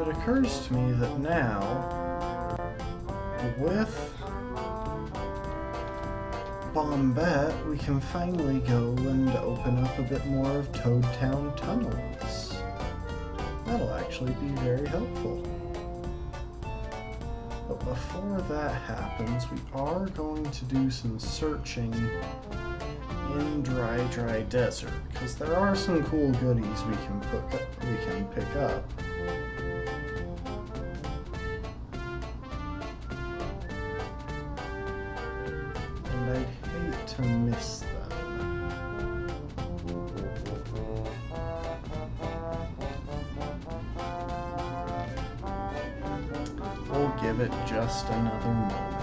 It occurs to me that now, with Bombette, we can finally go and open up a bit more of Toad Town tunnels. That'll actually be very helpful. But before that happens, we are going to do some searching in Dry Desert, because there are some cool goodies we can pick up. And I'd hate to miss them. We'll give it just another moment.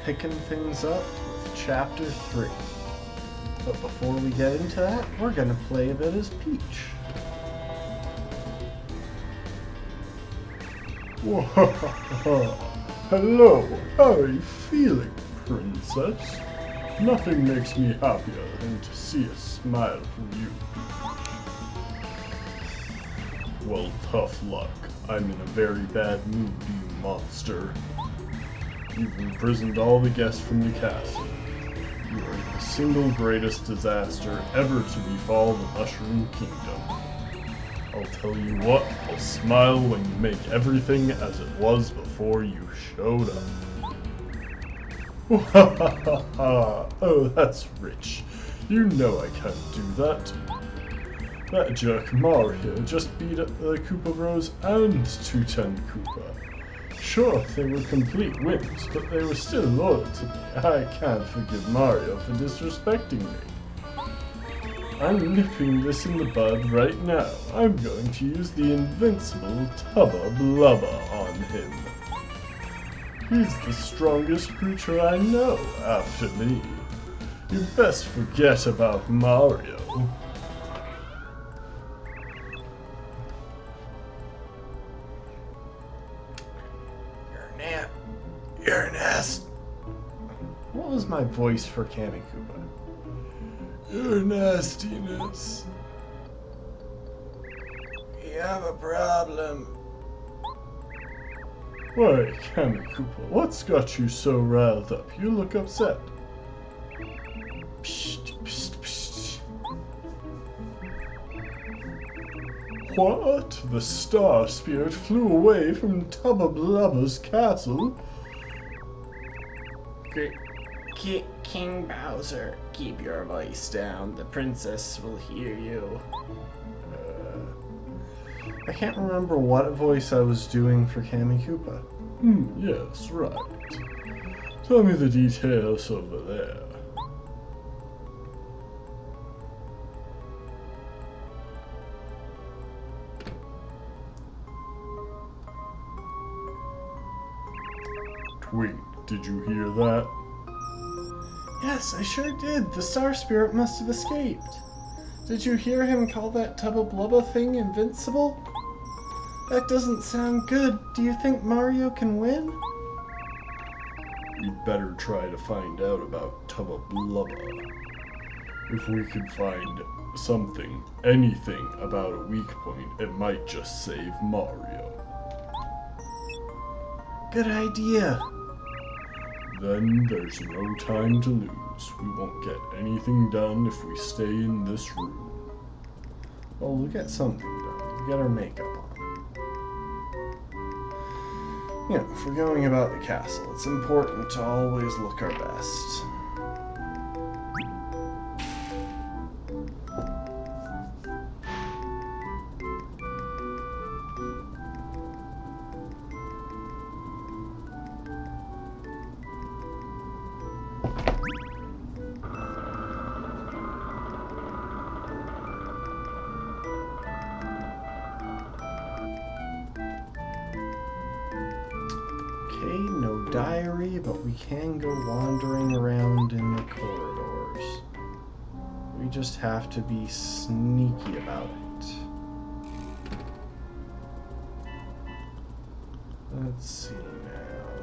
Picking things up with Chapter 3. But before we get into that, we're gonna play a bit as Peach. Hello, how are you feeling, princess? Nothing makes me happier than to see a smile from you. Well, tough luck. I'm in a very bad mood, you monster. You've imprisoned all the guests from the castle. You are the single greatest disaster ever to befall the Mushroom Kingdom. I'll tell you what, I'll smile when you make everything as it was before you showed up. Oh, that's rich. You know I can't do that. That jerk Mario just beat up the Koopa Bros and Tooten Koopa. Sure, they were complete wimps, but they were still loyal to me. I can't forgive Mario for disrespecting me. I'm nipping this in the bud right now. I'm going to use the invincible Tubba Blubba on him. He's the strongest creature I know after me. You best forget about Mario. Your nest. What was my voice for Kammy Koopa? Your nastiness. We have a problem. Why, Kammy Koopa, what's got you so riled up? You look upset. Psst, psst, psst. What? The Star Spirit flew away from Tubba Blubba's castle? King Bowser, keep your voice down. The princess will hear you. I can't remember what voice I was doing for Kammy Koopa. Yes, right. Tell me the details over there. Wait, did you hear that? Yes, I sure did. The Star Spirit must have escaped. Did you hear him call that Tubba Blubba thing invincible? That doesn't sound good. Do you think Mario can win? we'd better try to find out about Tubba Blubba. If we could find something, anything about a weak point, it might just save Mario. Good idea. Then there's no time to lose. We won't get anything done if we stay in this room. Well, we'll get something done. We'll get our makeup on. You know, if we're going about the castle, it's important to always look our best. Okay, no diary, but we can go wandering around in the corridors. We just have to be sneaky about it. Let's see now.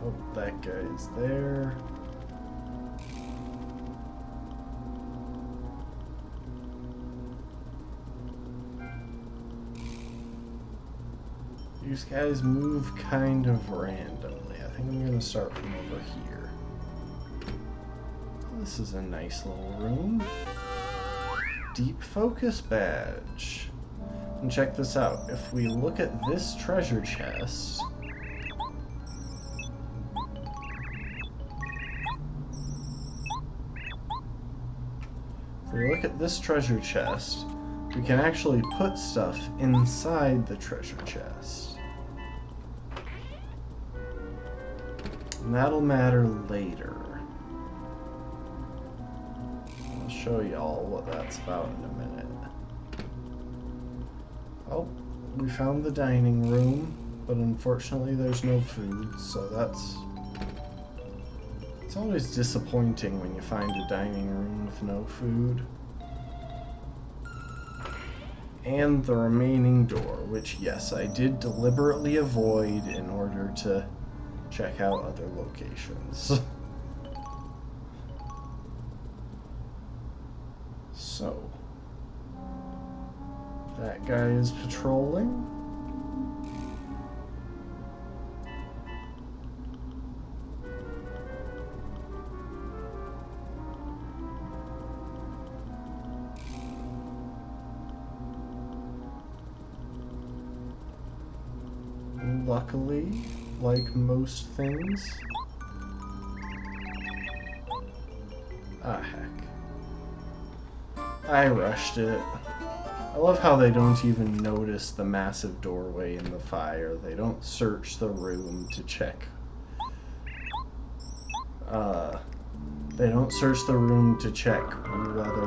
Oh, that guy's there. These guys move kind of randomly. I think I'm gonna start from over here. This is a nice little room. Deep focus badge. And check this out. If we look at this treasure chest, we can actually put stuff inside the treasure chest. And that'll matter later. I'll show y'all what that's about in a minute. Oh, we found the dining room, but unfortunately there's no food, so it's always disappointing when you find a dining room with no food. And the remaining door, which, yes, I did deliberately avoid in order to check out other locations. So, that guy is patrolling. Luckily, like most things. Ah, heck. I rushed it. I love how they don't even notice the massive doorway in the fire. They don't search the room to check. They don't search the room to check whether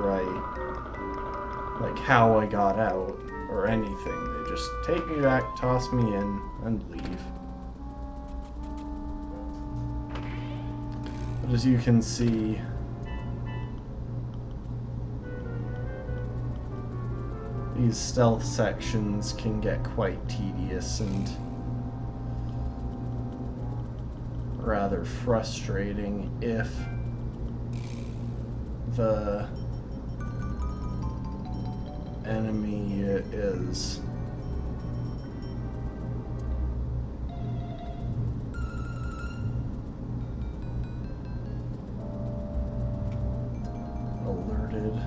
like how I got out or anything. They just take me back, toss me in, and leave. But as you can see, these stealth sections can get quite tedious and rather frustrating if the enemy is alerted.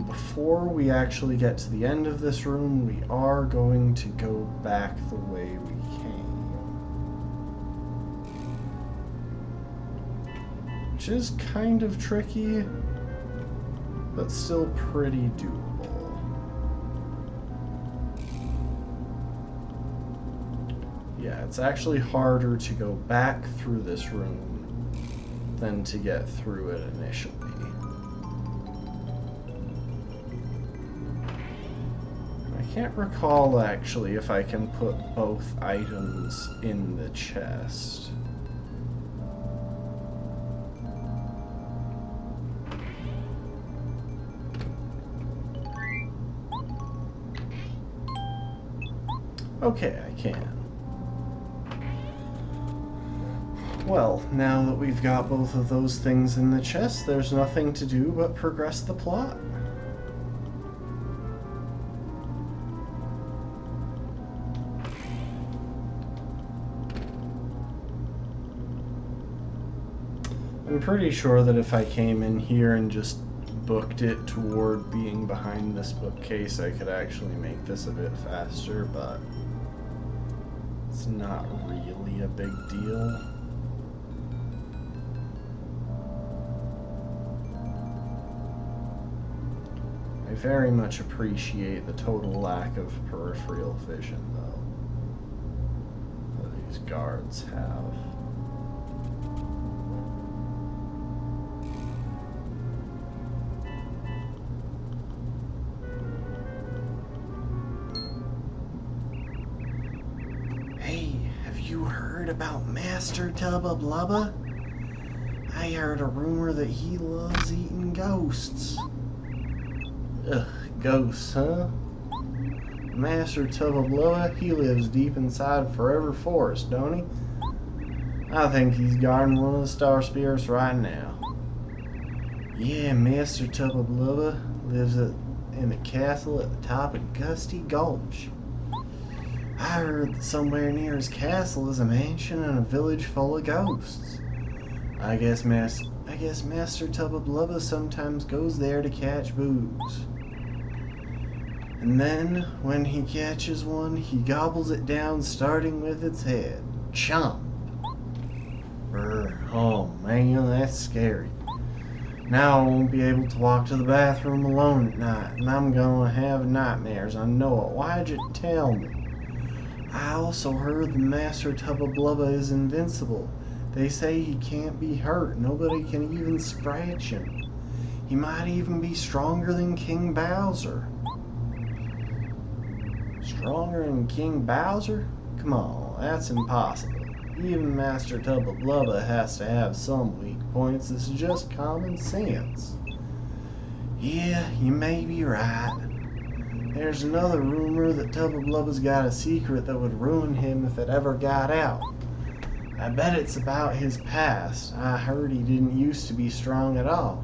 Before we actually get to the end of this room, we are going to go back the way we came. Which is kind of tricky, but still pretty doable. Yeah, it's actually harder to go back through this room than to get through it initially. I can't recall actually if I can put both items in the chest. Okay, I can. Well, now that we've got both of those things in the chest, there's nothing to do but progress the plot. I'm pretty sure that if I came in here and just booked it toward being behind this bookcase, I could actually make this a bit faster, but it's not really a big deal. I very much appreciate the total lack of peripheral vision, though, that these guards have. Hey, have you heard about Master Tubba Blubba? I heard a rumor that he loves eating ghosts. Ugh, ghosts, huh? Master Tubba Blubba, he lives deep inside Forever Forest, don't he? I think he's guarding one of the star spirits right now. Yeah, Master Tubba Blubba lives in a castle at the top of Gusty Gulch. I heard that somewhere near his castle is a mansion and a village full of ghosts. I guess Master Tubba Blubba sometimes goes there to catch boos. And then, when he catches one, he gobbles it down starting with its head. Chomp! Oh man, that's scary. Now I won't be able to walk to the bathroom alone at night, and I'm gonna have nightmares, I know it. Why'd you tell me? I also heard the Master Tubba Blubba is invincible. They say he can't be hurt. Nobody can even scratch him. He might even be stronger than King Bowser. Stronger than King Bowser? Come on, that's impossible. Even Master Tubba Blubba has to have some weak points. It's just common sense. Yeah, you may be right. There's another rumor that Tubba Blubba's got a secret that would ruin him if it ever got out. I bet it's about his past. I heard he didn't used to be strong at all.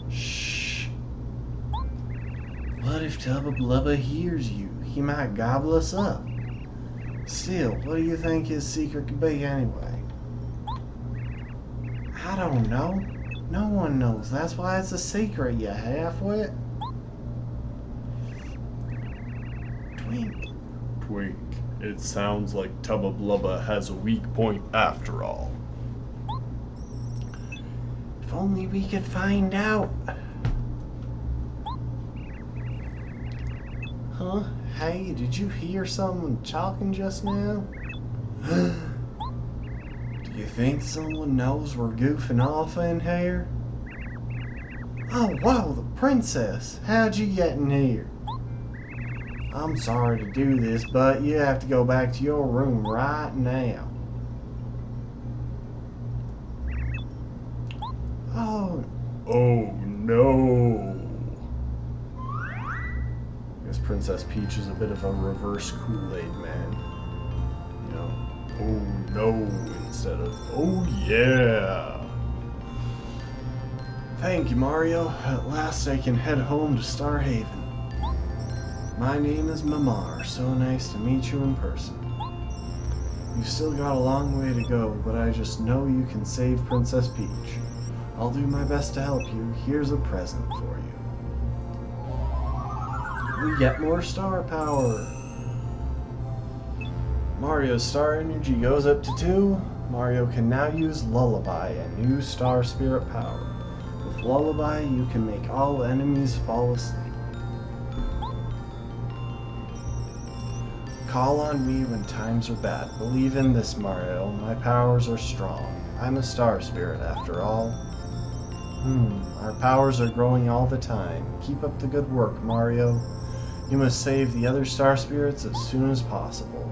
Shh. What if Tubba Blubba hears you? He might gobble us up. Still, what do you think his secret could be anyway? I don't know. No one knows. That's why it's a secret, you half-wit. Twink. Twink. It sounds like Tubba Blubba has a weak point after all. If only we could find out. Huh? Hey, did you hear someone talking just now? Do you think someone knows we're goofing off in here? Oh, whoa, the princess. How'd you get in here? I'm sorry to do this, but you have to go back to your room right now. Oh no. I guess Princess Peach is a bit of a reverse Kool-Aid man. You know, oh no instead of oh yeah. Thank you, Mario. At last I can head home to Star Haven. My name is Mamar. So nice to meet you in person. You've still got a long way to go, but I just know you can save Princess Peach. I'll do my best to help you. Here's a present for you. We get more star power. Mario's star energy goes up to 2. Mario can now use Lullaby, a new star spirit power. With Lullaby, you can make all enemies fall asleep. Call on me when times are bad. Believe in this, Mario. My powers are strong. I'm a star spirit, after all. Our powers are growing all the time. Keep up the good work, Mario. You must save the other star spirits as soon as possible.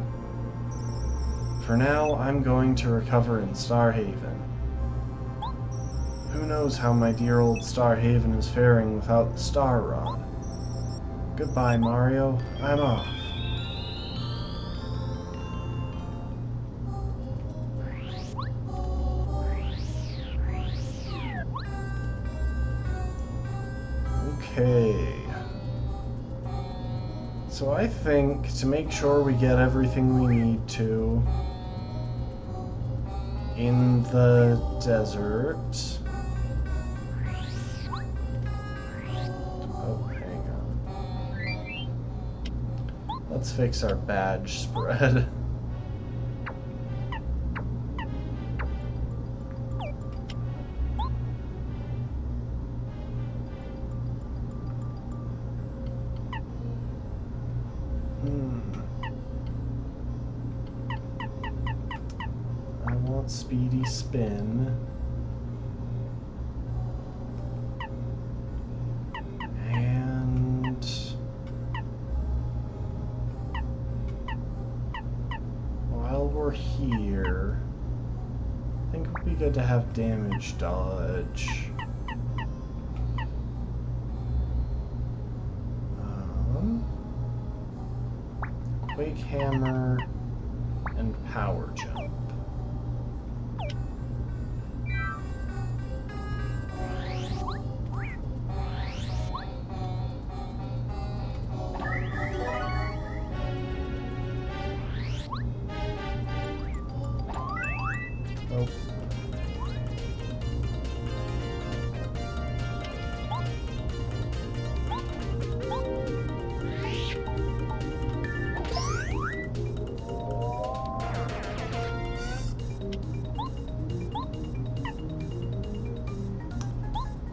For now, I'm going to recover in Star Haven. Who knows how my dear old Star Haven is faring without the Star Rod. Goodbye, Mario. I'm off. Okay. So I think to make sure we get everything we need to in the desert. Oh, hang on. Let's fix our badge spread. Speedy spin. And while we're here, I think it would be good to have damage dodge. Quake hammer and power jump.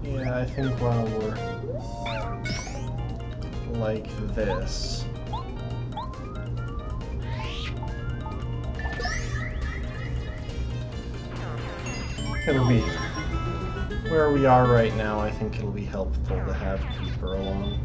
Yeah, I think while we're like this, it'll be where we are right now. I think it'll be helpful to have Keeper along.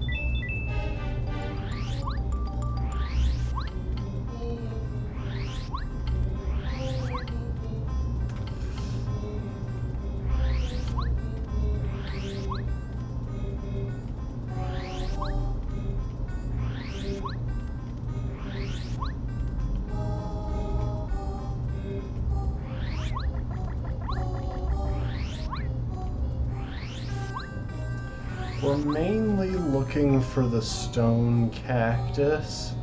We're mainly looking for the stone cactus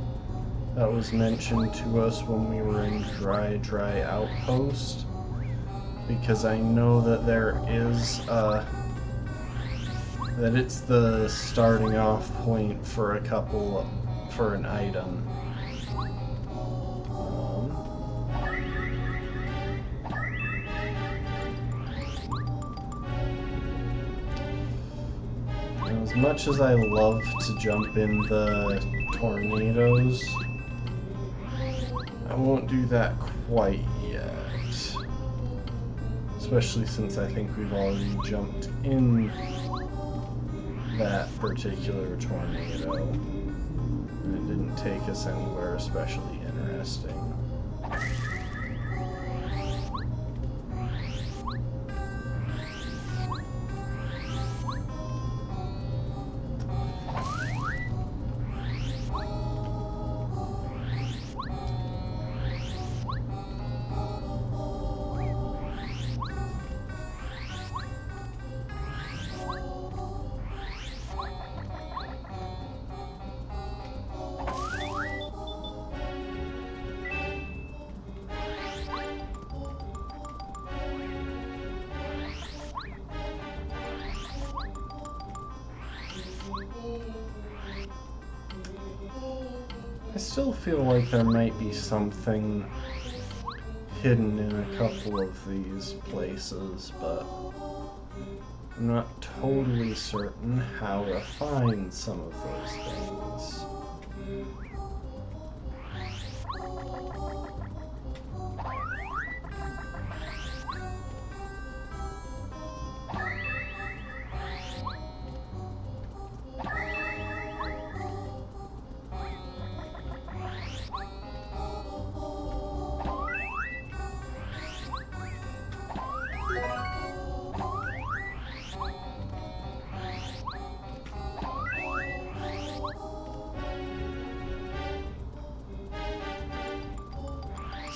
that was mentioned to us when we were in Dry Outpost, because I know that there is that it's the starting off point for for an item. As much as I love to jump in the tornadoes, I won't do that quite yet. Especially since I think we've already jumped in that particular tornado. And it didn't take us anywhere especially interesting. I still feel like there might be something hidden in a couple of these places, but I'm not totally certain how to find some of those things.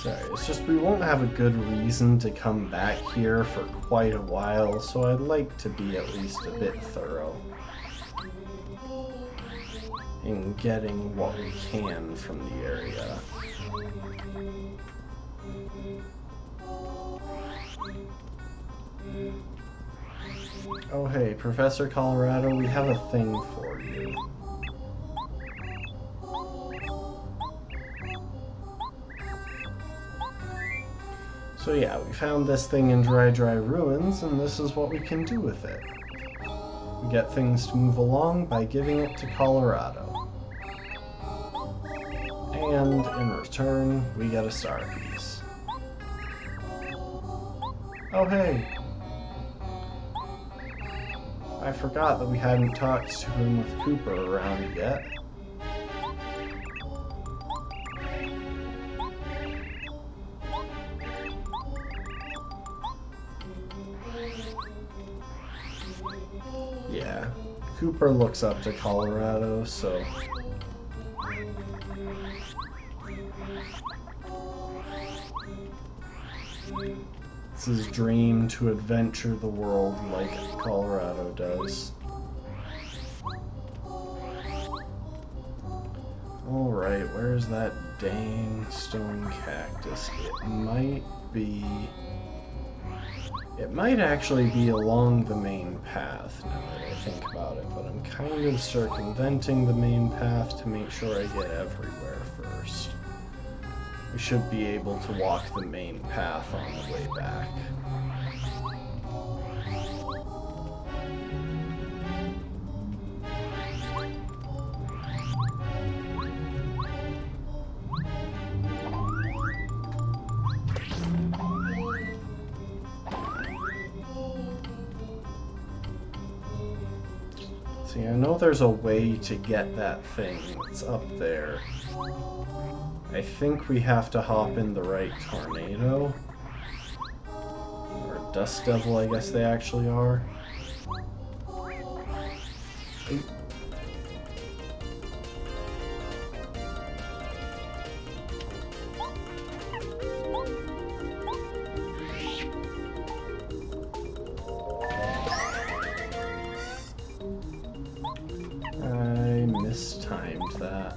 Sorry, it's just we won't have a good reason to come back here for quite a while, so I'd like to be at least a bit thorough. in getting what we can from the area. Oh hey, Professor Colorado, we have a thing for you. So yeah, we found this thing in Dry Ruins, and this is what we can do with it. We get things to move along by giving it to Colorado. And in return, we get a star piece. Oh hey! I forgot that we hadn't talked to him with Cooper around yet. Yeah, Cooper looks up to Colorado, so... It's his dream to adventure the world like Colorado does. Alright, where's that dang stone cactus? It might actually be along the main path now that I think about it, but I'm kind of circumventing the main path to make sure I get everywhere first. We should be able to walk the main path on the way back. See, I know there's a way to get that thing that's up there. I think we have to hop in the right tornado. Or Dust Devil, I guess they actually are. I mistimed that.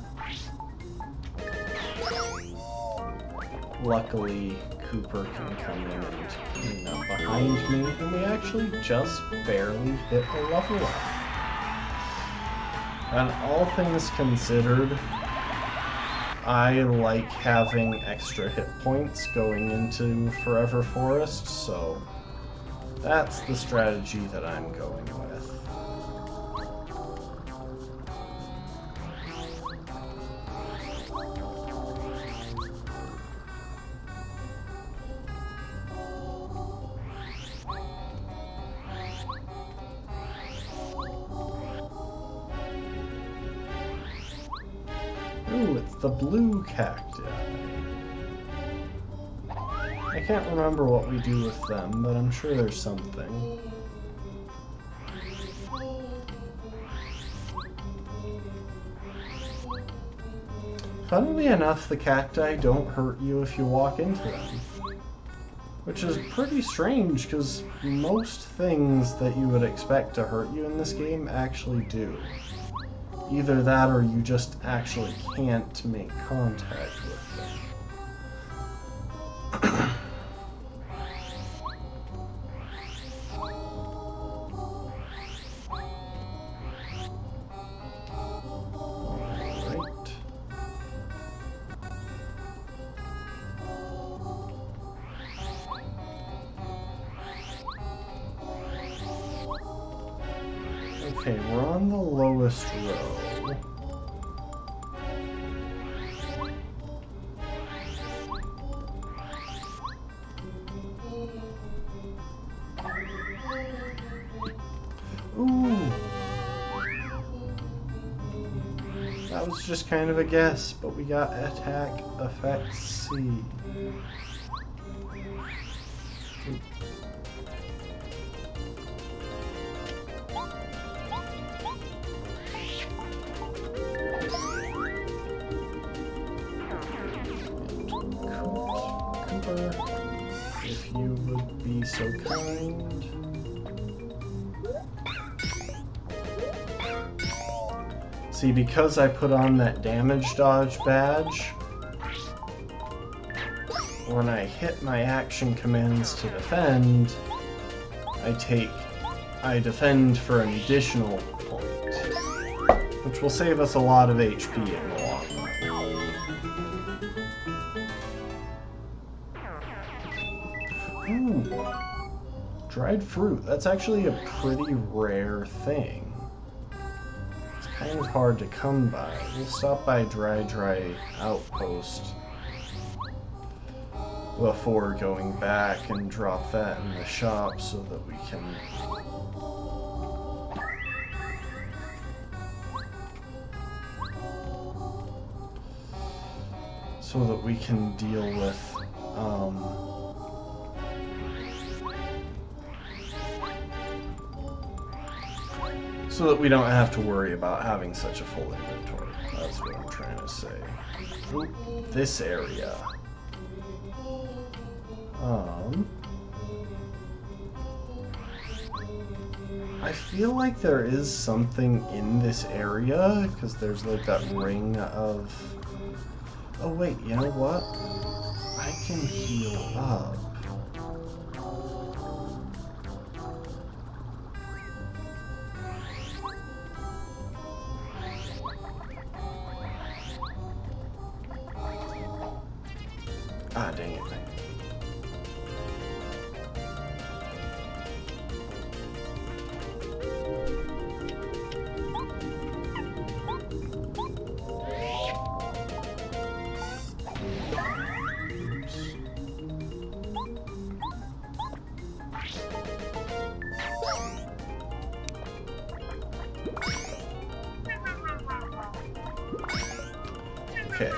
Luckily, Cooper can come in and clean up behind me, and we actually just barely hit the level up. And all things considered, I like having extra hit points going into Forever Forest, so that's the strategy that I'm going with. Ooh, it's the blue cacti. I can't remember what we do with them, but I'm sure there's something. Funnily enough, the cacti don't hurt you if you walk into them. Which is pretty strange, because most things that you would expect to hurt you in this game actually do. Either that or you just actually can't make contact with them. Alright. Okay, we're on the lowest row. Ooh! That was just kind of a guess, but we got Attack Effect C. Cooper, if you would be so kind. See, because I put on that damage dodge badge, when I hit my action commands to defend, I defend for an additional point, which will save us a lot of HP in the long run. Ooh, dried fruit. That's actually a pretty rare thing. It's kind of hard to come by. We'll stop by Dry Outpost before going back and drop that in the shop so that we can deal with so that we don't have to worry about having such a full inventory. That's what I'm trying to say. Ooh, this area. I feel like there is something in this area, because there's like that ring of... Oh wait, you know what? I can heal up. Ah, dang it. Okay.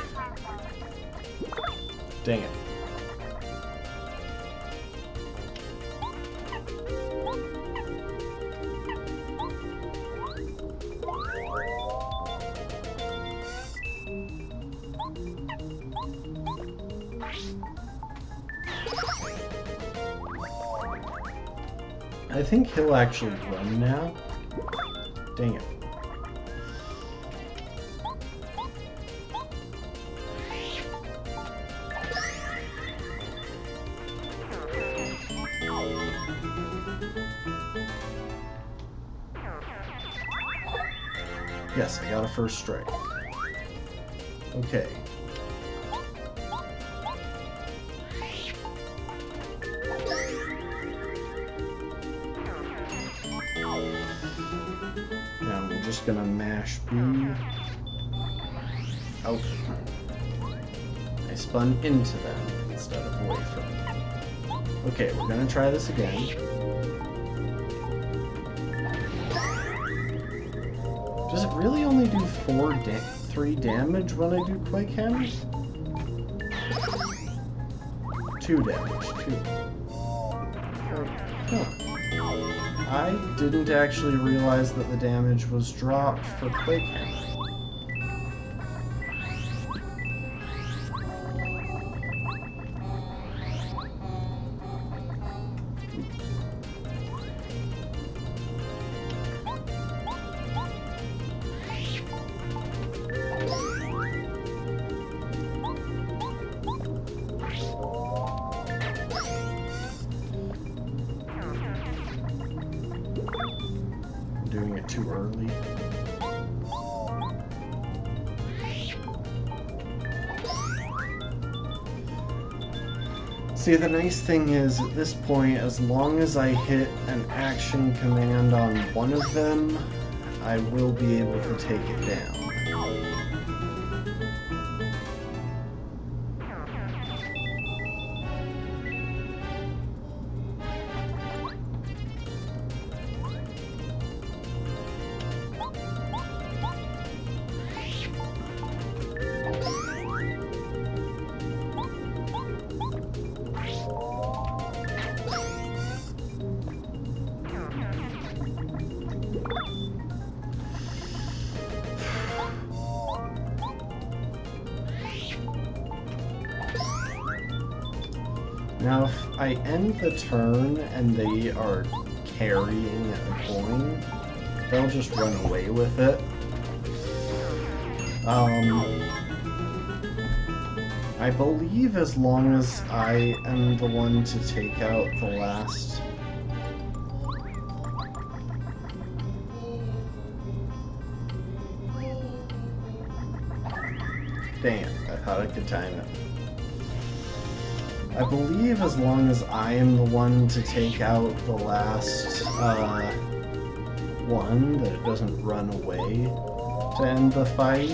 Dang it. I think he'll actually run now. Dang it. Yes, I got a first strike. Okay. Now we're just gonna mash B. Oh. I spun into them instead of away from them. Okay, we're gonna try this again. Does it really only do 3 damage when I do Quake Hammers? 2 damage, 2. Huh. I didn't actually realize that the damage was dropped for Quake Hammer. Doing it too early. See, the nice thing is, at this point, as long as I hit an action command on one of them, I will be able to take it down. Now, if I end the turn and they are carrying a coin, they'll just run away with it. I believe as long as I am the one to take out the last... Damn, I thought I could time it. I believe as long as I am the one to take out the last one, that it doesn't run away to end the fight,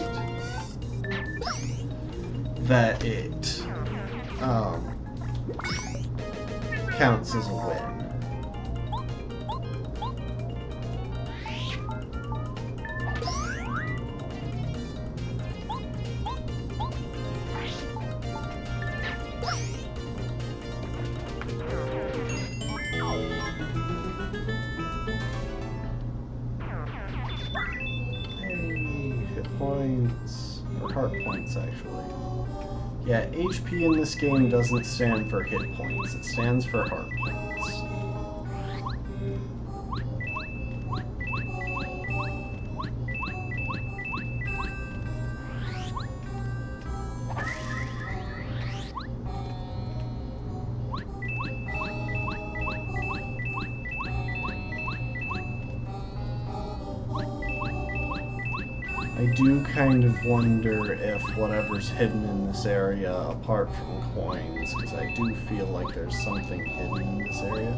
that it counts as a win. Points, or heart points actually. Yeah, HP in this game doesn't stand for hit points, it stands for heart points. I do kind of wonder if whatever's hidden in this area, apart from coins, because I do feel like there's something hidden in this area.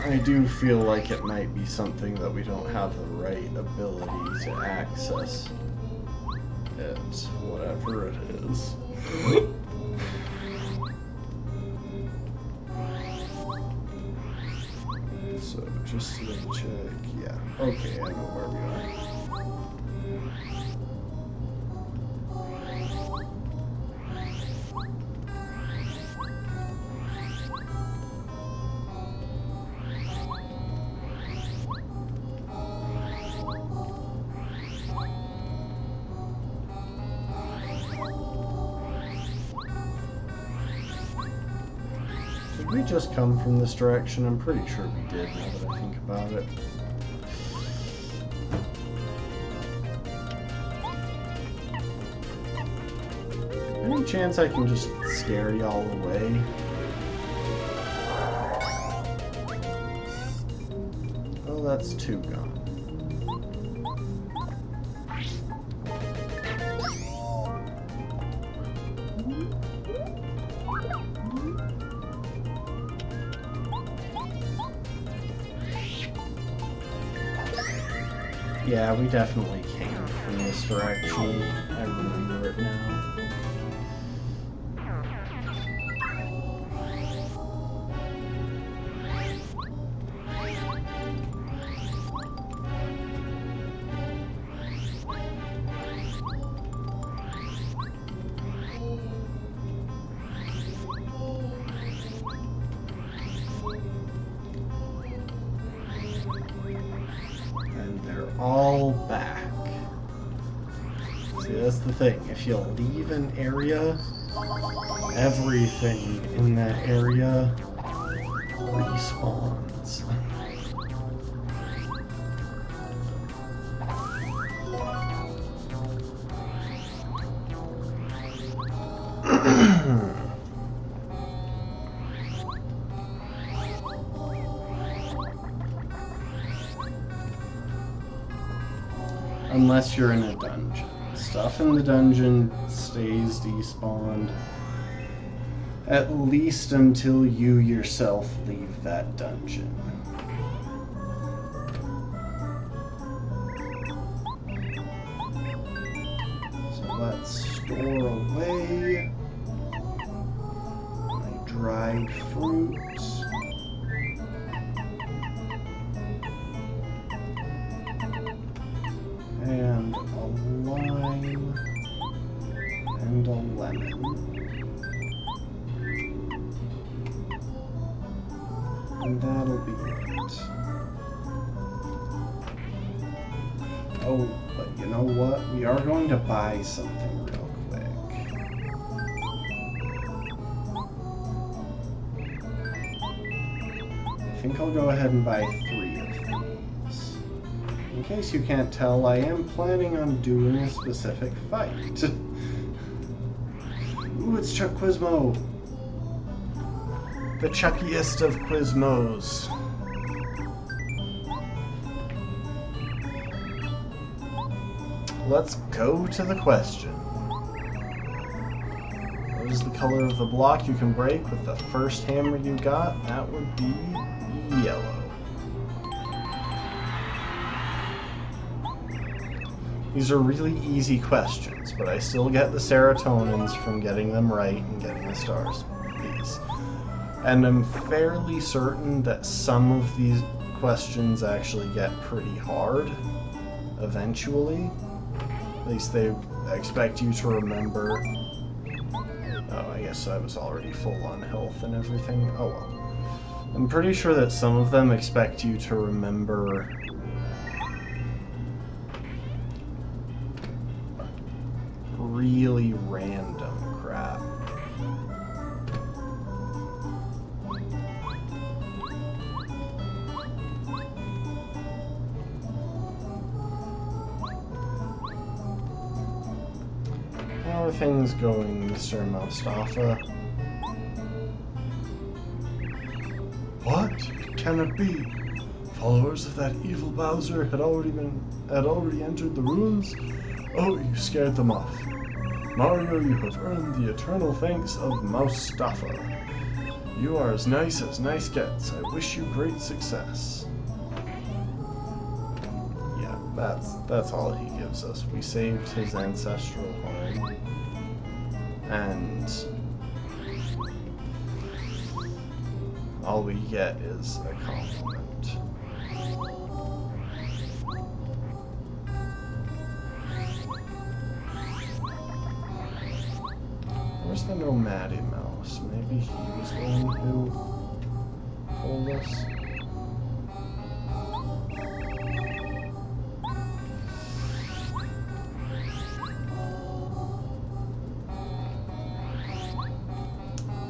I do feel like it might be something that we don't have the right ability to access it, whatever it is. So, just to check, yeah. Okay, I know where we are. Did we just come from this direction? I'm pretty sure we did, now that I think about it. Any chance I can just scare y'all away? Oh, that's 2 gone. Yeah, we definitely came from this direction. I remember it now. All back. See, that's the thing. If you leave an area, everything in that area respawns. Unless you're in a dungeon. Stuff in the dungeon stays despawned at least until you yourself leave that dungeon. So let's store away my dried fruits. And a lime, and a lemon. And that'll be it. Oh, but you know what? We are going to buy something real quick. think I'll go ahead and buy 3 of these. In case you can't tell, I am planning on doing a specific fight. Ooh, it's Chuck Quizmo! The chuckiest of Quizmos. Let's go to the question. What is the color of the block you can break with the first hammer you got? That would be yellow. These are really easy questions, but I still get the serotonins from getting them right and getting the stars. These. And I'm fairly certain that some of these questions actually get pretty hard eventually. At least they expect you to remember. Oh, I guess I was already full on health and everything. Oh well. I'm pretty sure that some of them expect you to remember really random crap. How are things going, Mr. Mustafa? What? Can it be? Followers of that evil Bowser had already entered the ruins? Oh, you scared them off. Mario, you have earned the eternal thanks of Mustafa. You are as nice gets. I wish you great success. Yeah, that's all he gives us. We saved his ancestral home. And all we get is a compliment. Where's the Nomadi Mouse? Maybe he was the one who told us.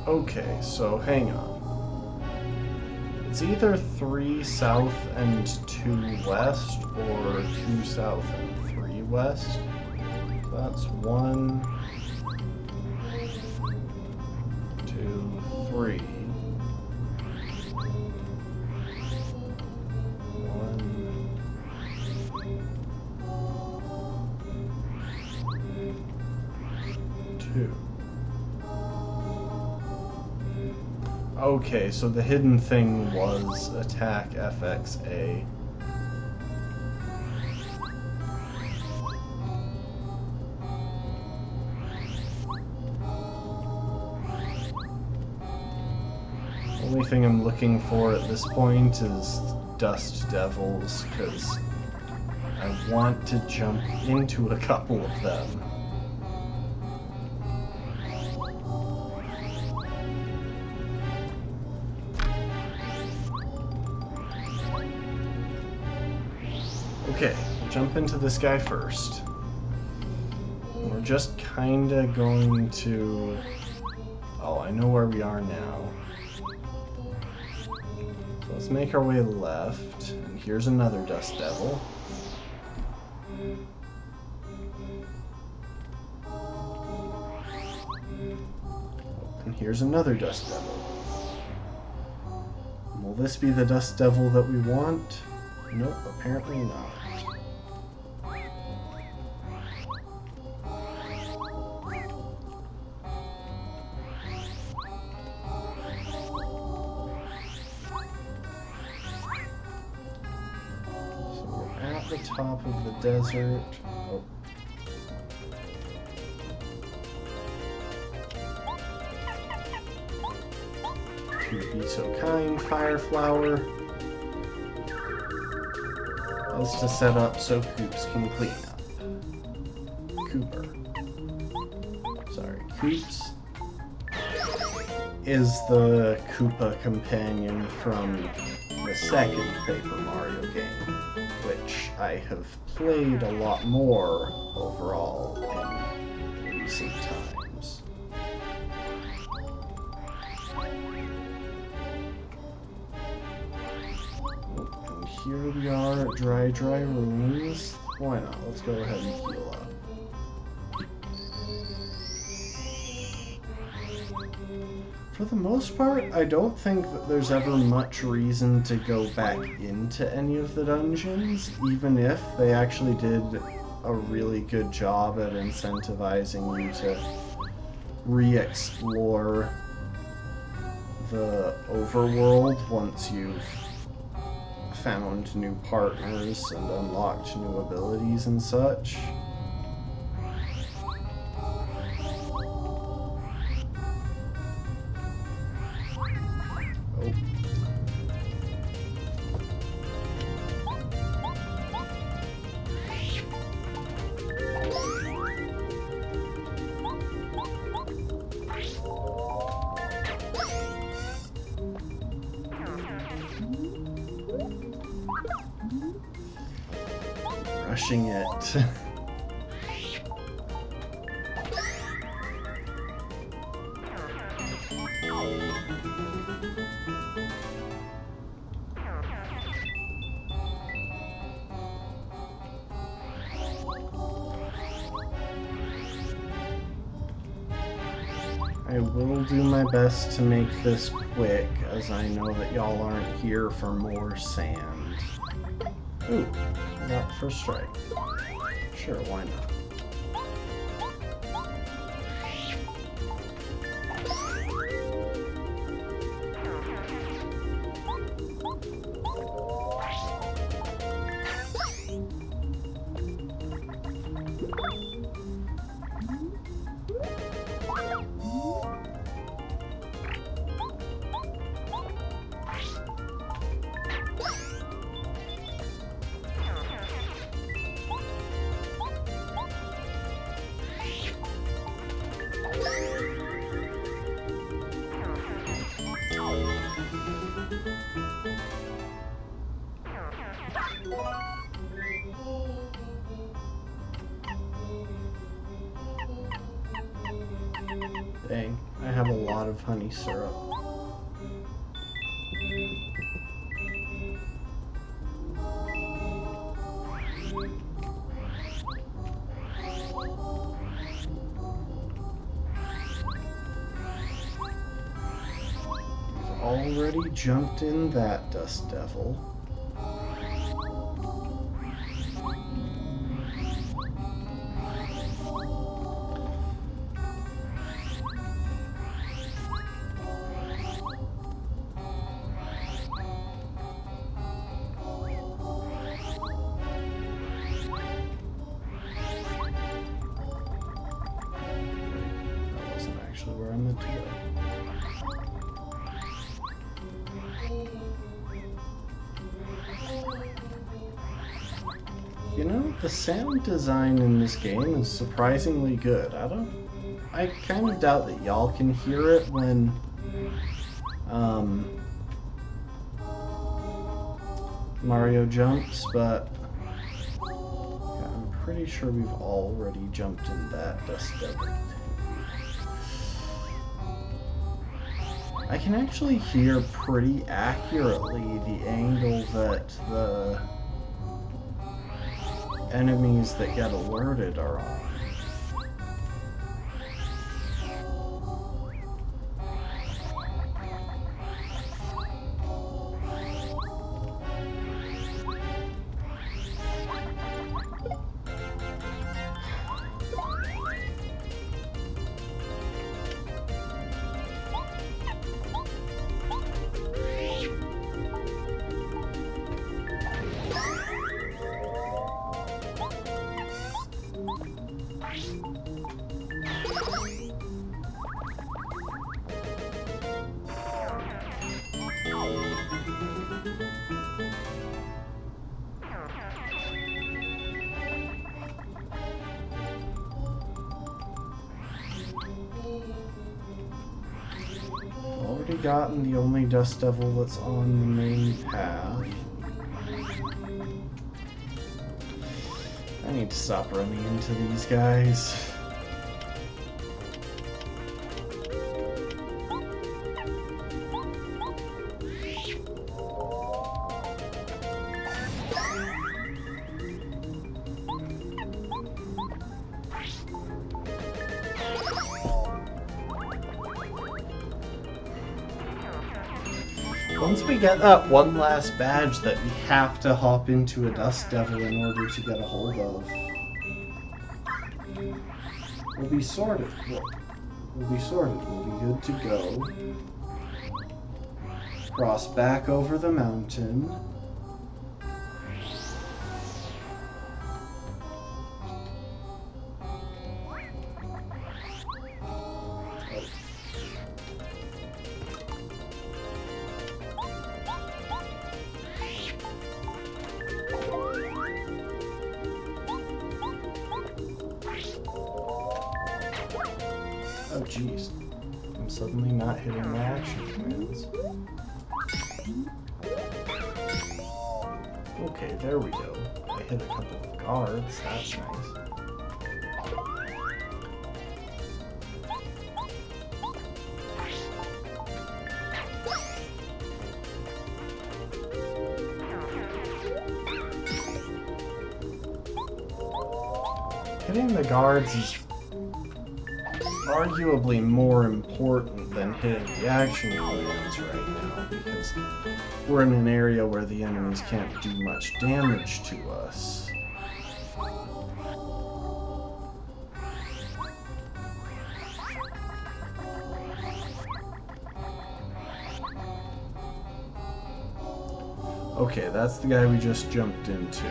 Okay, so hang on. It's either 3 south and 2 west, or 2 south and 3 west. That's 1, 2, 3. 1. Two. Okay, so the hidden thing was attack FXA. Only thing I'm looking for at this point is Dust Devils, because I want to jump into a couple of them. Okay, jump into this guy first. We're just kinda going to... Oh, I know where we are now. So let's make our way left, and here's another Dust Devil. And here's another Dust Devil. Will this be the Dust Devil that we want? Nope, apparently not. So we're at the top of the desert. Oh. If you'd be so kind, Fire Flower. Is to set up so Koops can clean up. Kooper. Sorry, Koops is the Koopa companion from the second Paper Mario game, which I have played a lot more overall in recent times. here we are at Dry Ruins. Why not? Let's go ahead and heal up. For the most part, I don't think that there's ever much reason to go back into any of the dungeons, even if they actually did a really good job at incentivizing you to re-explore the overworld once you've found new partners and unlocked new abilities and such. Rushing it. I will do my best to make this quick, as I know that y'all aren't here for more sand. Ooh, got first strike. Sure, why not? Dang, I have a lot of honey syrup. We've already jumped in that Dust Devil. Where I'm meant to go. You know, the sound design in this game is surprisingly good. I kind of doubt that y'all can hear it when Mario jumps, but yeah, I'm pretty sure we've already jumped in that Dust Devil. I can actually hear pretty accurately the angle that the enemies that get alerted are on. Already gotten the only Dust Devil that's on the main path. I need to stop running into these guys. Once we get that one last badge that we have to hop into a Dust Devil in order to get a hold of, we'll be sorted. We'll be sorted. We'll be good to go. Cross back over the mountain. Oh jeez, I'm suddenly not hitting my action commands. Okay, there we go. I hit a couple of guards, that's nice. Hitting the guards is arguably more important than hitting the action commands right now, because we're in an area where the enemies can't do much damage to us. Okay, that's the guy we just jumped into.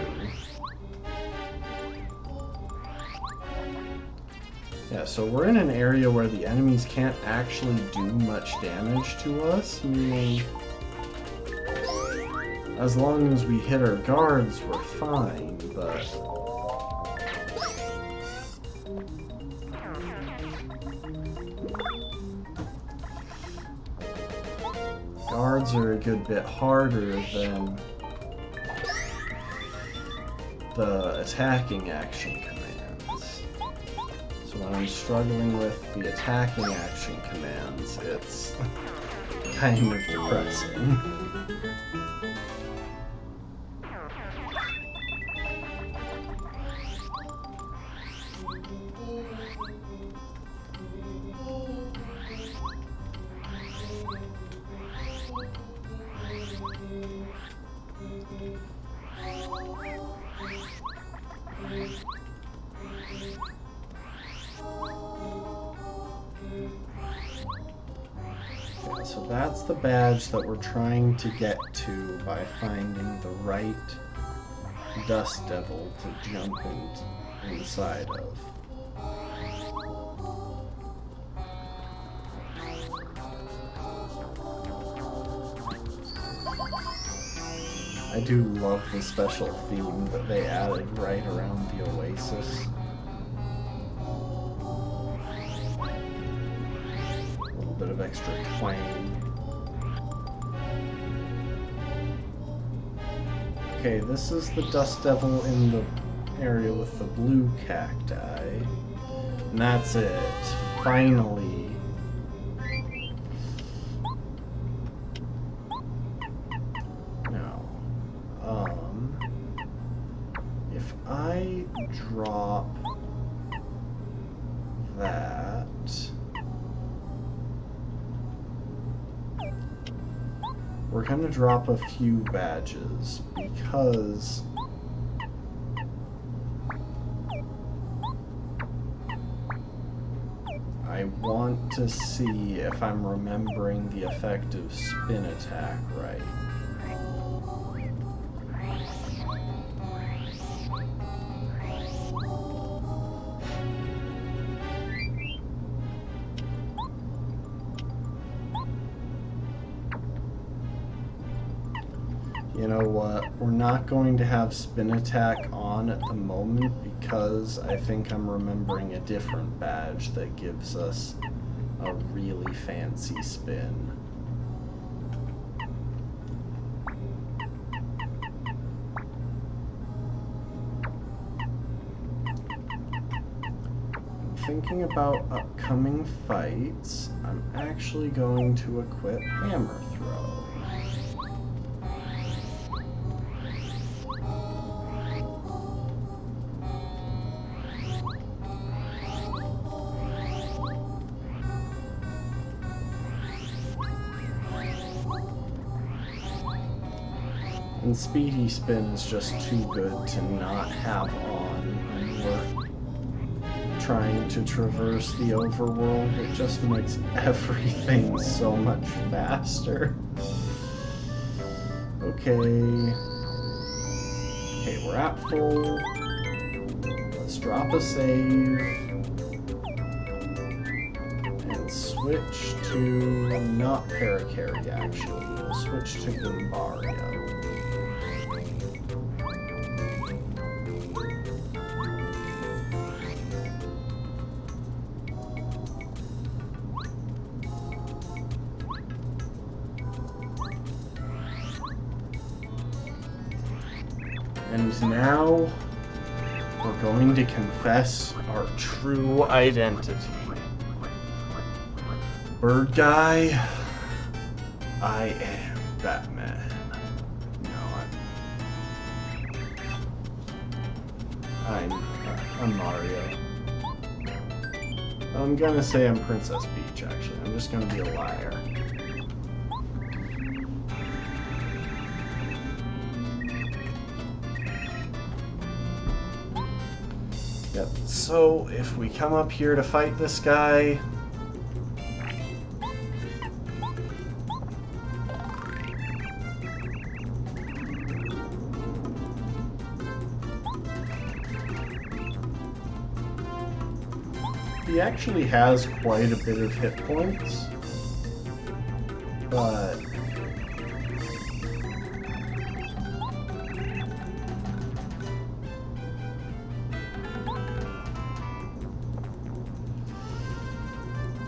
Yeah, so we're in an area where the enemies can't actually do much damage to us, meaning as long as we hit our guards, we're fine, but guards are a good bit harder than the attacking action commands. So when I'm struggling with the attacking action commands, it's kind of depressing. So that's the badge that we're trying to get to by finding the right Dust Devil to jump inside of. I do love the special theme that they added right around the Oasis. Bit of extra twang. Okay, this is the Dust Devil in the area with the blue cacti. And that's it. Finally. Now, if I drop that, we're going to drop a few badges because I want to see if I'm remembering the effective spin attack right. You know what, we're not going to have spin attack on at the moment because I think I'm remembering a different badge that gives us a really fancy spin. Thinking about upcoming fights, I'm actually going to equip Hammer Throw. And Speedy Spin's just too good to not have on when we're trying to traverse the overworld. It just makes everything so much faster. Okay, we're at full. Let's drop a save. And switch to not Parakarry, actually. We'll switch to Goombario. And now, we're going to confess our true identity. Bird guy, I am Batman. No, I'm Mario. I'm gonna say I'm Princess Peach, actually. I'm just gonna be a liar. Yep, so if we come up here to fight this guy, he actually has quite a bit of hit points, but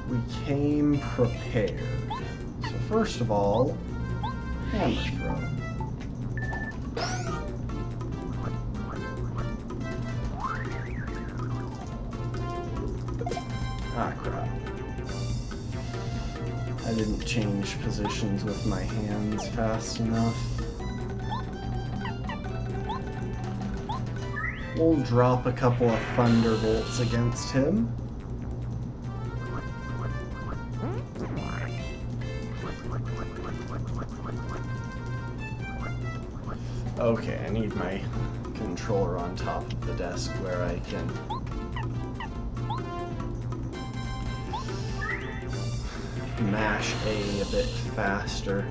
we came prepared. So first of all, hammer throw. Ah, crap. I didn't change positions with my hands fast enough. We'll drop a couple of Thunderbolts against him. Okay, I need my controller on top of the desk where I can mash A bit faster.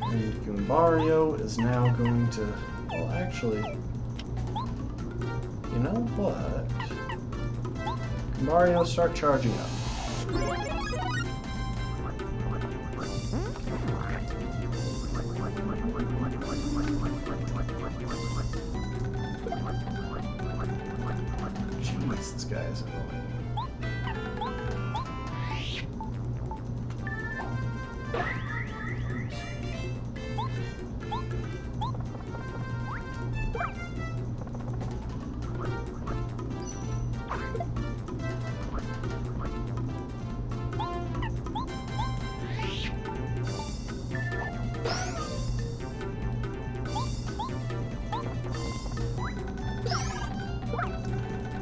And Goombario is now going to, well, actually, you know what? Goombario, start charging up. Jeez, this guy is annoying.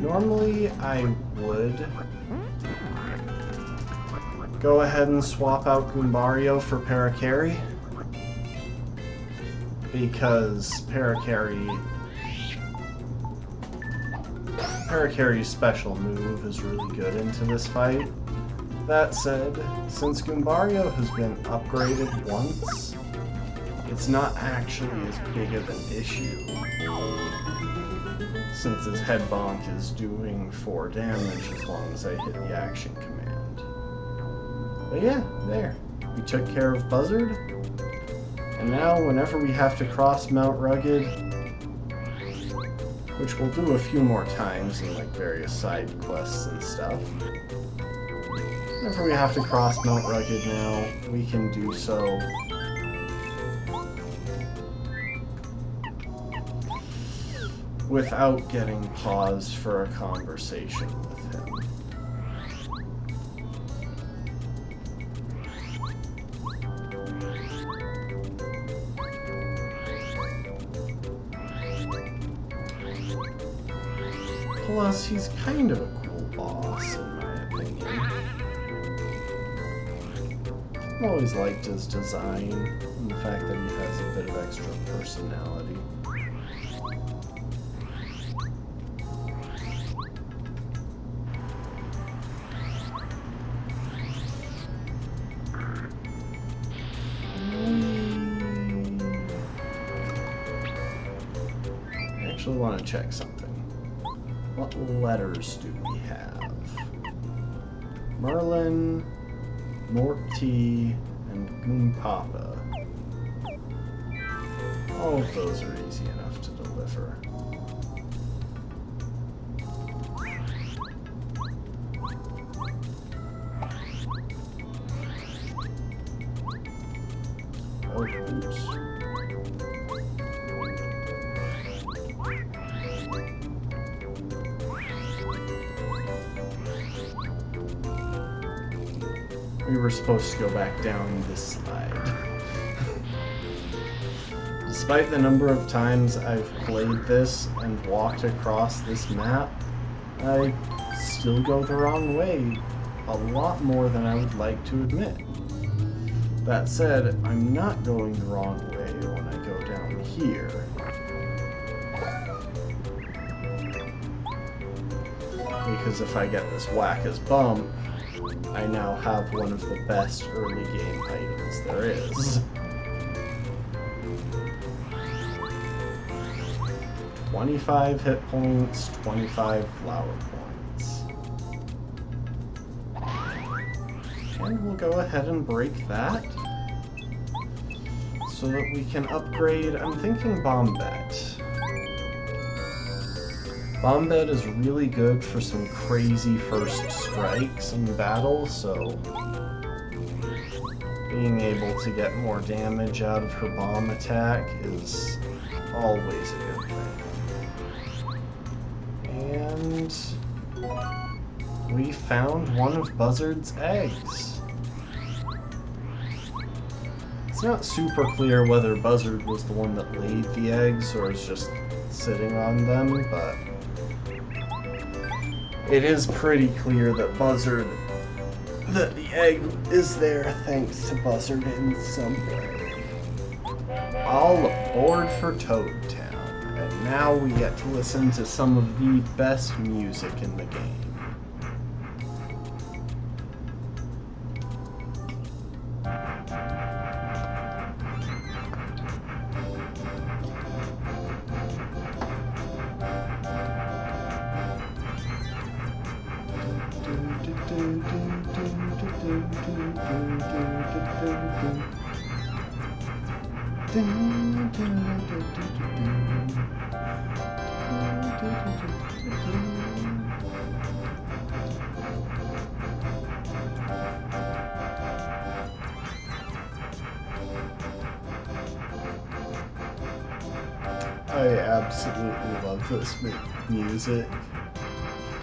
Normally, I would go ahead and swap out Goombario for Parakarry, because Parakarry's special move is really good into this fight. That said, since Goombario has been upgraded once, it's not actually as big of an issue, since his head bonk is doing 4 damage as long as I hit the action command. But yeah, there. We took care of Buzzard, and now whenever we have to cross Mount Rugged, which we'll do a few more times in like various side quests and stuff, whenever we have to cross Mount Rugged now, we can do so without getting pause for a conversation with him. Plus, he's kind of a cool boss, in my opinion. I've always liked his design, and the fact that he has a bit of extra personality. I actually want to check something. What letters do we have? Merlin, Morty, and Goompapa. All of those are easy enough to deliver. Oh, oops. We were supposed to go back down this slide. Despite the number of times I've played this and walked across this map, I still go the wrong way a lot more than I would like to admit. That said, I'm not going the wrong way when I go down here. Because if I get this Whack-As bump, I now have one of the best early game items there is. 25 hit points, 25 flower points. And we'll go ahead and break that so that we can upgrade, I'm thinking Bombette. Bombette is really good for some crazy first strikes in battle, so being able to get more damage out of her bomb attack is always a good thing. And we found one of Buzzard's eggs. It's not super clear whether Buzzard was the one that laid the eggs or is just sitting on them, but it is pretty clear that the egg is there thanks to Buzzard in some way. All aboard for Toad Town, and now we get to listen to some of the best music in the game. I absolutely love this music.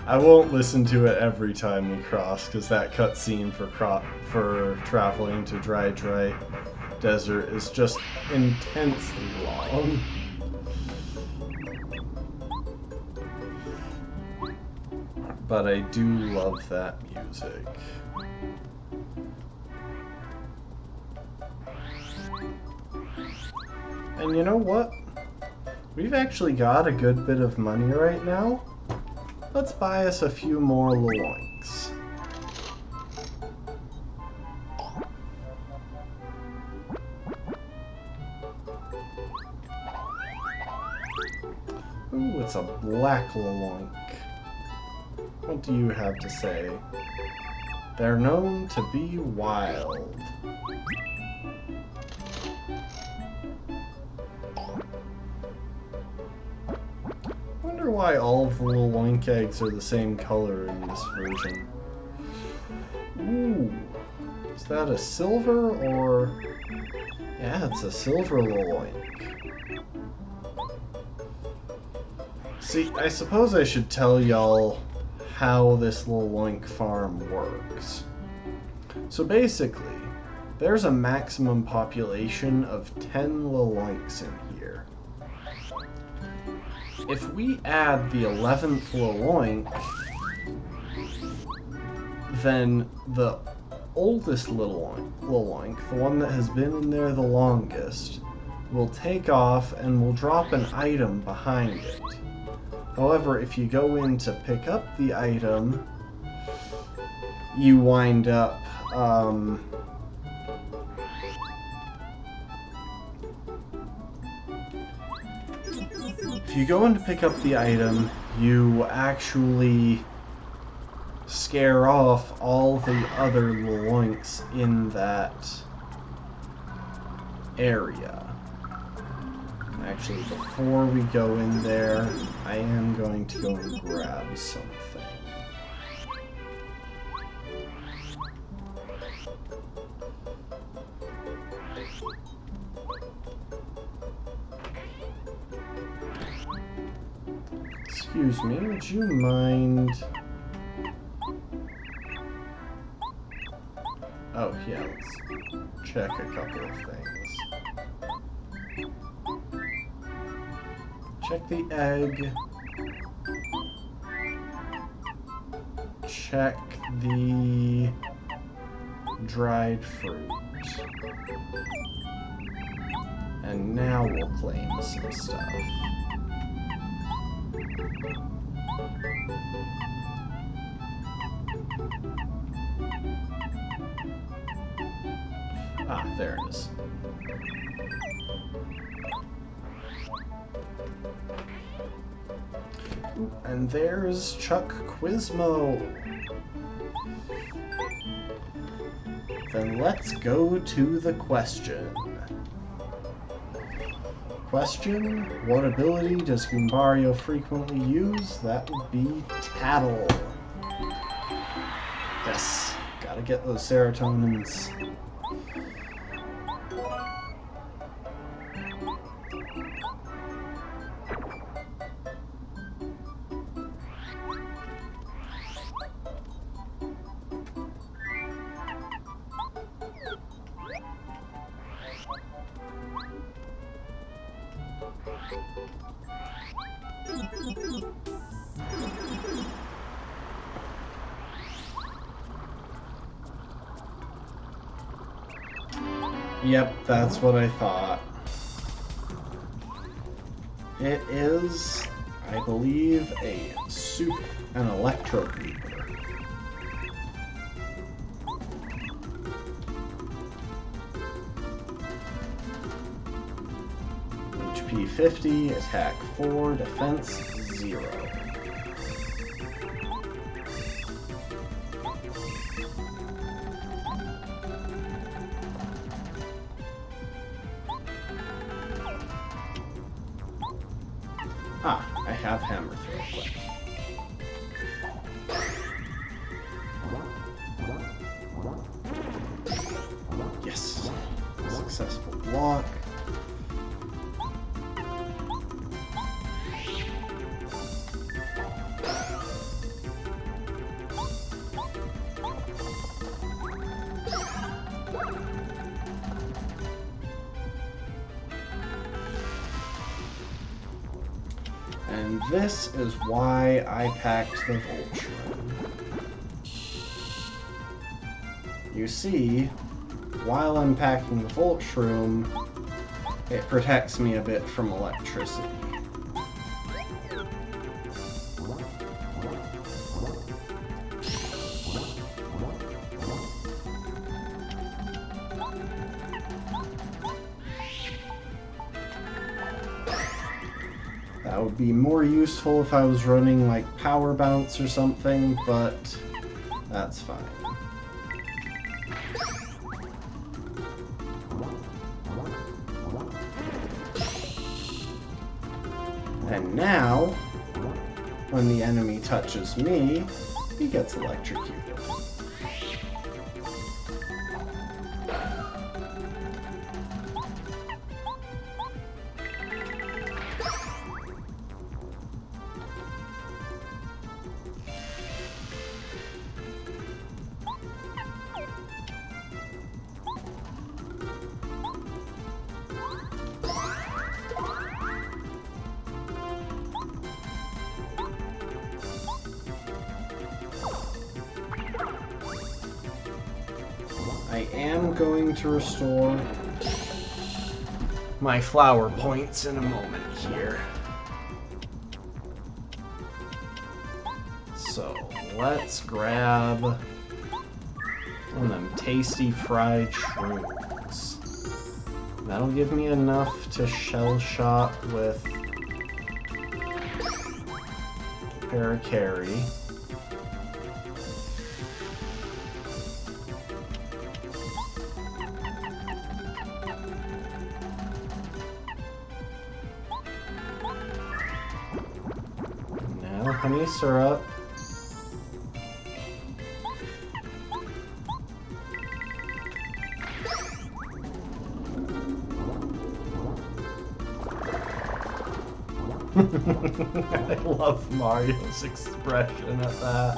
I won't listen to it every time we cross, because that cutscene for traveling to Dry Desert is just intensely long. But I do love that music. And you know what? We've actually got a good bit of money right now. Let's buy us a few more Loloinks. Ooh, it's a black Loloink. What do you have to say? They're known to be wild. I wonder why all of the Loloink eggs are the same color in this version. Ooh, is that a silver or... Yeah, it's a silver Loloink. See, I suppose I should tell y'all how this Loloink farm works. So basically, there's a maximum population of 10 Loloinks in here. if we add the 11th Loloink, then the oldest Loloink, the one that has been in there the longest, will take off and will drop an item behind it. However, if you go in to pick up the item, you wind up if you go in to pick up the item, you actually scare off all the other Loloinks in that area. Actually, before we go in there, I am going to go and grab something. Excuse me, would you mind... Oh, yeah, let's check a couple of things. Check the egg. Check the dried fruit. And now we'll claim some stuff. Ah, there it is. Ooh, and there's Chuck Quizmo. Then let's go to the question. Question, what ability does Goombario frequently use? That would be Tattle. Yes, gotta get those serotonins. Yep, that's what I thought. It is, I believe, an Electro Beaver. HP 50, attack 4, defense 0. Ah, I have Hammer Throw quick. Yes, successful block. And this is why I packed the Voltron. You see, while I'm packing the Voltron, it protects me a bit from electricity. That would be more useful if I was running like Power Bounce or something, but that's fine. And now, when the enemy touches me, he gets electrocuted. am going to restore my flower points in a moment here. So let's grab one of them tasty fried shrooms. That'll give me enough to shell shot with Parakarry. Now honey syrup. I love Mario's expression at that.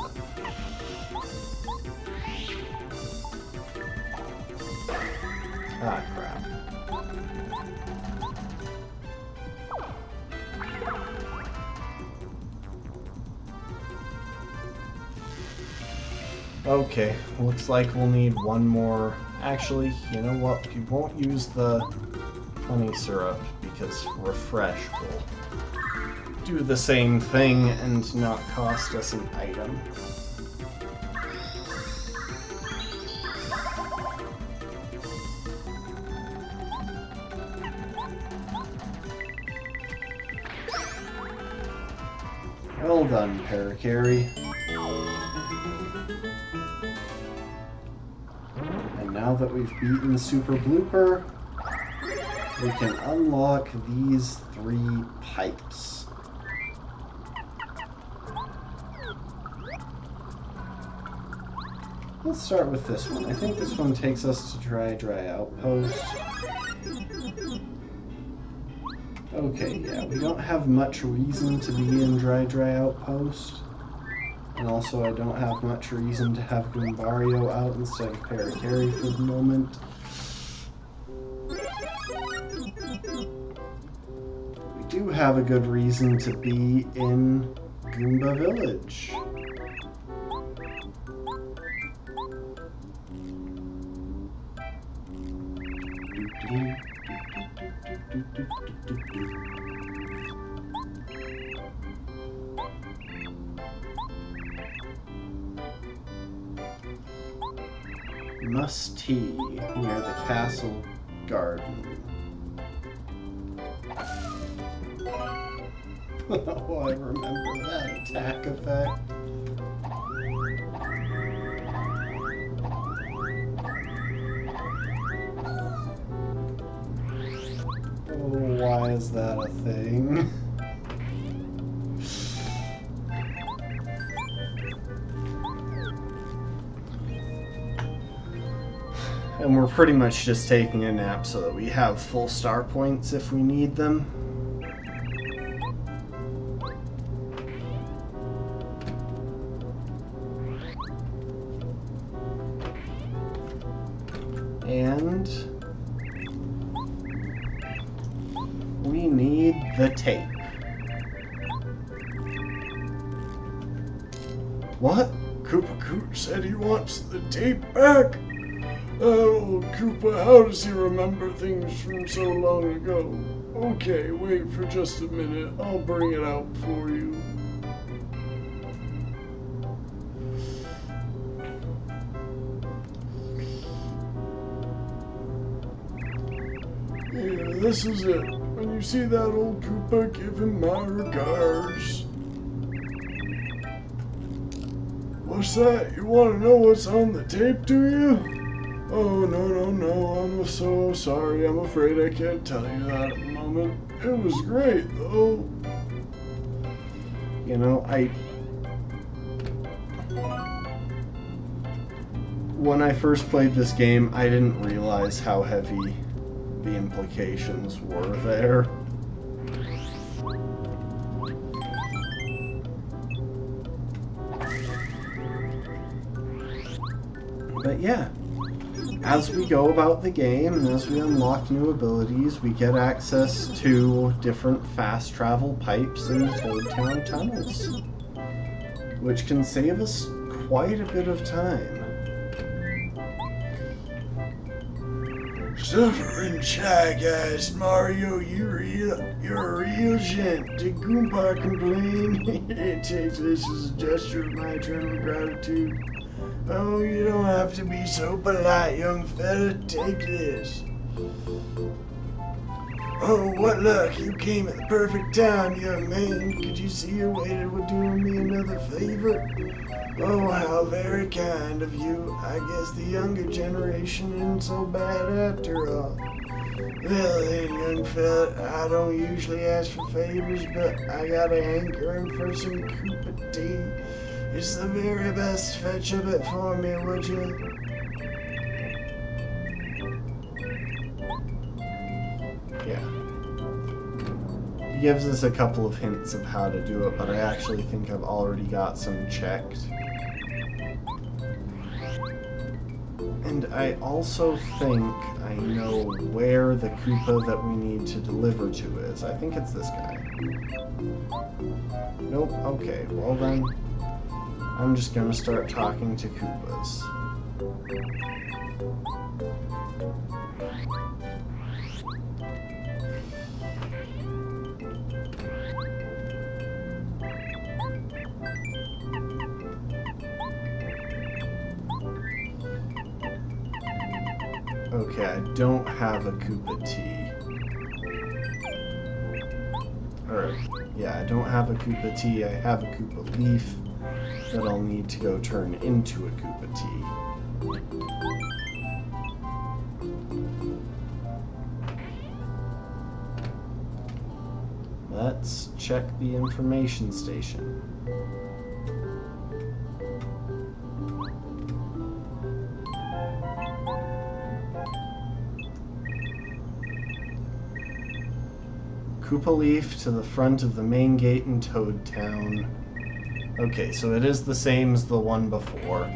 Ah, crap. Okay, looks like we'll need one more. Actually, you know what? We won't use the honey syrup because Refresh will do the same thing and not cost us an item. Well done, Parakarry. And now that we've beaten Super Blooper, we can unlock these 3 pipes. Let's start with this one. I think this one takes us to Dry Outpost. Okay, yeah, we don't have much reason to be in Dry Outpost. And also I don't have much reason to have Goombario out instead of Parakarry for the moment. We do have a good reason to be in Goomba Village. Musty, near the castle garden. Oh, I remember that attack effect. Oh, why is that a thing? And we're pretty much just taking a nap so that we have full star points if we need them. And we need the tape. What? Koopa Cooch said he wants the tape back? Oh, Koopa, how does he remember things from so long ago? Okay, wait for just a minute. I'll bring it out for you. Yeah, this is it. When you see that old Koopa, give him my regards. What's that? You want to know what's on the tape, do you? Oh, no, I'm so sorry. I'm afraid I can't tell you that at the moment. It was great, though. You know, when I first played this game, I didn't realize how heavy the implications were there. But yeah, as we go about the game and as we unlock new abilities, we get access to different fast travel pipes in the Toad Town tunnels, which can save us quite a bit of time. Suffering Shy Guys, Mario, you're a real gent. Did Goomba complain? Take this as a gesture of my eternal gratitude. Oh, you don't have to be so polite, young fella. Take this. Oh, what luck. You came at the perfect time, young man. Could you see your way to doing me another favor? Oh, how very kind of you. I guess the younger generation isn't so bad after all. Well then, young fella, I don't usually ask for favors, but I got a hankering for some Koopa tea. It's the very best. Fetch a bit for me, would you? Yeah. He gives us a couple of hints of how to do it, but I actually think I've already got some checked. And I also think I know where the Koopa that we need to deliver to is. I think it's this guy. Nope, okay, well then, I'm just gonna start talking to Koopas. Okay, I don't have a Koopa tea. Or, yeah, I don't have a Koopa tea. I have a Koopa leaf that I'll need to go turn into a Koopa tea. Let's check the information station. Koopa Leaf to the front of the main gate in Toad Town. Okay, so it is the same as the one before,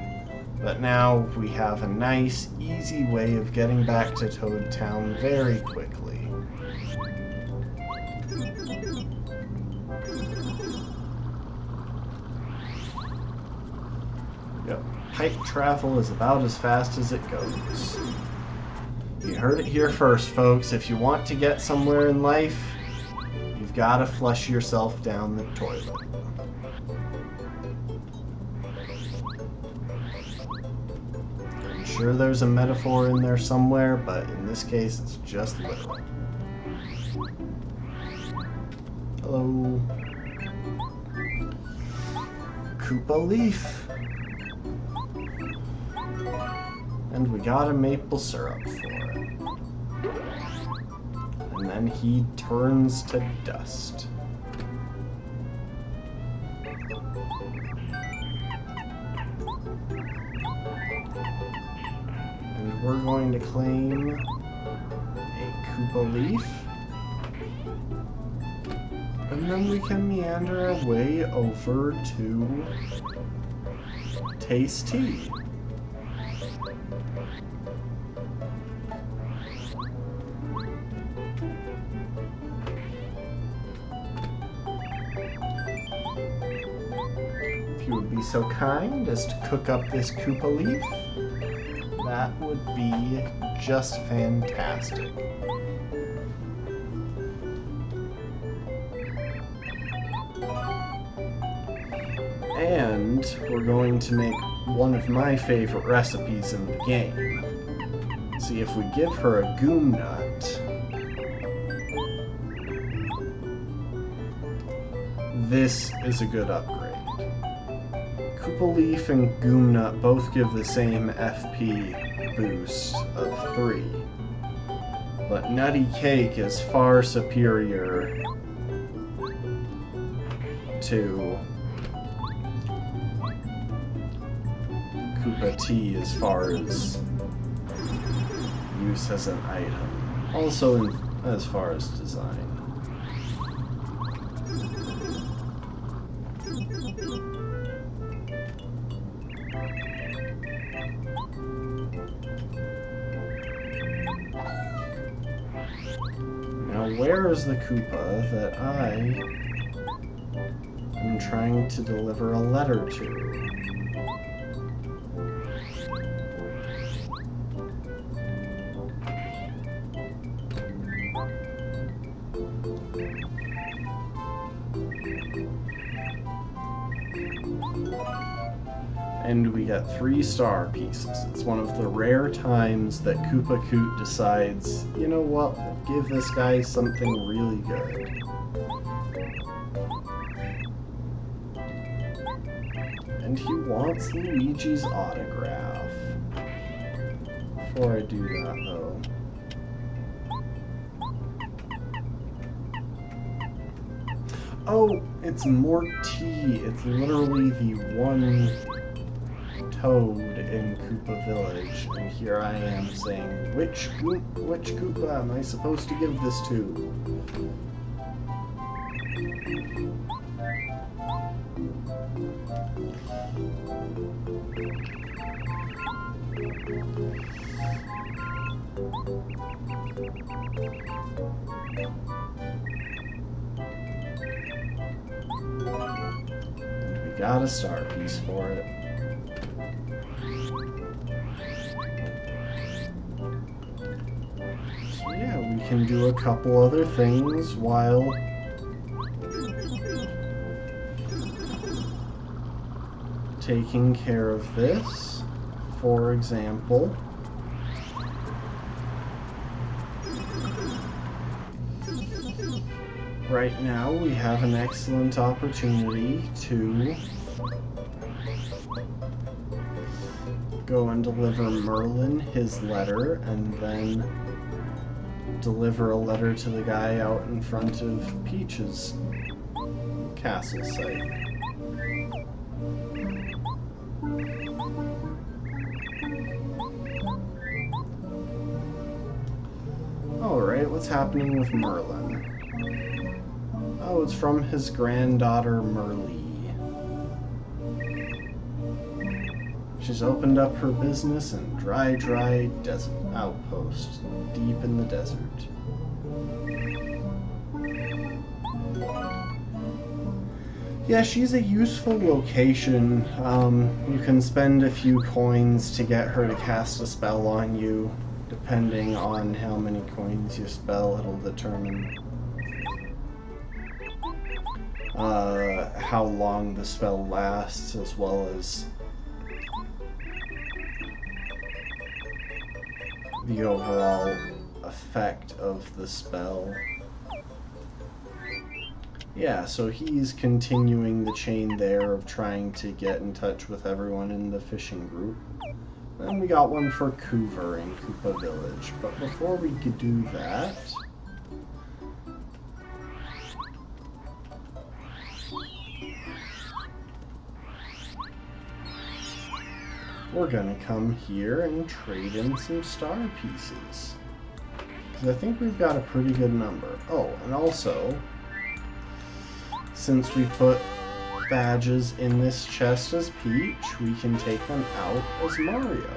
but now we have a nice, easy way of getting back to Toad Town very quickly. Yep, pipe travel is about as fast as it goes. You heard it here first, folks. If you want to get somewhere in life, you've got to flush yourself down the toilet. I'm sure there's a metaphor in there somewhere, but in this case, it's just literal. Hello. Koopa Leaf. And we got a maple syrup for it. And then he turns to dust. And we're going to claim a Koopa Leaf. And then we can meander our way over to Taste Tea. If you would be so kind as to cook up this Koopa Leaf, that would be just fantastic. And we're going to make one of my favorite recipes in the game. See, if we give her a Goom Nut, this is a good upgrade. Koopa Leaf and Goom Nut both give the same FP boost of 3, but Nutty Cake is far superior to Koopa Tea as far as use as an item. Also as far as design. Now where is the Koopa that I am trying to deliver a letter to? and we get 3 star pieces. It's one of the rare times that Koopa Koot decides, you know what, we'll give this guy something really good. And he wants Luigi's autograph. Before I do that, though, oh, it's Morty. It's literally the one toad in Koopa Village, and here I am saying, which Koopa am I supposed to give this to? And we got a star piece for it. So yeah, we can do a couple other things while taking care of this. For example, right now we have an excellent opportunity to go and deliver Merlin his letter, and then deliver a letter to the guy out in front of Peach's castle site. Alright, what's happening with Merlin? Oh, it's from his granddaughter Merlee. She's opened up her business in Dry Desert Outpost, deep in the desert. Yeah, she's a useful location. You can spend a few coins to get her to cast a spell on you. Depending on how many coins you spell, it'll determine how long the spell lasts, as well as the overall effect of the spell. Yeah, so he's continuing the chain there of trying to get in touch with everyone in the fishing group. Then we got one for Koover in Koopa Village. But before we could do that, we're gonna come here and trade in some star pieces. Because I think we've got a pretty good number. Oh, and also, since we put badges in this chest as Peach, we can take them out as Mario.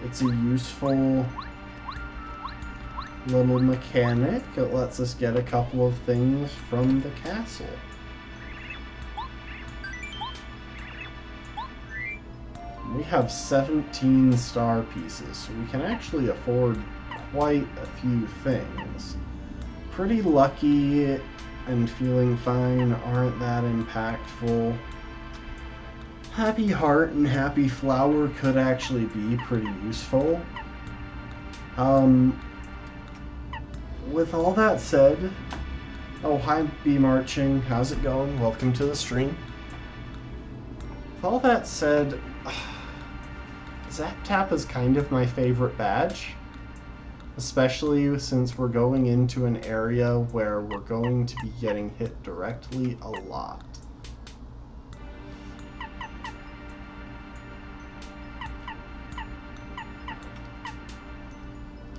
It's a useful little mechanic. It lets us get a couple of things from the castle. We have 17 star pieces, so we can actually afford quite a few things. Pretty lucky and feeling fine aren't that impactful. Happy Heart and Happy Flower could actually be pretty useful. With all that said, oh hi B Marching, how's it going? Welcome to the stream. With all that said, Zap Tap is kind of my favorite badge. Especially since we're going into an area where we're going to be getting hit directly a lot.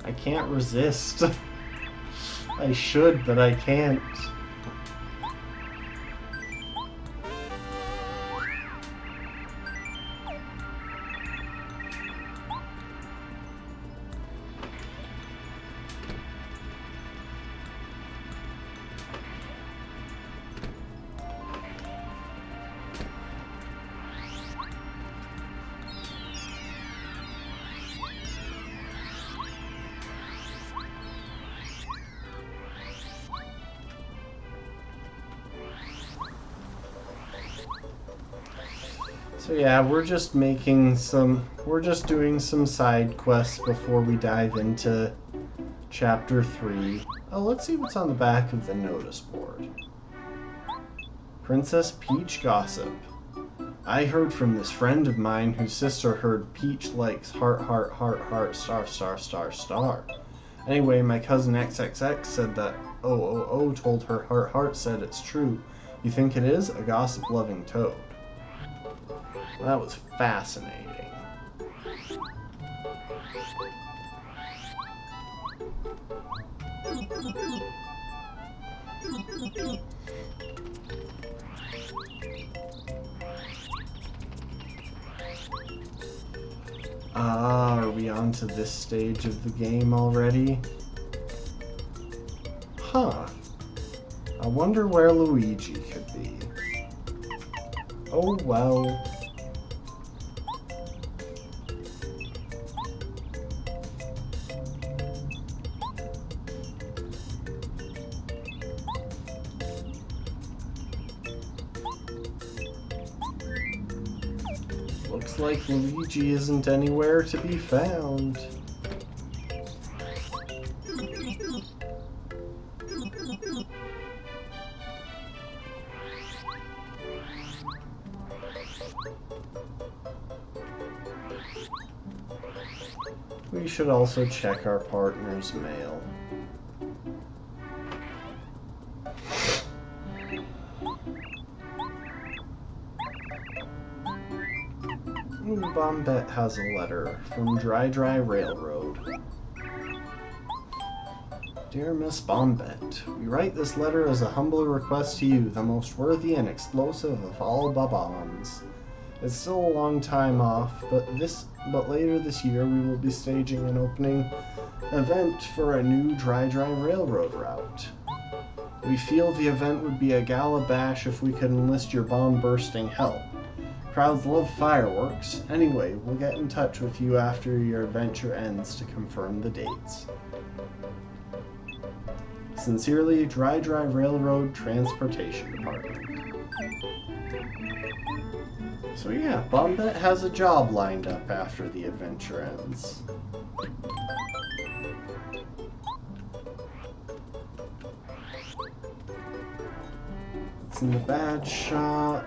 I can't resist. I should, but I can't. So yeah, we're just doing some side quests before we dive into Chapter 3. Oh, let's see what's on the back of the notice board. Princess Peach gossip. I heard from this friend of mine whose sister heard Peach likes heart, heart, heart, heart, star, star, star, star. Anyway, my cousin XXX said that OOO told her heart, heart said it's true. You think it is? A gossip-loving toad. Well, that was fascinating. Ah, are we on to this stage of the game already? Huh. I wonder where Luigi could be. Oh well. Looks like Luigi isn't anywhere to be found. We should also check our partner's mail. Bombette has a letter from Dry Dry Railroad. Dear Miss Bombette, we write this letter as a humble request to you, the most worthy and explosive of all Babons. It's still a long time off, but later this year we will be staging an opening event for a new Dry Dry Railroad route. We feel the event would be a gala bash if we could enlist your bomb-bursting help. Crowds love fireworks. Anyway, we'll get in touch with you after your adventure ends to confirm the dates. Sincerely, Dry Dry Railroad Transportation Department. So yeah, Bombette has a job lined up after the adventure ends. It's in the badge shop.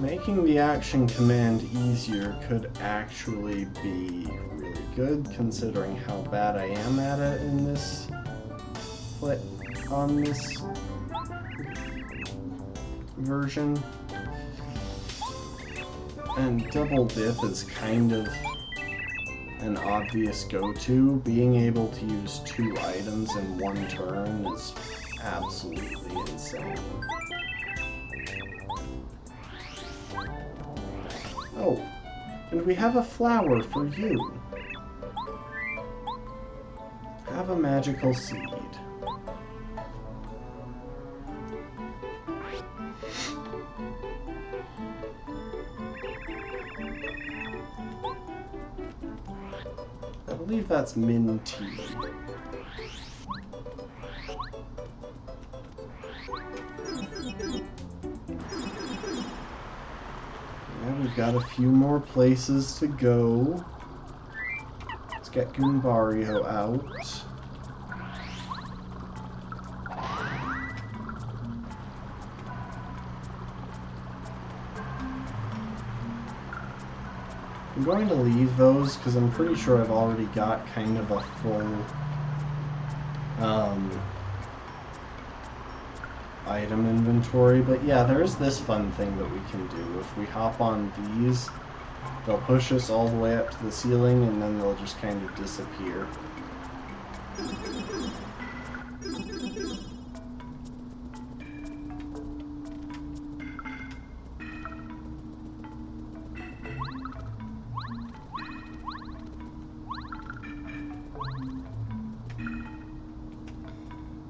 Making the action command easier could actually be really good, considering how bad I am at it in this on this version. And double dip is kind of an obvious go-to. Being able to use 2 items in one turn is absolutely insane. Oh, and we have a flower for you. Have a magical seed. I believe that's mint tea. We've got a few more places to go. Let's get Goombario out. I'm going to leave those because I'm pretty sure I've already got kind of a full item inventory, but yeah, there's this fun thing that we can do. If we hop on these, they'll push us all the way up to the ceiling and then they'll just kind of disappear.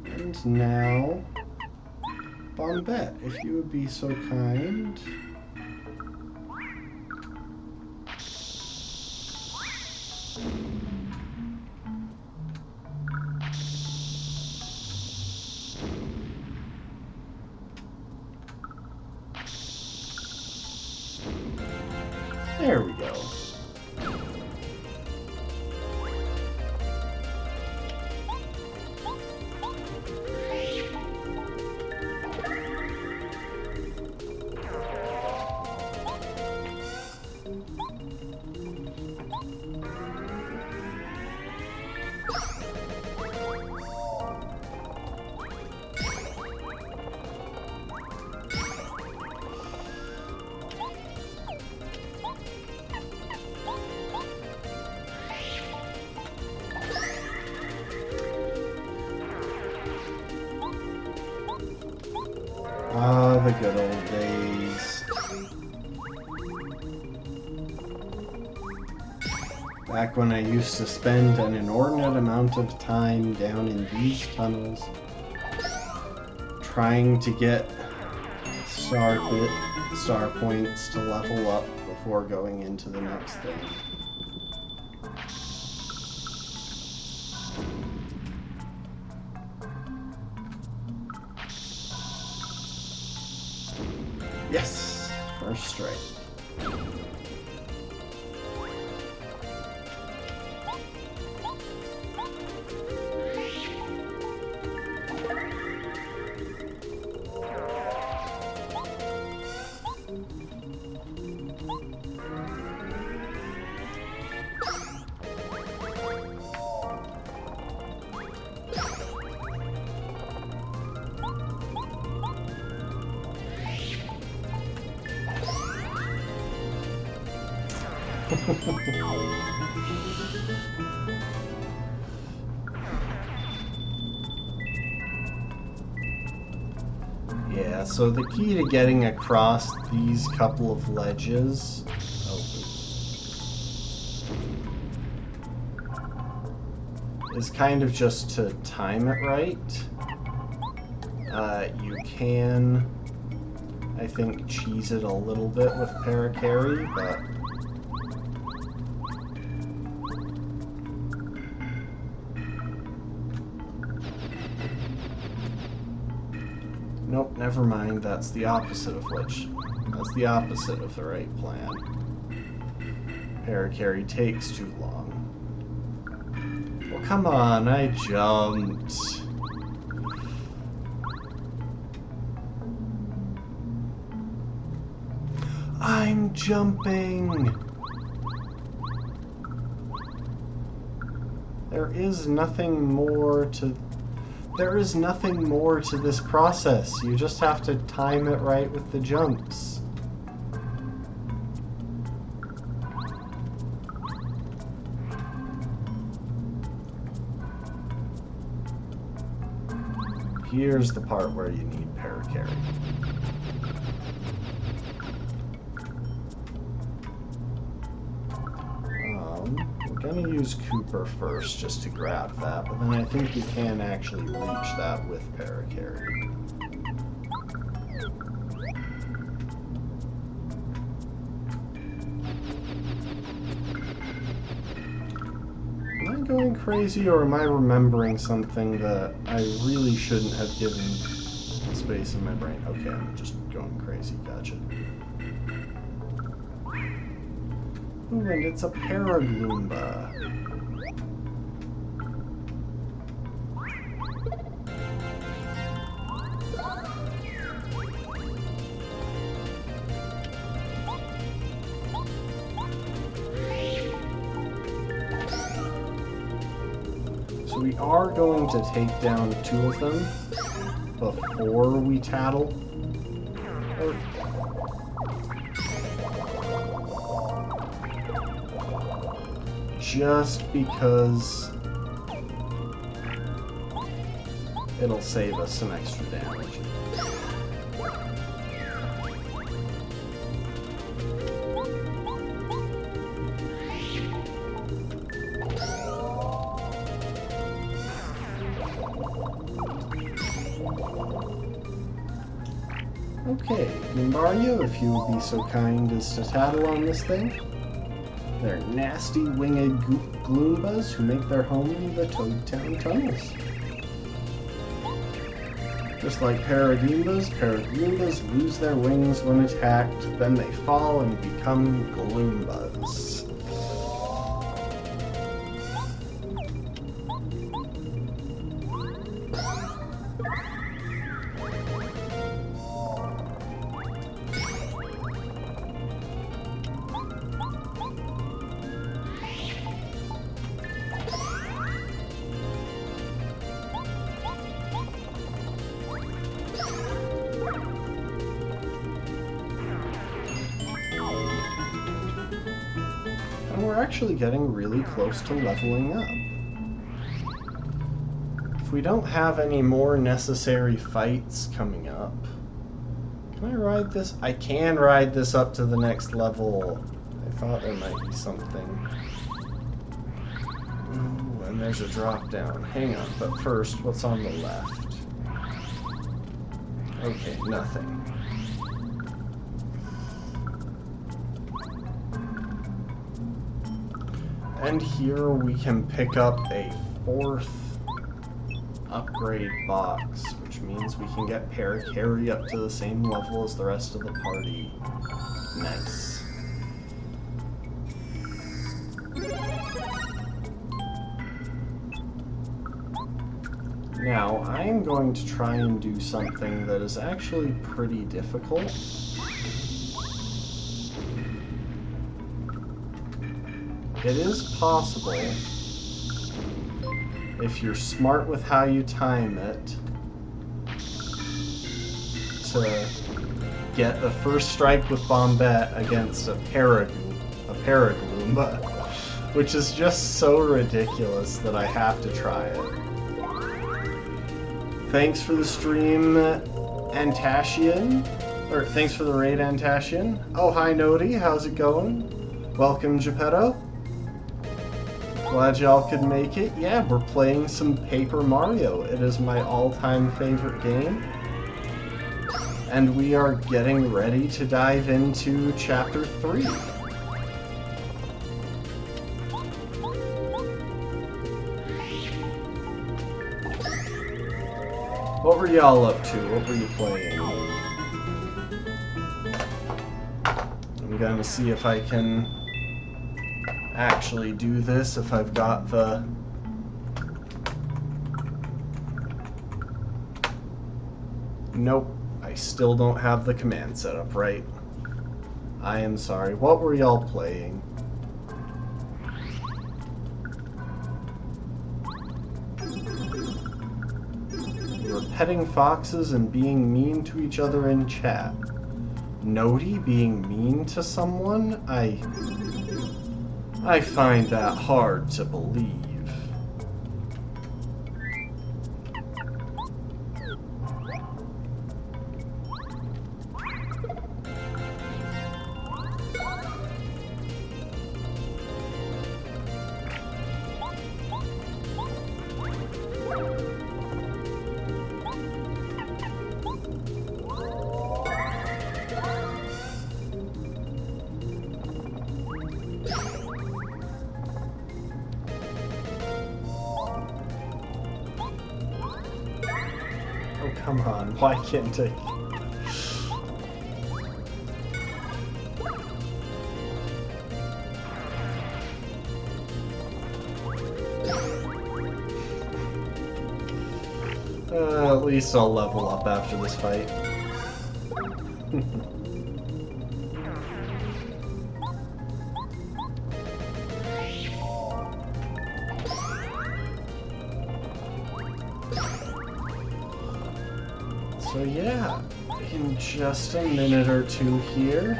And now, Bombette, if you would be so kind. Ah, the good old days. Back when I used to spend an inordinate amount of time down in these tunnels trying to get star points to level up before going into the next thing. Yes! First strike. Yeah, so the key to getting across these couple of ledges is kind of just to time it right. You can, I think, cheese it a little bit with Parakarry, but nope, never mind. That's the opposite of that's the opposite of the right plan. Parakarry takes too long. Well, come on, I jumped. I'm jumping. There is nothing more to this process. You just have to time it right with the jumps. Here's the part where you need Parakarry. We're gonna use Cooper first just to grab that, but then I think you can actually reach that with Parakarry. Am I going crazy, or am I remembering something that I really shouldn't have given space in my brain? Okay, I'm just going crazy, gotcha. Ooh, and it's a Paragloomba. So we are going to take down 2 of them before we tattle. Just because it'll save us some extra damage. Okay, Goombario, if you would be so kind as to tattle on this thing. They're nasty winged Gloombas who make their home in the Toad Town tunnels. Just like Paragoombas lose their wings when attacked, then they fall and become Gloombas. We're actually getting really close to leveling up. If we don't have any more necessary fights coming up, Can I ride this? I can ride this up to the next level. I thought there might be something. Ooh, and there's a drop down. Hang on, but first, what's on the left? Okay, nothing. And here we can pick up a 4th upgrade box, which means we can get Parakarry up to the same level as the rest of the party. Nice. Now, I'm going to try and do something that is actually pretty difficult. It is possible, if you're smart with how you time it, to get the first strike with Bombette against a Paragloom, which is just so ridiculous that I have to try it. Thanks for the stream, Antashian. Or thanks for the raid, Antashian. Oh, hi, Nodi. How's it going? Welcome, Geppetto. Glad y'all could make it. Yeah, we're playing some Paper Mario. It is my all-time favorite game. And we are getting ready to dive into Chapter 3. What were y'all up to? What were you playing? I'm gonna see if I can actually do this, if I've got the... Nope, I still don't have the command set up right. I am sorry. What were y'all playing? We're petting foxes and being mean to each other in chat. Nodi being mean to someone? I find that hard to believe. Come on, why can't I? At least I'll level up after this fight. So yeah, in just a minute or two here,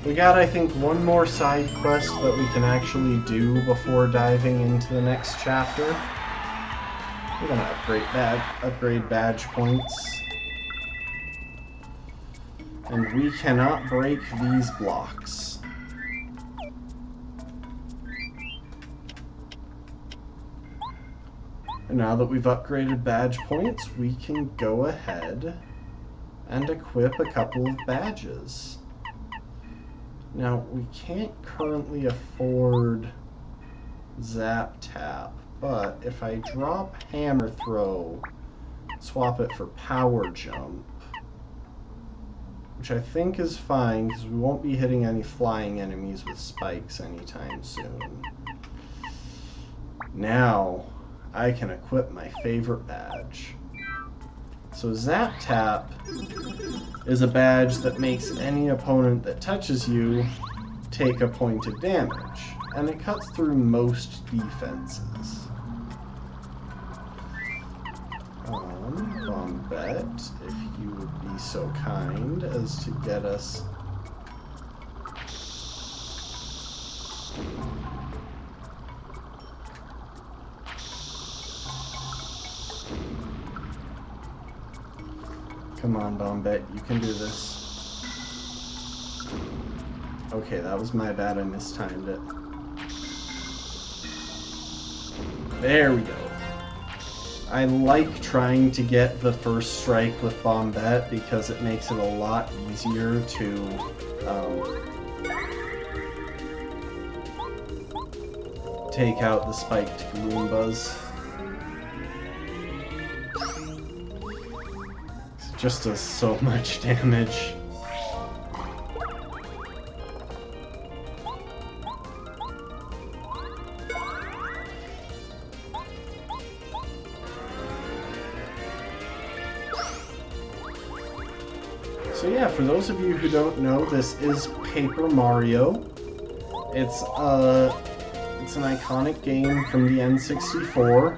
we got, I think, one more side quest that we can actually do before diving into the next chapter. We're gonna upgrade badge points. And we cannot break these blocks. And now that we've upgraded badge points, we can go ahead and equip a couple of badges. Now, we can't currently afford Zap Tap, but if I drop Hammer Throw, swap it for Power Jump, which I think is fine because we won't be hitting any flying enemies with spikes anytime soon. Now, I can equip my favorite badge. So Zap Tap is a badge that makes any opponent that touches you take a point of damage, and it cuts through most defenses. Bombette, if you would be so kind as to get us... Come on, Bombette, you can do this. Okay, that was my bad, I mistimed it. There we go. I like trying to get the first strike with Bombette because it makes it a lot easier to take out the spiked Goombas. It just does so much damage. So yeah, for those of you who don't know, this is Paper Mario. It's an iconic game from the N64.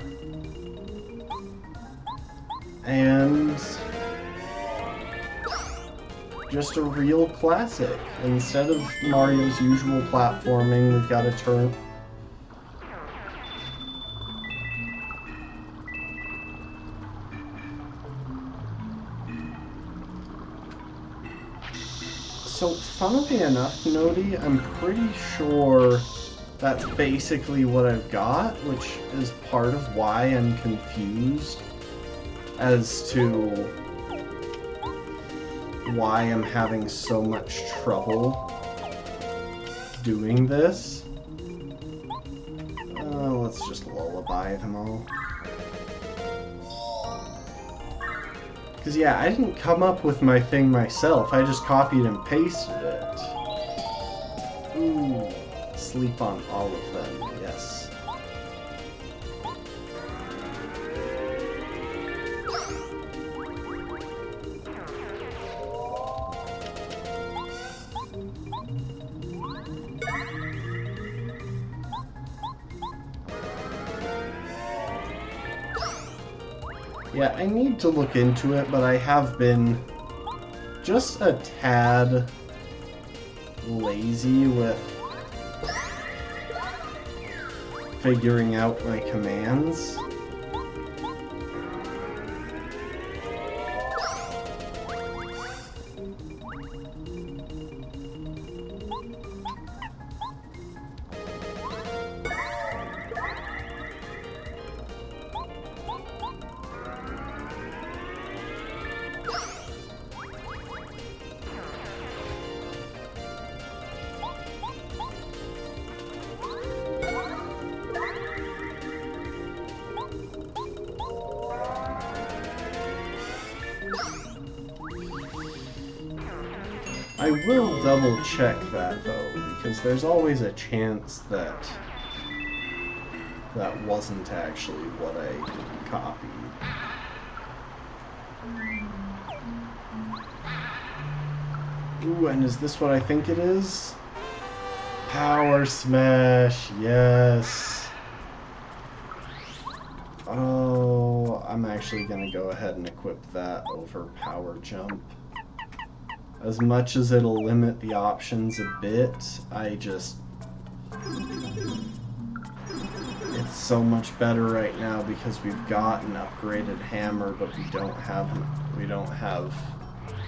And just a real classic. Instead of Mario's usual platforming, we've got to turn... So, funnily enough, Nodi, I'm pretty sure that's basically what I've got, which is part of why I'm confused as to why I'm having so much trouble doing this. Let's just lullaby them all. Because yeah, I didn't come up with my thing myself, I just copied and pasted it. Ooh, sleep on all of them, yes. Yeah, I need to look into it, but I have been just a tad lazy with figuring out my commands. I will double check that though, because there's always a chance that that wasn't actually what I copied. Ooh, and is this what I think it is? Power Smash, yes! Oh, I'm actually gonna go ahead and equip that over Power Jump. As much as it'll limit the options a bit, it's so much better right now because we've got an upgraded hammer, but we don't have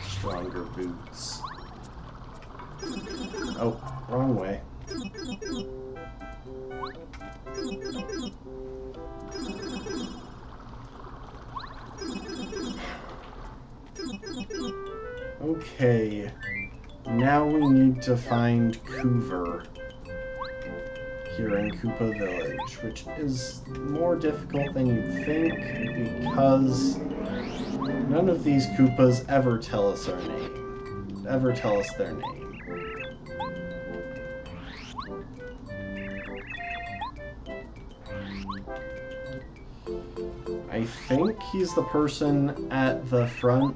stronger boots. Oh, wrong way. Okay, now we need to find Koover here in Koopa Village, which is more difficult than you'd think because none of these Koopas ever tell us their name. I think he's the person at the front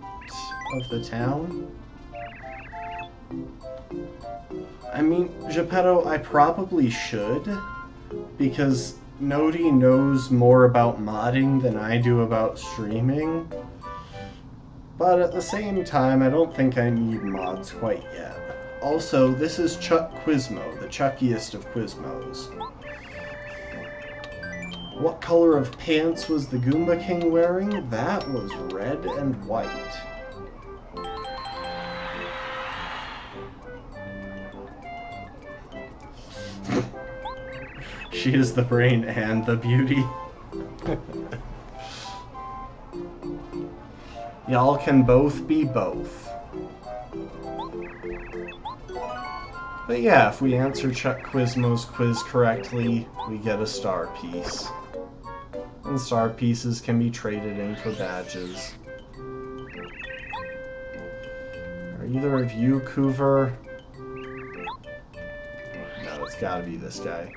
of the town. I mean, Geppetto, I probably should, because Nodi knows more about modding than I do about streaming, but at the same time, I don't think I need mods quite yet. Also, this is Chuck Quizmo, the chuckiest of Quizmos. What color of pants was the Goomba King wearing? That was red and white. She is the brain and the beauty. Y'all can both be both. But yeah, if we answer Chuck Quizmo's quiz correctly, we get a star piece. And star pieces can be traded in for badges. Are either of you Coover? No, it's gotta be this guy.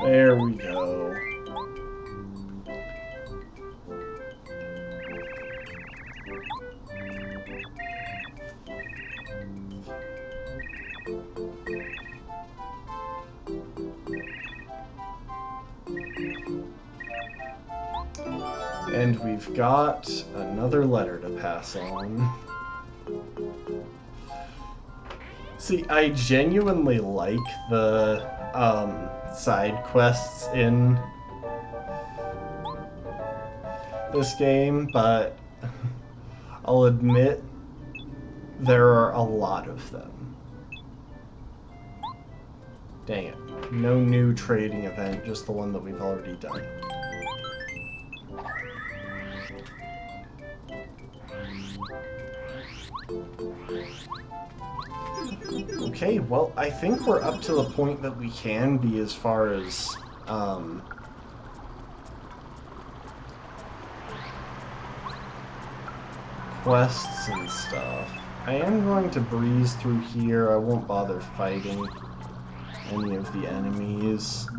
There we go. And we've got another letter to pass on. See, I genuinely like the side quests in this game, but I'll admit there are a lot of them. Dang it. No new trading event, just the one that we've already done. Okay, well, I think we're up to the point that we can be as far as, quests and stuff. I am going to breeze through here. I won't bother fighting any of the enemies.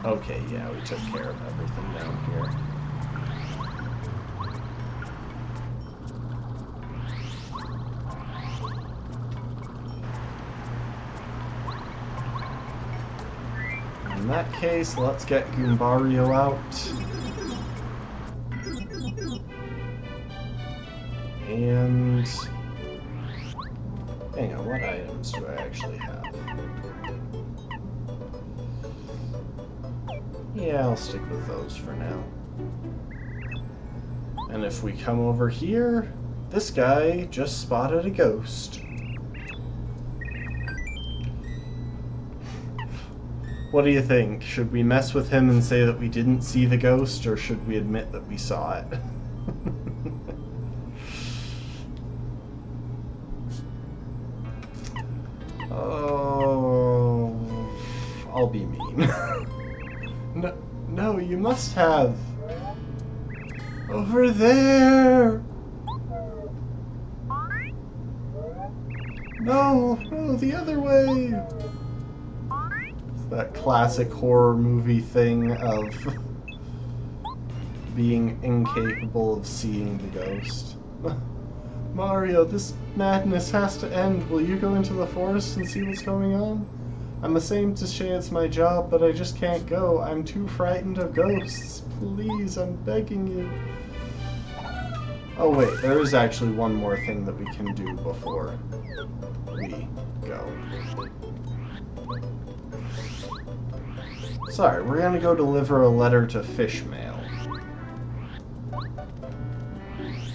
Okay, yeah, we took care of everything down here. In that case, let's get Goombario out. And hang on, what items do I actually have? Yeah, I'll stick with those for now. And if we come over here, this guy just spotted a ghost. What do you think? Should we mess with him and say that we didn't see the ghost, or should we admit that we saw it? Oh, I'll be mean. No, you must have. Over there! No, the other way! It's that classic horror movie thing of being incapable of seeing the ghost. Mario, this madness has to end. Will you go into the forest and see what's going on? I'm ashamed to say it's my job, but I just can't go. I'm too frightened of ghosts. Please, I'm begging you. Oh wait, there is actually one more thing that we can do before we go. Sorry, we're gonna go deliver a letter to Fishmail,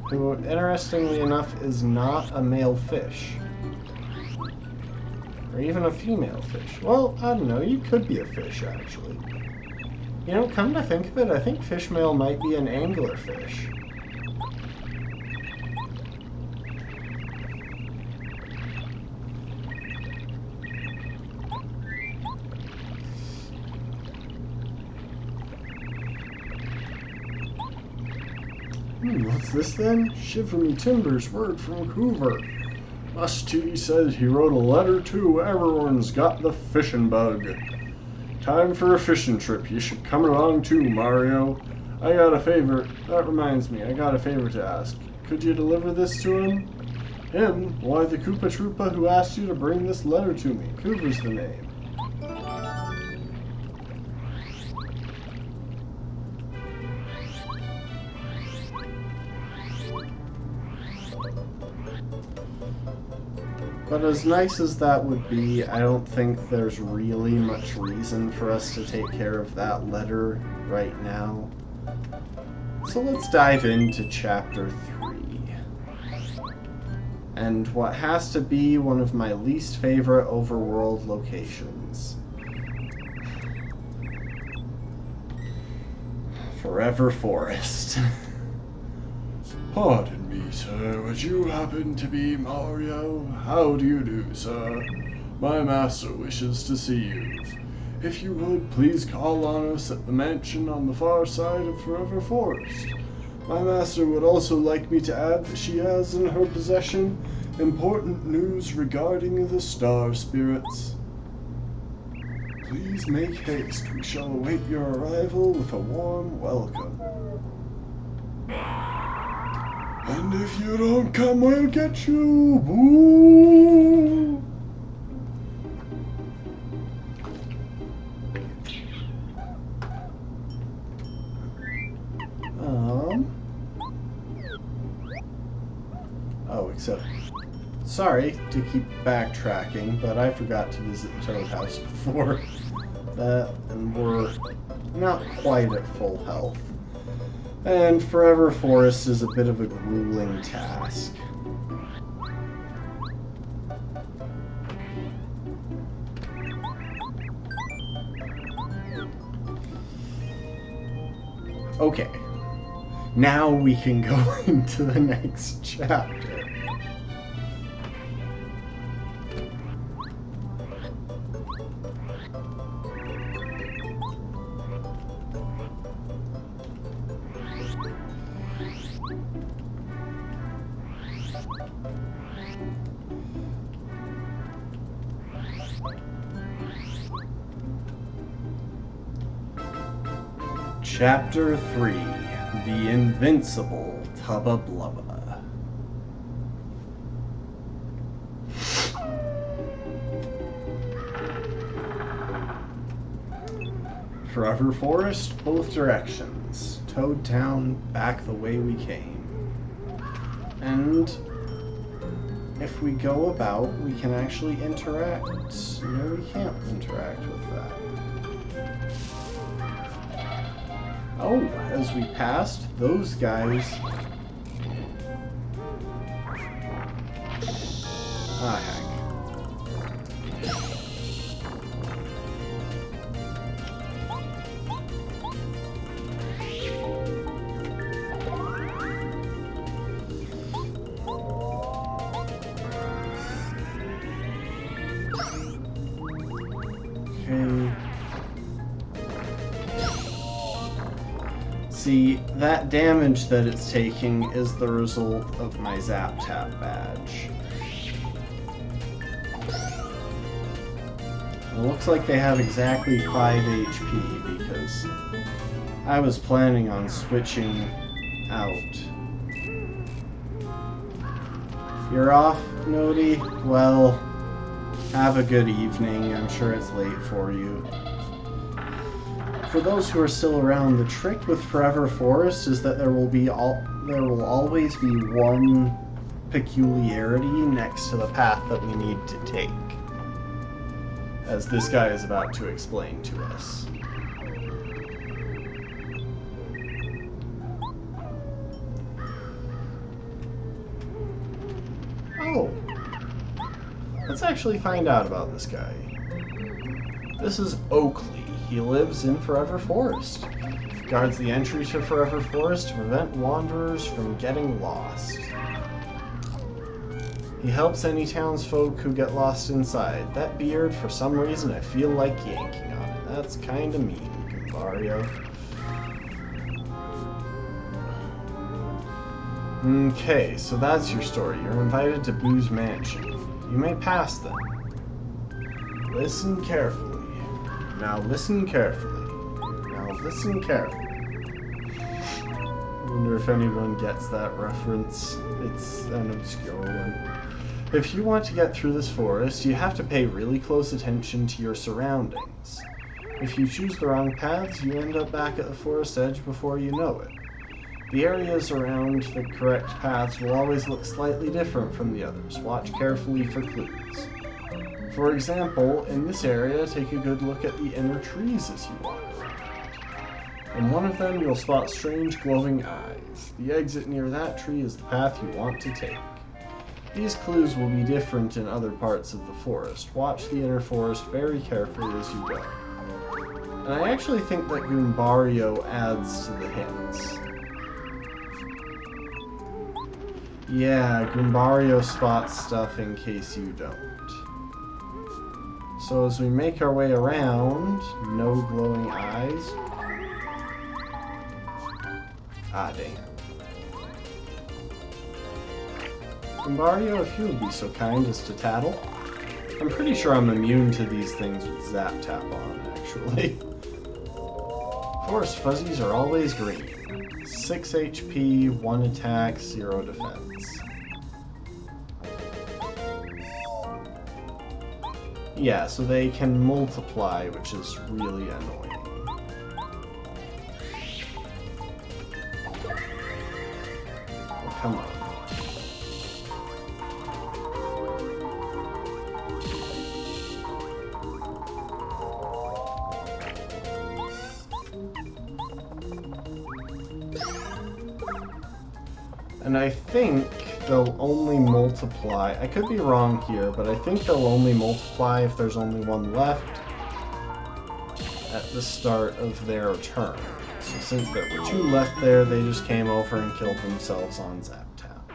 who, interestingly enough, is not a male fish. Or even a female fish. Well, I don't know, you could be a fish, actually. You know, come to think of it, I think Fishmail might be an anglerfish. What's this then? Shiver me timbers, word from Coover. Musty says he wrote a letter too. Everyone's got the fishing bug. Time for a fishing trip. You should come along too, Mario. I got a favor. That reminds me, I got a favor to ask. Could you deliver this to him? Him? Why, the Koopa Troopa who asked you to bring this letter to me. Coover's the name. But as nice as that would be, I don't think there's really much reason for us to take care of that letter right now. So let's dive into Chapter 3. and what has to be one of my least favorite overworld locations. Forever Forest. Pardon me, sir. Would you happen to be Mario? How do you do, sir? My master wishes to see you. If you would, please call on us at the mansion on the far side of Forever Forest. My master would also like me to add that she has in her possession important news regarding the star spirits. Please make haste. We shall await your arrival with a warm welcome. And if you don't come, we'll get you. Boo! Oh, except... Sorry to keep backtracking, but I forgot to visit Toad House before that, and we're not quite at full health. And Forever Forest is a bit of a grueling task. Okay, now we can go into the next chapter. Chapter 3, The Invincible Tubba Blubba. Forever Forest, both directions. Toad Town, back the way we came. And if we go about, we can actually interact. No, we can't interact with that. Oh, as we passed, those guys... Ah, heck. See, that damage that it's taking is the result of my Zap Tap badge. It looks like they have exactly 5 HP because I was planning on switching out. You're off, Nodi? Well, have a good evening. I'm sure it's late for you. For those who are still around, the trick with Forever Forest is that there will always be one peculiarity next to the path that we need to take, as this guy is about to explain to us. Oh, let's actually find out about this guy. This is Oakley. He lives in Forever Forest. Guards the entry to Forever Forest to prevent wanderers from getting lost. He helps any townsfolk who get lost inside. That beard, for some reason, I feel like yanking on it. That's kinda mean, Goombario. Okay, so that's your story. You're invited to Boo's mansion. You may pass them. Listen carefully. Now listen carefully. Now listen carefully. I wonder if anyone gets that reference. It's an obscure one. If you want to get through this forest, you have to pay really close attention to your surroundings. If you choose the wrong paths, you end up back at the forest edge before you know it. The areas around the correct paths will always look slightly different from the others. Watch carefully for clues. For example, in this area, take a good look at the inner trees as you walk around. In one of them, you'll spot strange glowing eyes. The exit near that tree is the path you want to take. These clues will be different in other parts of the forest. Watch the inner forest very carefully as you go. And I actually think that Goombario adds to the hints. Yeah, Goombario spots stuff in case you don't. So as we make our way around, no glowing eyes. Ah, dang it. Goombario, if you would be so kind as to tattle. I'm pretty sure I'm immune to these things with Zap Tap on, actually. Forest Fuzzies are always green. 6 HP, 1 attack, 0 defense. Yeah, so they can multiply, which is really annoying. Oh, come on. And I think they'll only multiply. I could be wrong here, but I think they'll only multiply if there's only one left at the start of their turn. So since there were 2 left there, they just came over and killed themselves on Zap Tap.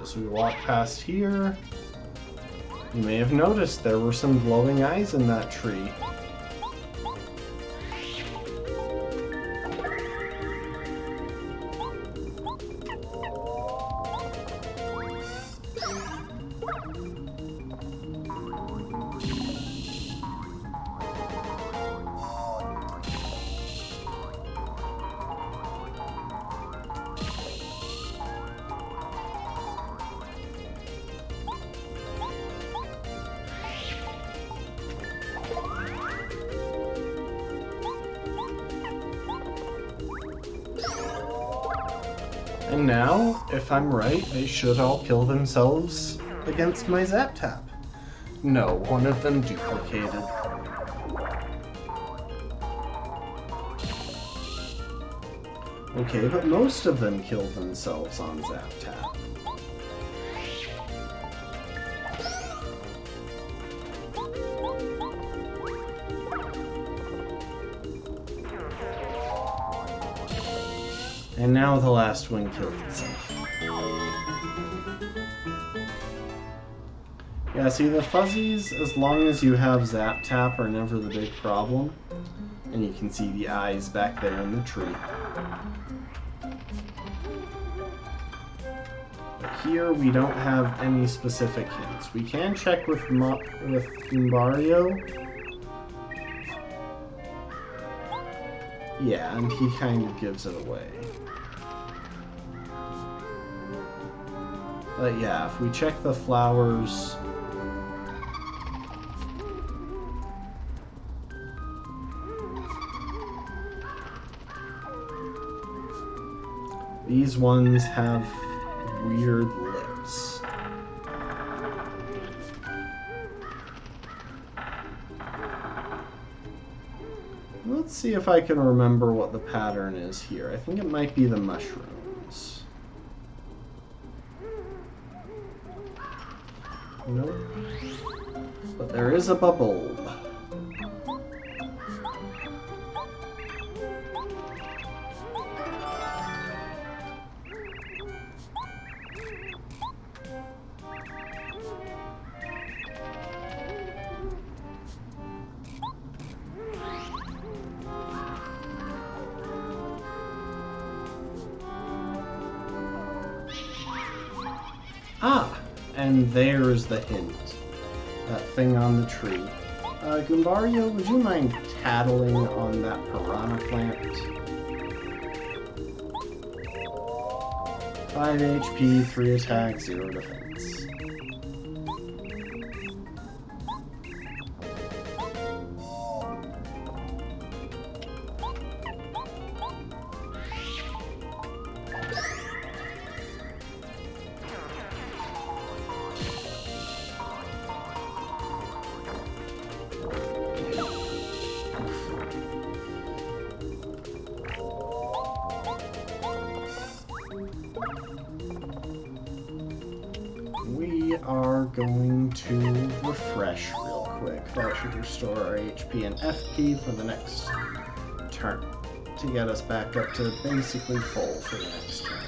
As we walk past here, you may have noticed there were some glowing eyes in that tree. And now, if I'm right, they should all kill themselves against my Zap Tap. No, one of them duplicated. Okay, but most of them killed themselves on Zap Tap. And now the last one killed itself. Yeah, see, the fuzzies, as long as you have Zap Tap, are never the big problem. And you can see the eyes back there in the tree. But here we don't have any specific hints. We can check with Goombario. Yeah, and he kind of gives it away. But yeah, if we check the flowers... These ones have weird lips. Let's see if I can remember what the pattern is here. I think it might be the mushrooms. Nope. But there is a bubble. Ah, and there's the hint. That thing on the tree. Goombario, would you mind tattling on that piranha plant? 5 HP, 3 attack, 0 defense. We are going to refresh real quick. That should restore our HP and FP for the next turn to get us back up to basically full for the next turn.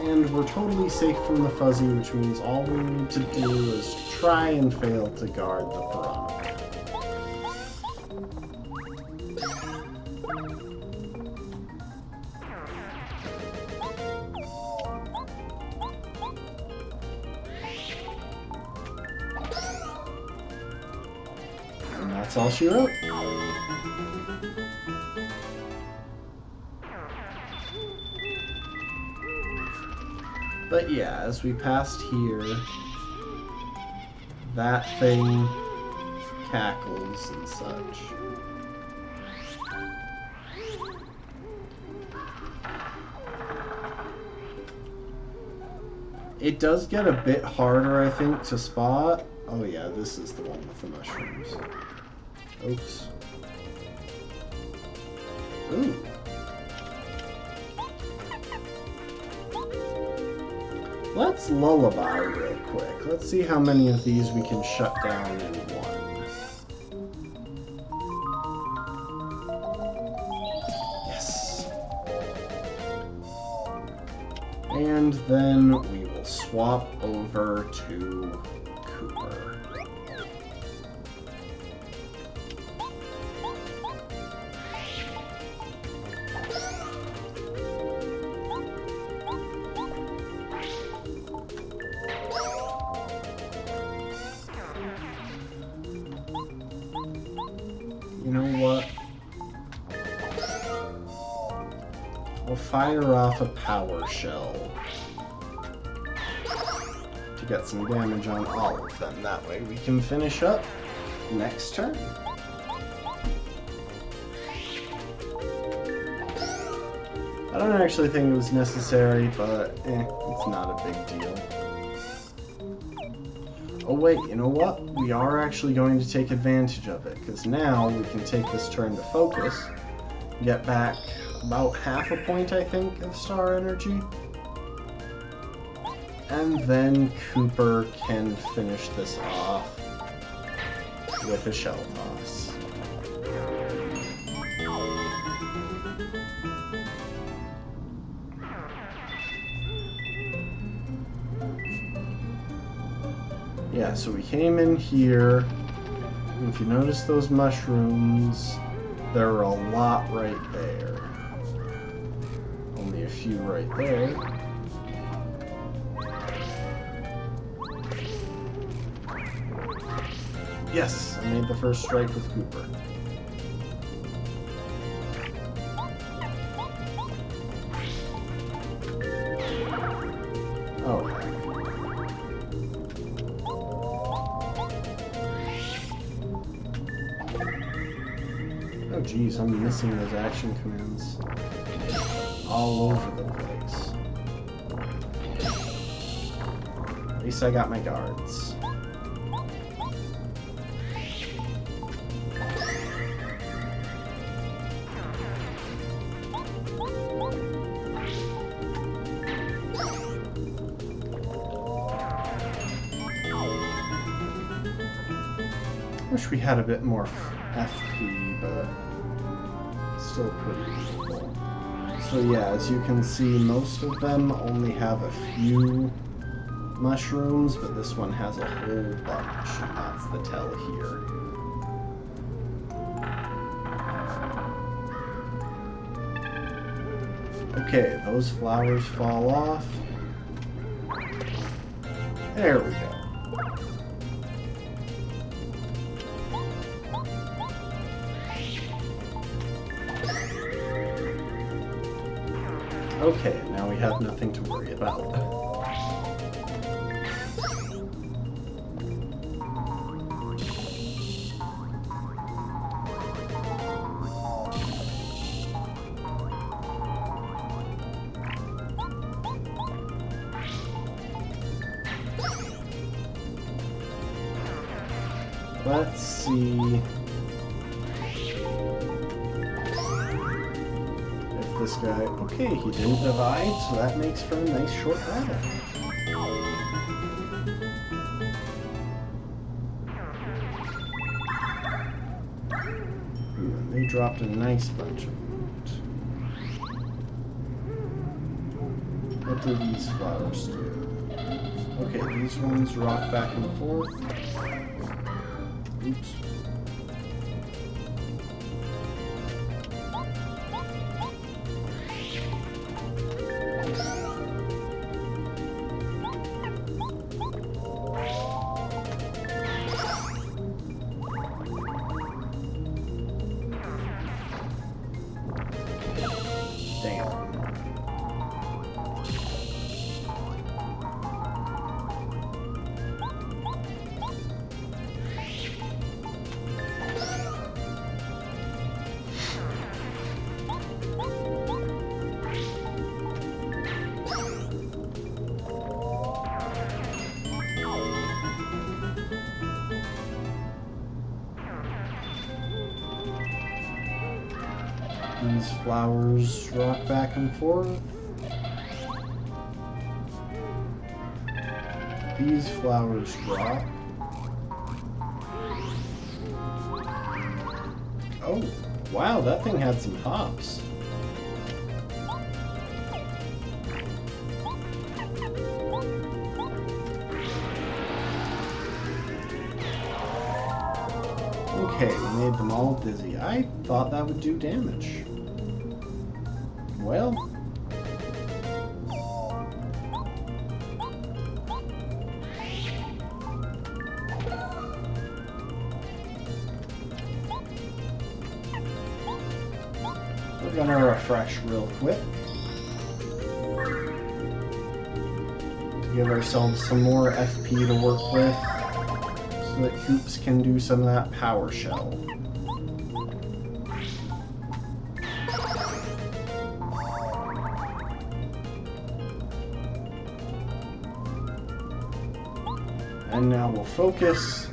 And we're totally safe from the fuzzy, which means all we need to do is try and fail to guard the piranha. And that's all she wrote. But yeah, as we passed here, that thing cackles and such. It does get a bit harder, I think, to spot. Oh yeah, this is the one with the mushrooms. Oops. Ooh. Let's lullaby real quick. Let's see how many of these we can shut down in one. Yes. And then we will swap over to Kooper. You know what? We'll fire off a power shell to get some damage on all of them. That way we can finish up next turn. I don't actually think it was necessary, but it's not a big deal. Oh wait, you know what? We are actually going to take advantage of it, because now we can take this turn to focus, get back about half a point, I think, of star energy, and then Kooper can finish this off with a shell toss. Yeah, so we came in here, and if you notice those mushrooms, there are a lot right there. Only a few right there. Yes, I made the first strike with Kooper. Oh. Oh geez, I'm missing those action commands all over the place. At least I got my guards. Wish we had a bit more FP, but still pretty useful. So yeah, as you can see, most of them only have a few mushrooms, but this one has a whole bunch, and that's the tell here. Okay, those flowers fall off. There we go. Okay, now we have nothing to worry about. Let's see. this guy. Okay, he didn't divide, so that makes for a nice short battle. And they dropped a nice bunch of loot. What do these flowers do? Okay, these ones rock back and forth. Oops. These flowers rock back and forth. These flowers drop. Oh, wow, that thing had some hops. Okay, we made them all dizzy. I thought that would do damage. Well, we're gonna refresh real quick to give ourselves some more FP to work with so that Koops can do some of that power shell. And now we'll focus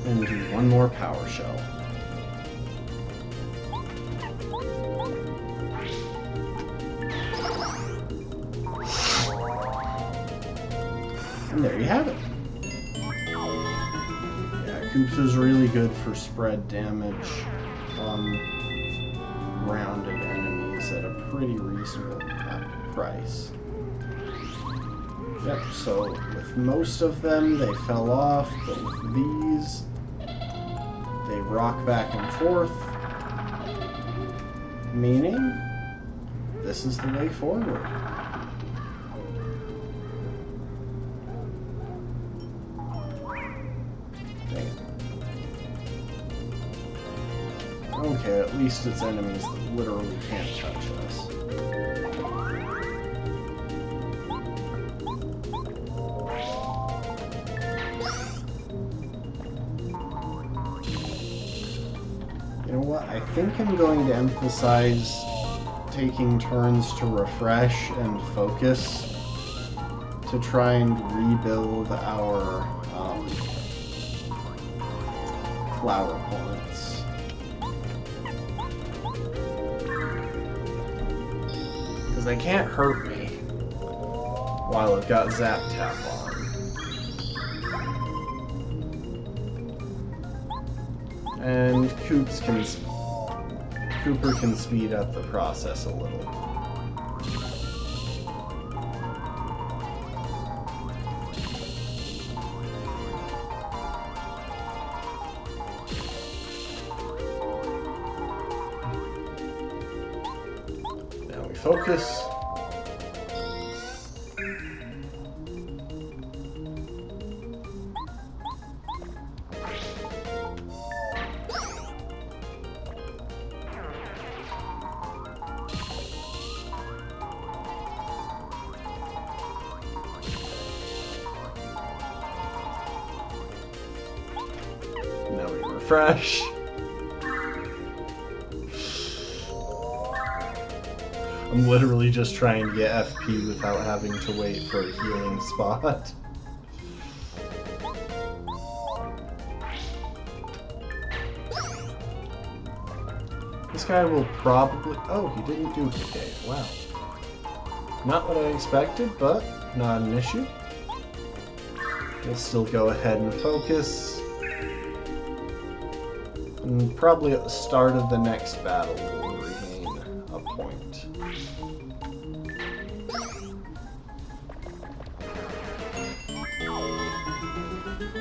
and do one more power shell. And there you have it. Yeah, Koops is really good for spread damage on rounded enemies at a pretty reasonable price. Yep, so with most of them they fell off, but with these they rock back and forth, meaning this is the way forward. Dang it. Okay, at least it's enemies that literally can't touch us. You know what? I think I'm going to emphasize taking turns to refresh and focus to try and rebuild our flower points. Because they can't hurt me while I've got Zap Tap on. And Kooper can speed up the process a little. Now we focus. Now we refresh. I'm literally just trying to get FP without having to wait for a healing spot. This this guy will probably... Oh, he didn't duplicate. Wow. Not what I expected, but not an issue. We'll still go ahead and focus. And probably at the start of the next battle, we'll regain a point.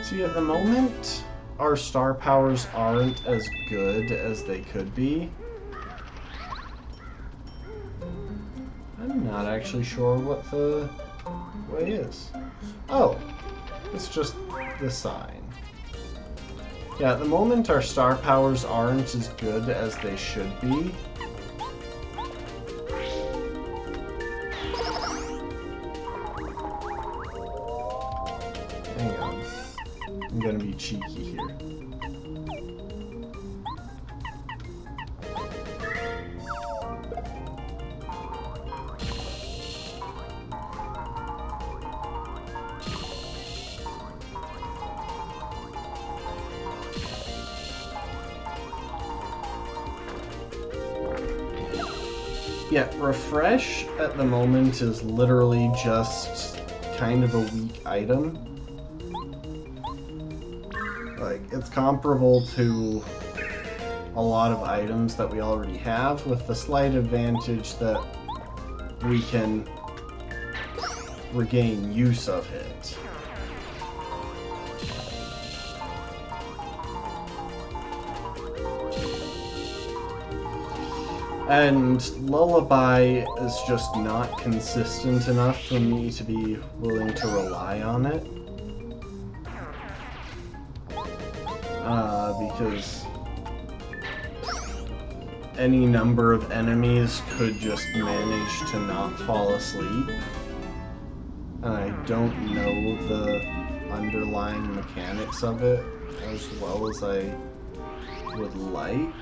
See, at the moment, our star powers aren't as good as they could be. I'm not actually sure what the way is. Oh, it's just the sign. Yeah, at the moment our star powers aren't as good as they should be. Hang on. I'm gonna be cheeky here. Yeah, refresh at the moment is literally just kind of a weak item. Like, it's comparable to a lot of items that we already have, with the slight advantage that we can regain use of it. And Lullaby is just not consistent enough for me to be willing to rely on it. Because any number of enemies could just manage to not fall asleep. And I don't know the underlying mechanics of it as well as I would like.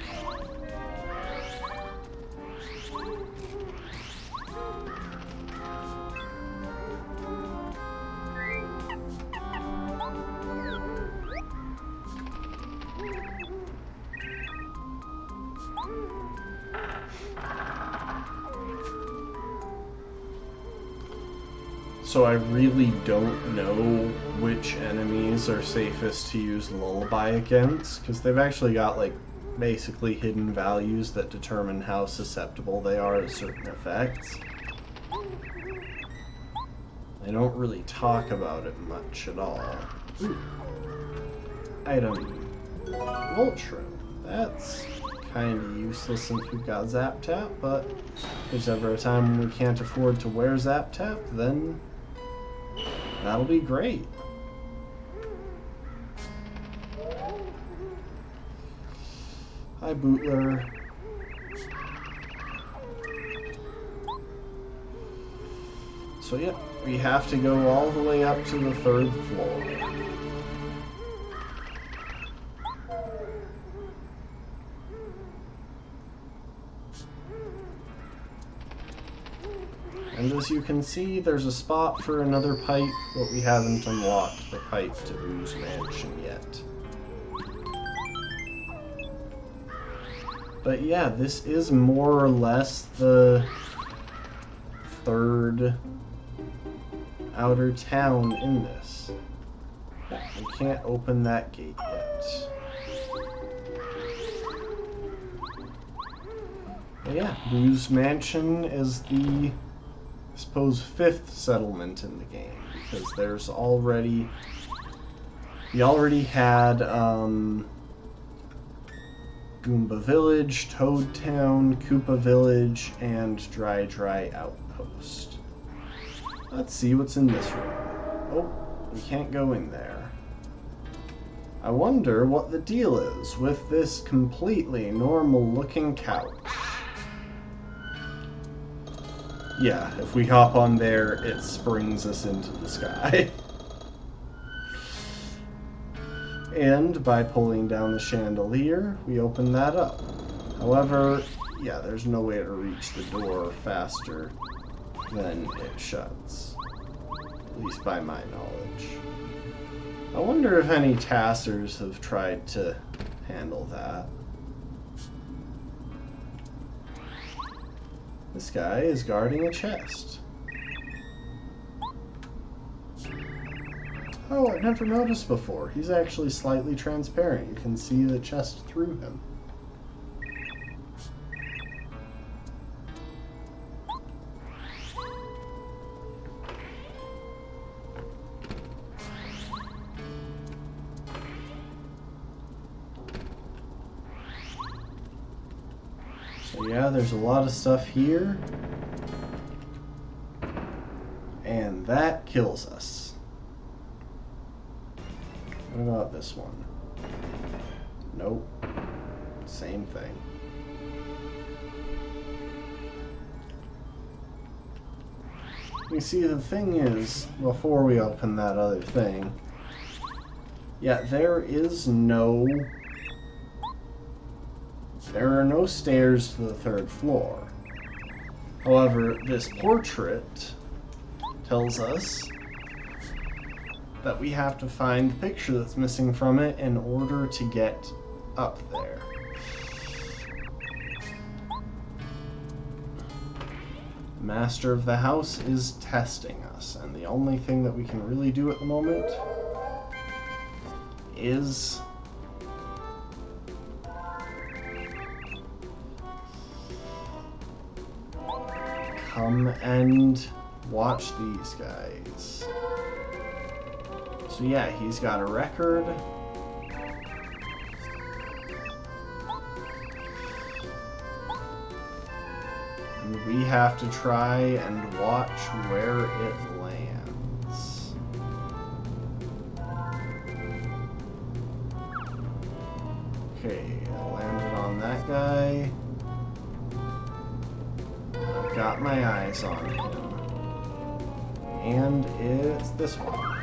So I really don't know which enemies are safest to use Lullaby against, because they've actually got like basically hidden values that determine how susceptible they are to certain effects. They don't really talk about it much at all. Ooh. Item Voltron. That's kind of useless since we've got Zap Tap, but if there's ever a time when we can't afford to wear Zap Tap, then that'll be great. Hi, Bootler. So yeah, we have to go all the way up to the 3rd floor. And as you can see, there's a spot for another pipe, but we haven't unlocked the pipe to Boo's Mansion yet. But yeah, this is more or less the 3rd outer town in this. We can't open that gate yet. But yeah, Boo's Mansion is the, I suppose, 5th settlement in the game, because there's already... We already had, Goomba Village, Toad Town, Koopa Village, and Dry Dry Outpost. Let's see what's in this room. Oh, we can't go in there. I wonder what the deal is with this completely normal-looking couch. Yeah, if we hop on there, it springs us into the sky. And by pulling down the chandelier, we open that up. However, yeah, there's no way to reach the door faster than it shuts. At least by my knowledge. I wonder if any Tassers have tried to handle that. This guy is guarding a chest. Oh, I've never noticed before. He's actually slightly transparent. You can see the chest through him. So yeah, there's a lot of stuff here. And that kills us. What about this one? Nope. Same thing. You see, the thing is, before we open that other thing, yeah, there are no stairs to the 3rd floor. However, this portrait tells us that we have to find the picture that's missing from it in order to get up there. Master of the house is testing us, and the only thing that we can really do at the moment is come and watch these guys. So yeah, he's got a record. And we have to try and watch where it lands. Okay, I landed on that guy. I've got my eyes on him. And it's this one.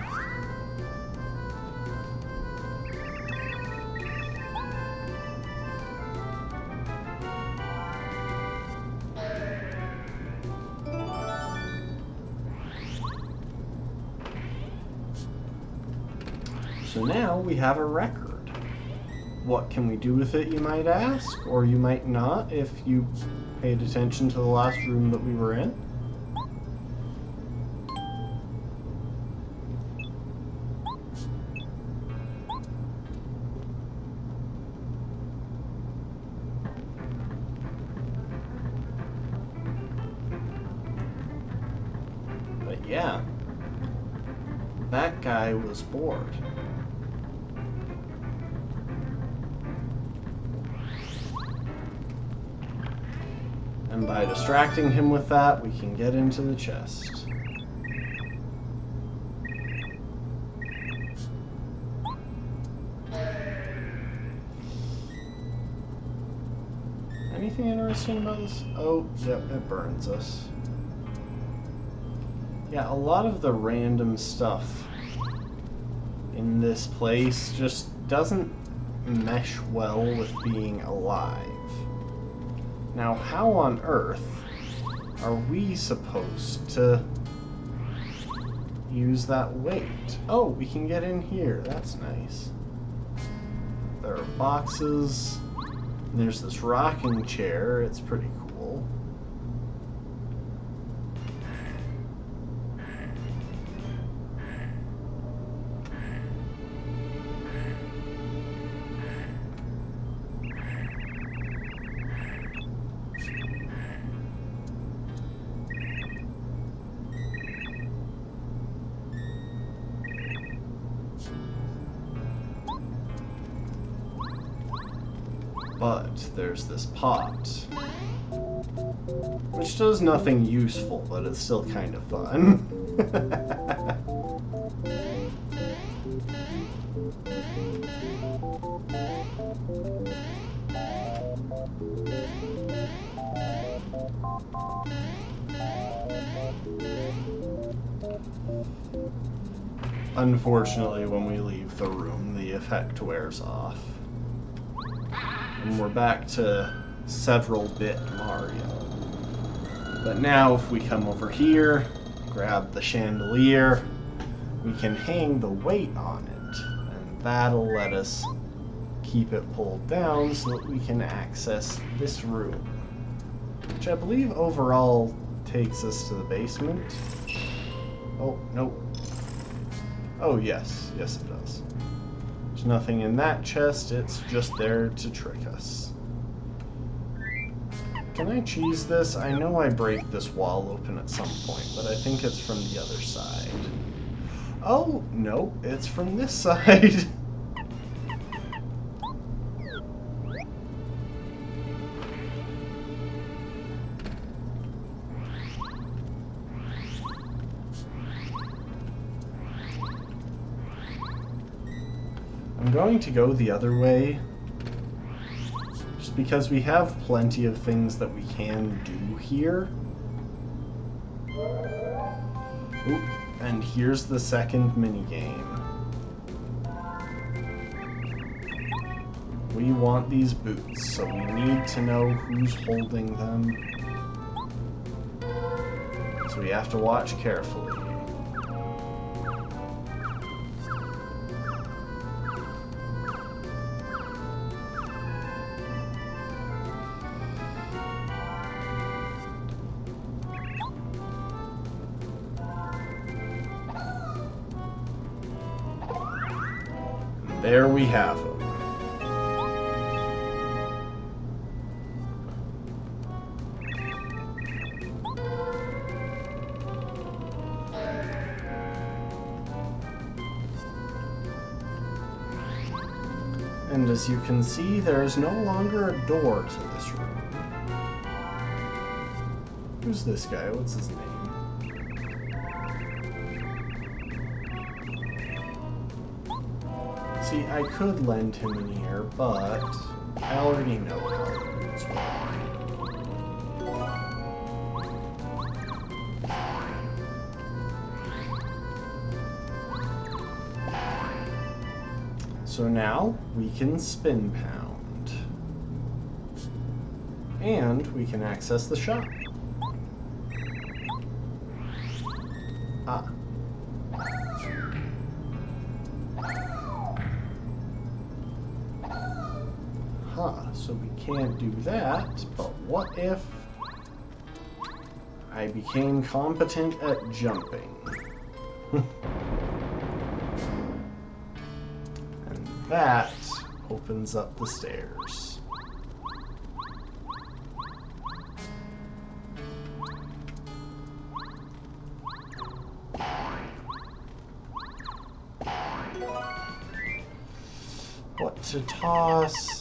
So now we have a record. What can we do with it, you might ask? Or you might not, if you paid attention to the last room that we were in. But yeah, that guy was bored. And by distracting him with that, we can get into the chest. Anything interesting about this? Oh, yep, it burns us. Yeah, a lot of the random stuff in this place just doesn't mesh well with being alive. Now, how on earth are we supposed to use that weight? Oh, we can get in here. That's nice. There are boxes. And there's this rocking chair. It's pretty cool. But there's this pot, which does nothing useful, but it's still kind of fun. Unfortunately, when we leave the room, the effect wears off. And we're back to several-bit Mario. But now if we come over here, grab the chandelier, we can hang the weight on it. And that'll let us keep it pulled down so that we can access this room. which I believe overall takes us to the basement. Oh, nope. Oh, yes. Yes, it does. There's nothing in that chest. It's just there to trick us. Can I cheese this? I know I break this wall open at some point, but I think it's from the other side. Oh, no, it's from this side. I'm going to go the other way, just because we have plenty of things that we can do here. Oop, and here's the second minigame. We want these boots, so we need to know who's holding them. So we have to watch carefully. There we have them. And as you can see, there is no longer a door to this room. Who's this guy? What's his name? See, I could lend him an ear, but I already know how the boots work. So now we can spin pound. And we can access the shop. Ah. So we can't do that, but what if I became competent at jumping? And that opens up the stairs. What to toss?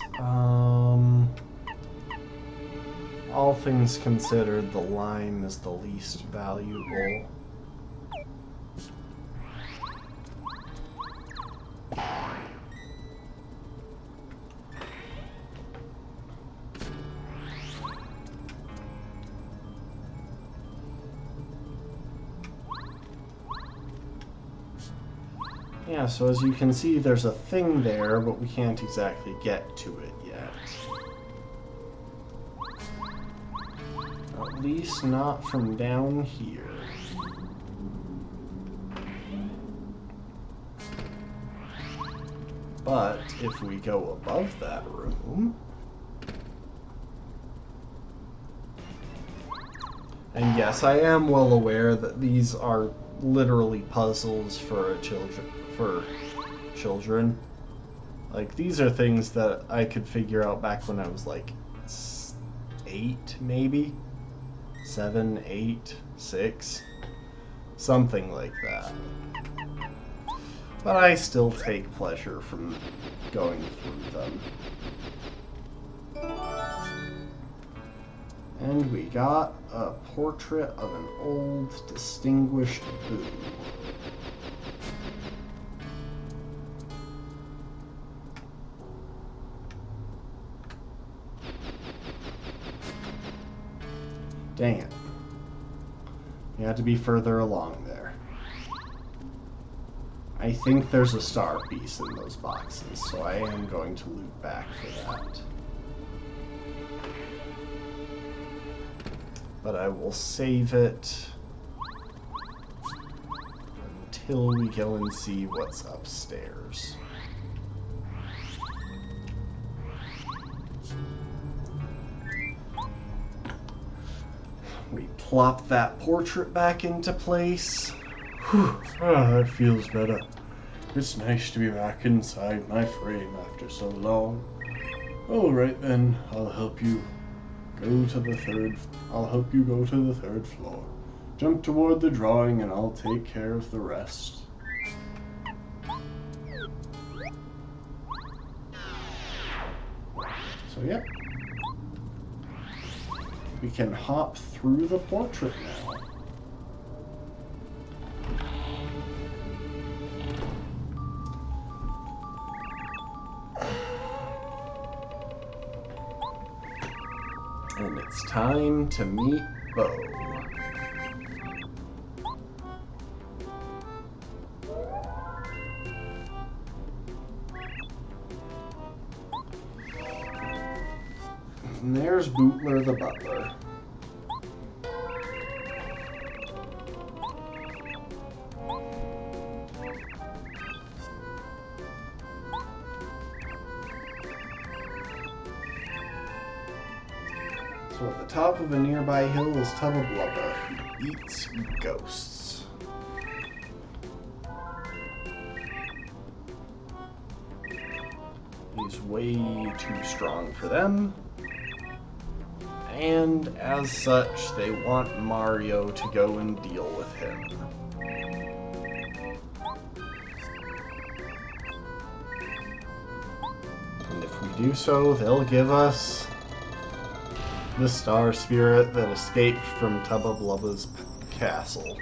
All things considered, the lime is the least valuable. Yeah, so as you can see, there's a thing there, but we can't exactly get to it yet. At least not from down here. But if we go above that room... And yes, I am well aware that these are literally puzzles for children. Like, these are things that I could figure out back when I was like 8, maybe 7, 8, 6, something like that. But I still take pleasure from going through them. And we got a portrait of an old, distinguished Boo. Dang it. You had to be further along there. I think there's a star piece in those boxes, so I am going to loop back for that. But I will save it until we go and see what's upstairs. we plop that portrait back into place. Whew, that feels better. It's nice to be back inside my frame after so long. Alright then, I'll help you go to the third floor. Jump toward the drawing and I'll take care of the rest. So yeah, we can hop through the portrait now. And it's time to meet Bo. And there's Bootler the butler. So at the top of a nearby hill is Tubba Blubba, who eats ghosts. He's way too strong for them. And as such, they want Mario to go and deal with him. And if we do so, they'll give us the star spirit that escaped from Tubba Blubba's castle.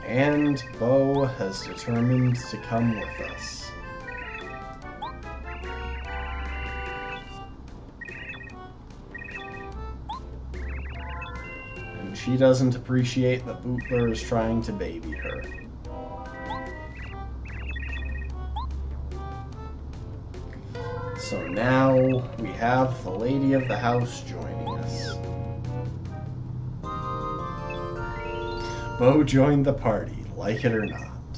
And Bo has determined to come with us. And she doesn't appreciate that Bootler is trying to baby her. So now we have the lady of the house joining us. Bo joined the party, like it or not.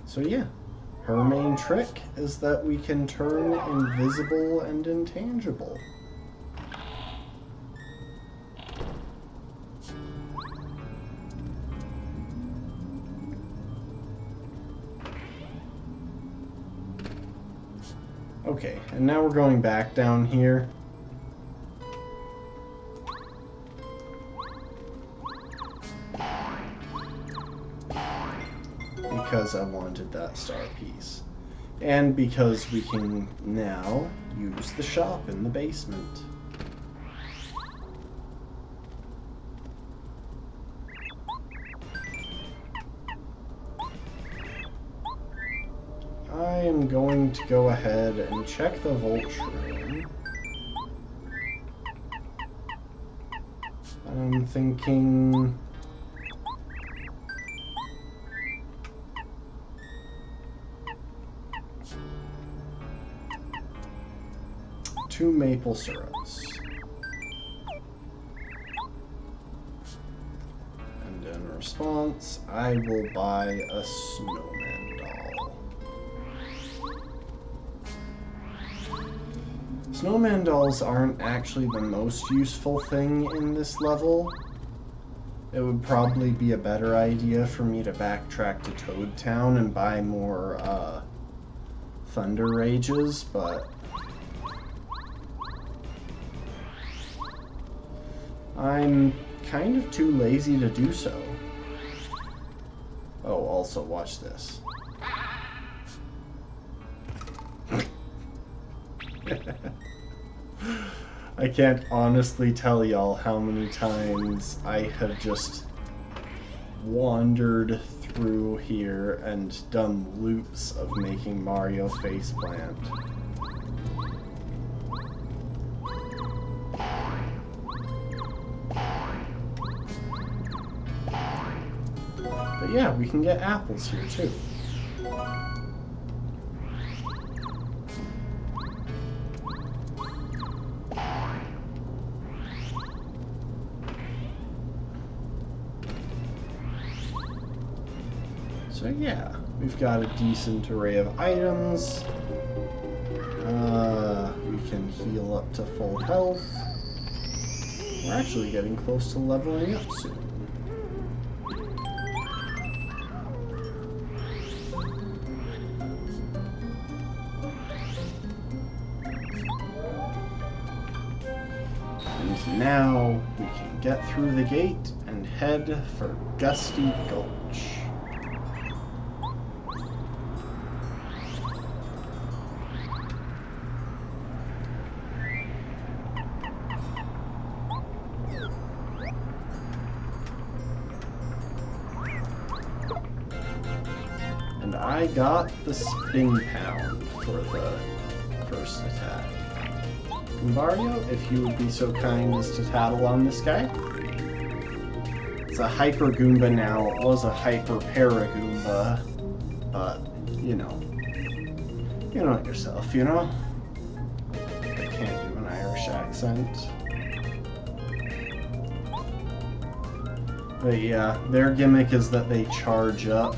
So yeah, her main trick is that we can turn invisible and intangible. Okay, and now we're going back down here. Because I wanted that star piece. And because we can now use the shop in the basement. I am going to go ahead and check the Volt Shroom. I'm thinking... two maple syrups. And in response, I will buy a snowman doll. Snowman dolls aren't actually the most useful thing in this level. It would probably be a better idea for me to backtrack to Toad Town and buy more Thunder Rages, but I'm kind of too lazy to do so. Oh, also watch this. I can't honestly tell y'all how many times I have just wandered through here and done loops of making Mario faceplant. But yeah, we can get apples here too. So yeah, we've got a decent array of items. We can heal up to full health. We're actually getting close to leveling up soon. And now we can get through the gate and head for Gusty Gulch. And I got the Spin Pound for the first attack. Mario, if you would be so kind as to tattle on this guy. It's a Hyper Goomba now. It was a Hyper Paragoomba, but you know it yourself, you know? I can't do an Irish accent. But yeah, their gimmick is that they charge up,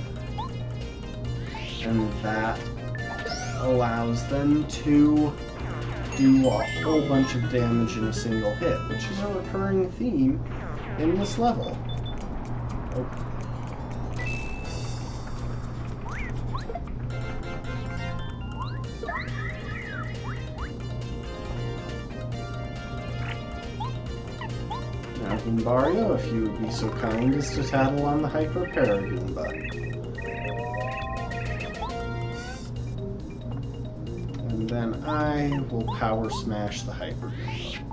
and that allows them to do a whole bunch of damage in a single hit, which is a recurring theme in this level. Oh. Now, Goombario, if you would be so kind as to tattle on the Hyper Paragoomba. And then I will Power Smash the Hyper Goomba.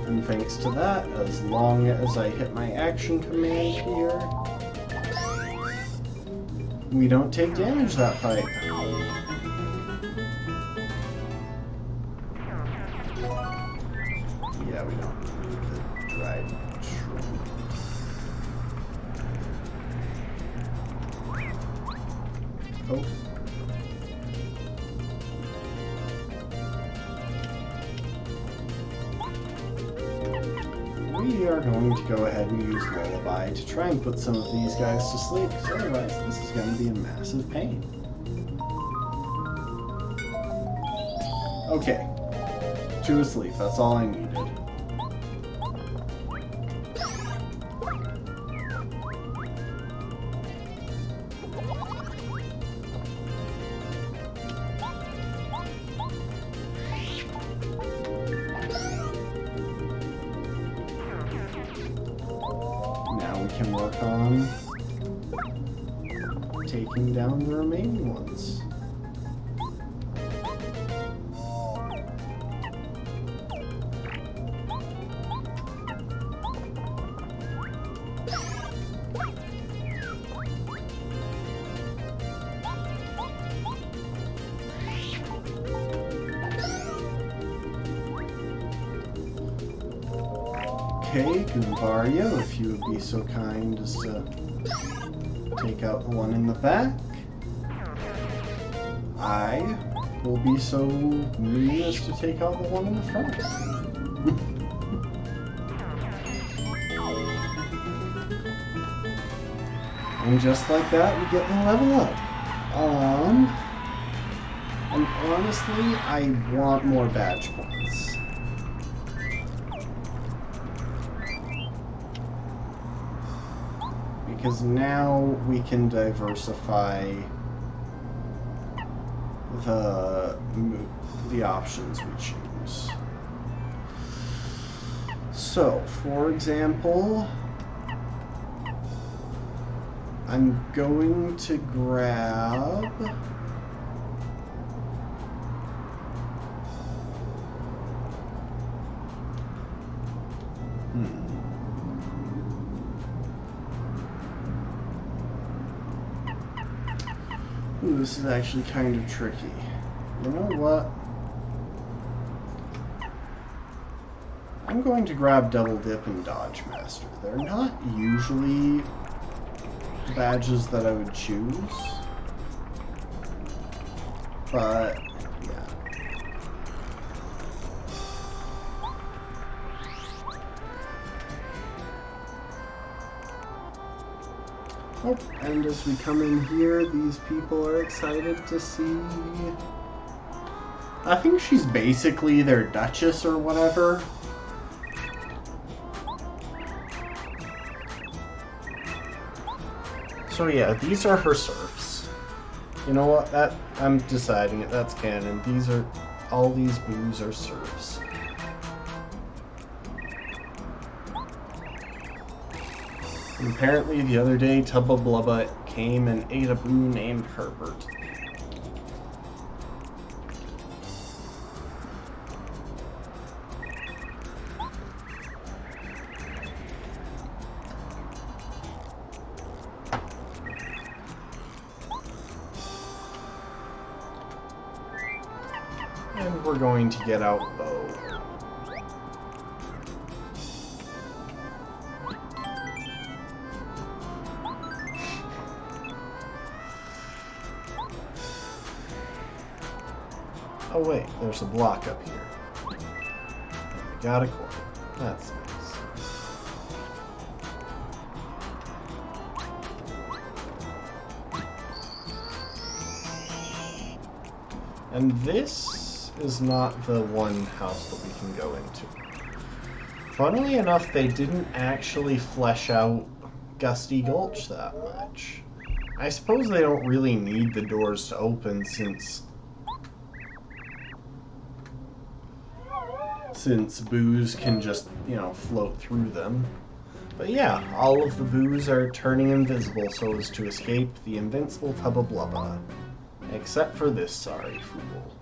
And thanks to that, as long as I hit my action command here, we don't take damage that fight. Yeah, we don't need the dried shrimp. Oh. We are going to go ahead and use Lullaby to try and put some of these guys to sleep, because otherwise this is going to be a massive pain. Okay. 2 asleep, that's all I needed. Now we can work on taking down the remaining ones. Okay, Goombario, if you would be so kind as to take out the one in the back. I will be so mean as to take out the one in the front. And just like that, we get the level up. And honestly, I want more badge points. Because now we can diversify the options we choose. So, for example, I'm going to grab Ooh, this is actually kind of tricky. You know what? I'm going to grab Double Dip and Dodge Master. They're not usually badges that I would choose, but yeah. Oh, and as we come in here, these people are excited to see... I think she's basically their Duchess or whatever. So yeah, these are her serfs. You know what? That I'm deciding it. That's canon. These are... all these boos are serfs. And apparently the other day, Tubba Blubba came and ate a boo named Herbert. And we're going to get out Bo. Oh wait, there's a block up here. Got a coin. That's nice. And this is not the one house that we can go into. Funnily enough, they didn't actually flesh out Gusty Gulch that much. I suppose they don't really need the doors to open since boos can just, you know, float through them. But yeah, all of the boos are turning invisible so as to escape the invincible Tubba Blubba. Except for this sorry fool.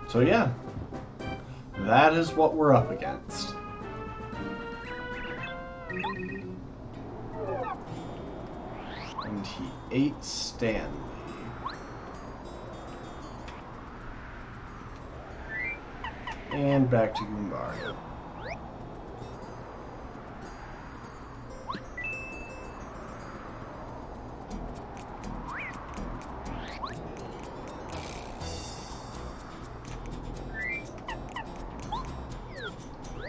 So yeah, that is what we're up against. And he ate Stanley. And back to Goombario.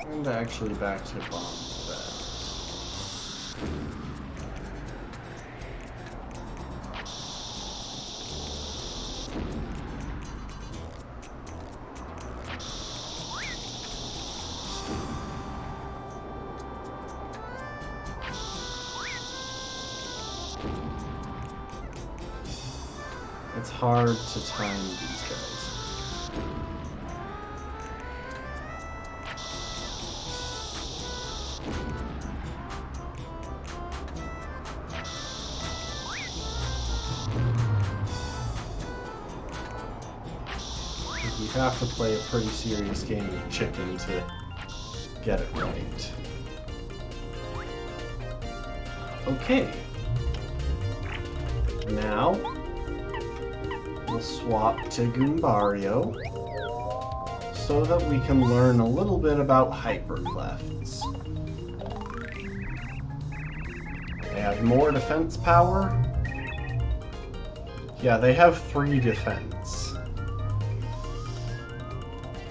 And actually back to Bomb's bed. It's hard to time these guys. You have to play a pretty serious game of chicken to get it right. Okay. Now, we'll swap to Goombario so that we can learn a little bit about hyperclefts. They have more defense power. Yeah, they have 3 defense.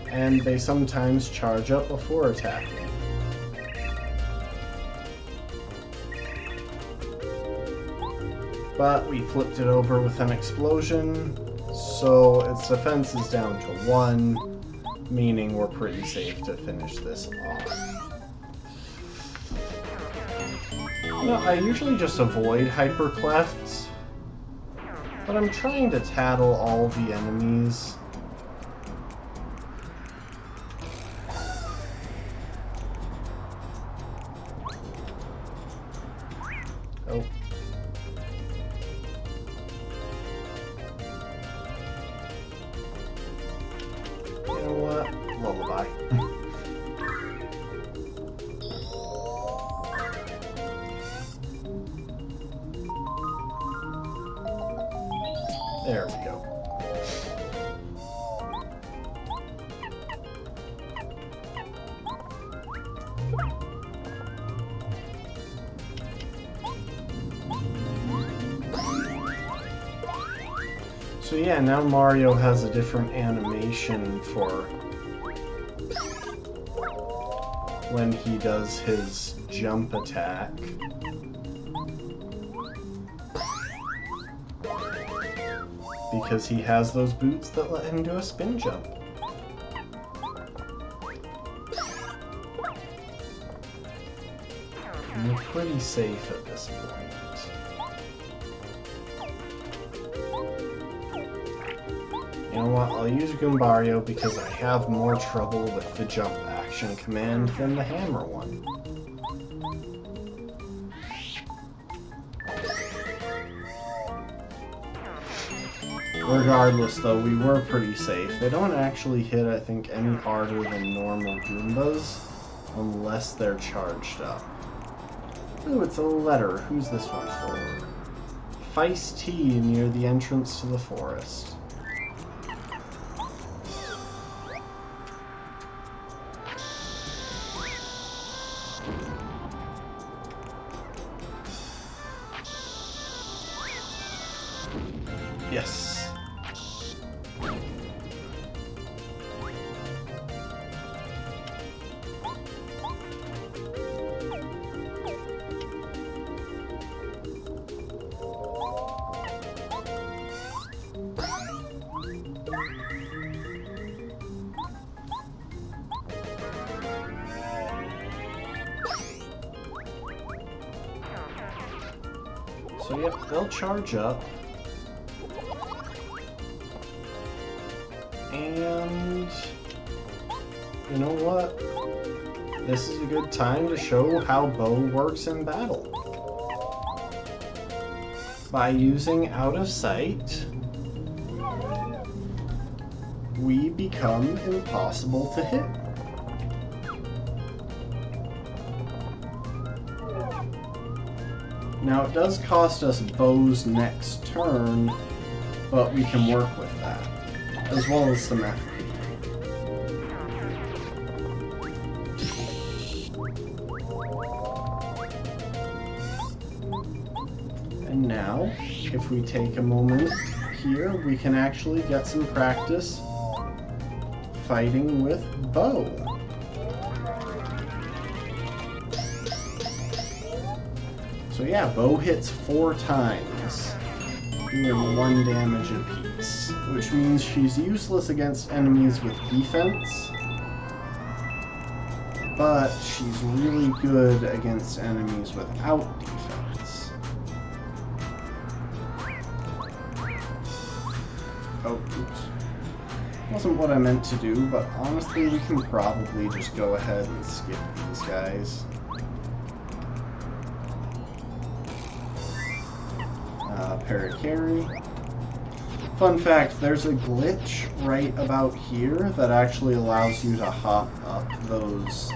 And they sometimes charge up before attacking. But we flipped it over with an explosion, so its defense is down to 1, meaning we're pretty safe to finish this off. No, I usually just avoid hyperclefts, but I'm trying to tattle all the enemies. Oh. There we go. So yeah, now Mario has a different animation for when he does his jump attack. Because he has those boots that let him do a spin jump. And we're pretty safe at this point. You know what, I'll use Goombario because I have more trouble with the jump action command than the hammer one. Regardless though, we were pretty safe. They don't actually hit, I think, any harder than normal Goombas unless they're charged up. Ooh, it's a letter. Who's this one for? Feist-T near the entrance to the forest. Yes. So yep, they'll charge up. And you know what? This is a good time to show how Bow works in battle. By using Out of Sight, we become impossible to hit. Now it does cost us Bow's next turn, but we can work with that, as well as some FP. And now, if we take a moment here, we can actually get some practice fighting with Bow. So yeah, Bow hits 4 times, doing 1 damage apiece, which means she's useless against enemies with defense, but she's really good against enemies without defense. Oh, oops. Wasn't what I meant to do, but honestly, we can probably just go ahead and skip these guys. Parakarry. Fun fact, there's a glitch right about here that actually allows you to hop up those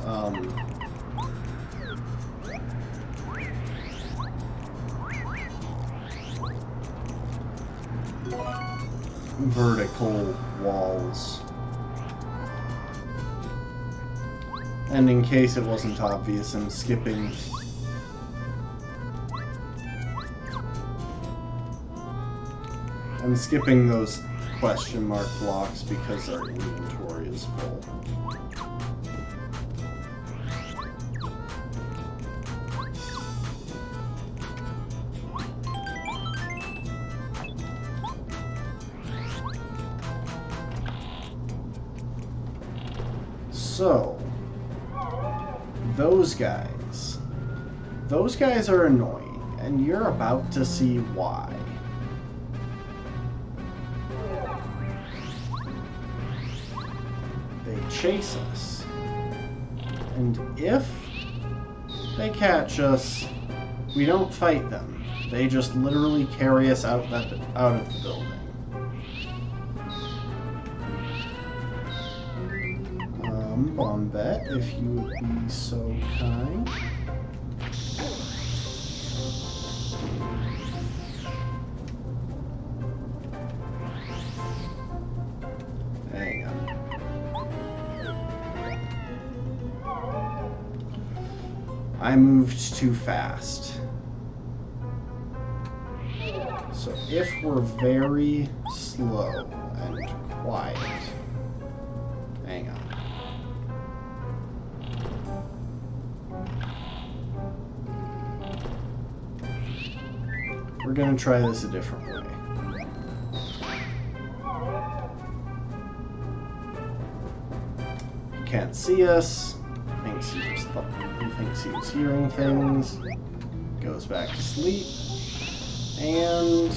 vertical walls. And in case it wasn't obvious, I'm skipping those question mark blocks because our inventory is full. So, those guys are annoying, and you're about to see why. Chase us, and if they catch us, we don't fight them. They just literally carry us out of the building. Bombette, if you would be so kind. I moved too fast. So if we're very slow and quiet, hang on. We're gonna try this a different way. He can't see us. He thinks he was hearing things. Goes back to sleep. And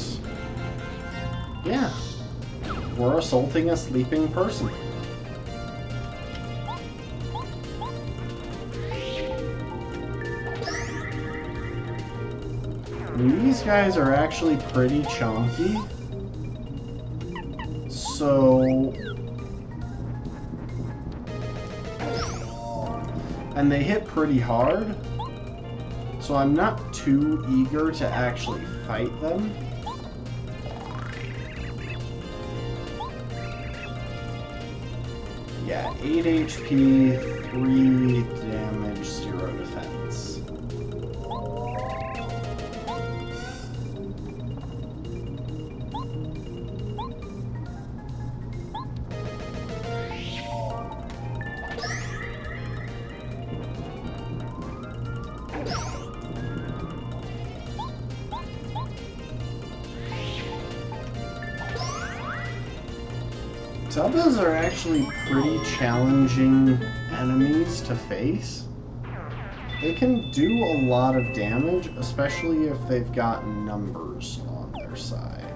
yeah, we're assaulting a sleeping person. And these guys are actually pretty chunky. So, and they hit pretty hard. So I'm not too eager to actually fight them. Yeah, 8 HP, 3 damage, 0 defense. Zeldas are actually pretty challenging enemies to face. They can do a lot of damage, especially if they've got numbers on their side.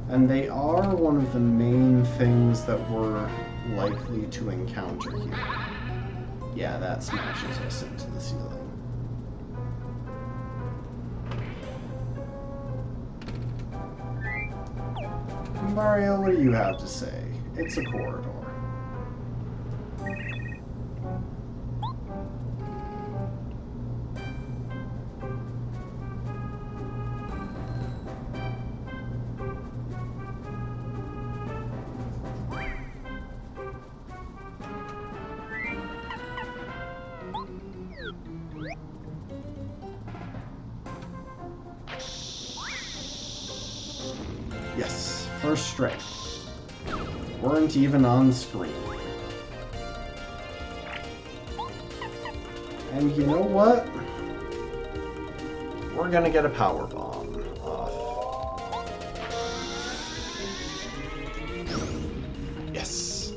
And they are one of the main things that we're likely to encounter here. Yeah, that smashes us into the ceiling. Mario, what do you have to say? It's a corridor. Yes, first strike. Weren't even on screen. And you know what? We're gonna get a power bomb off. Yes.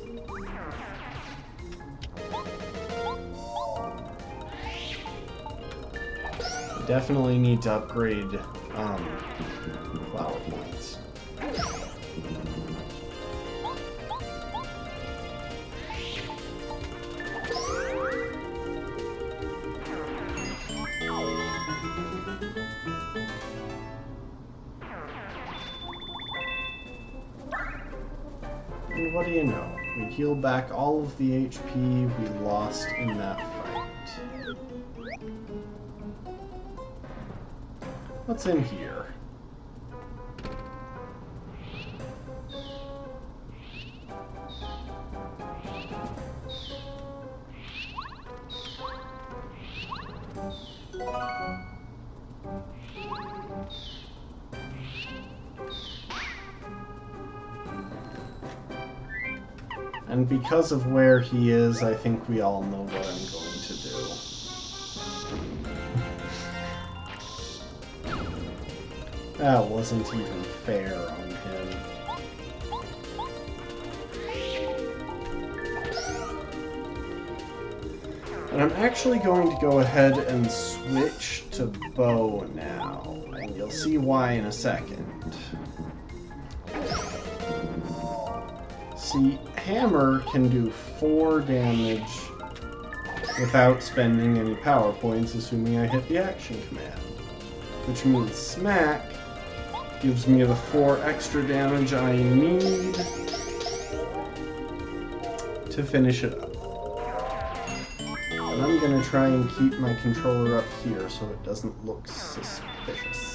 Definitely need to upgrade flower points. And what do you know? We healed back all of the HP we lost in that fight. What's in here? And because of where he is, I think we all know what I'm going to do. That wasn't even fair on him. And I'm actually going to go ahead and switch to bow now, and you'll see why in a second. See, hammer can do 4 damage without spending any power points, assuming I hit the action command. Which means smack gives me the 4 extra damage I need to finish it up. And I'm gonna try and keep my controller up here so it doesn't look suspicious.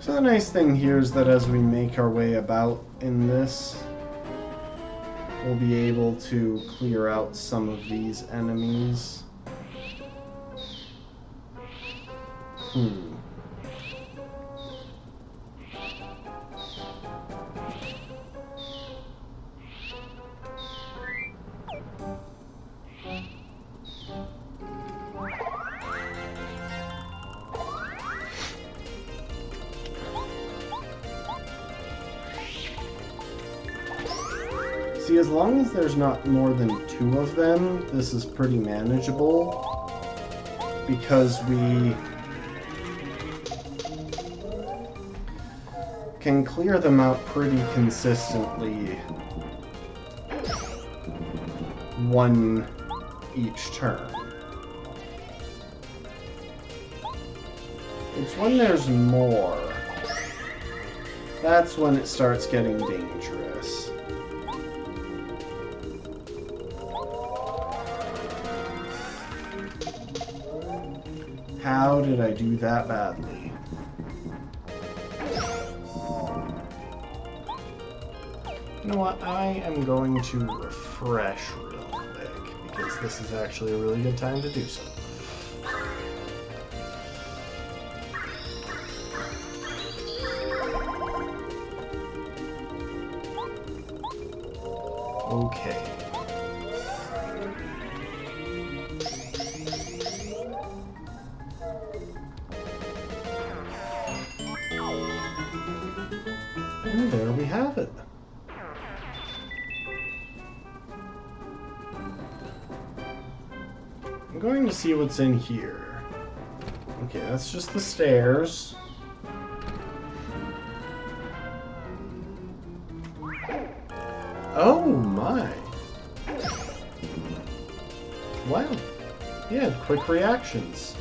So the nice thing here is that as we make our way about in this, we'll be able to clear out some of these enemies. See, as long as there's not more than 2 of them, this is pretty manageable, because we can clear them out pretty consistently, 1 each turn. It's when there's more, that's when it starts getting dangerous. How did I do that badly? You know what? I am going to refresh real quick, because this is actually a really good time to do so. Okay. And there we have it. I'm going to see what's in here. Okay, that's just the stairs. Oh my! Wow. He had quick reactions.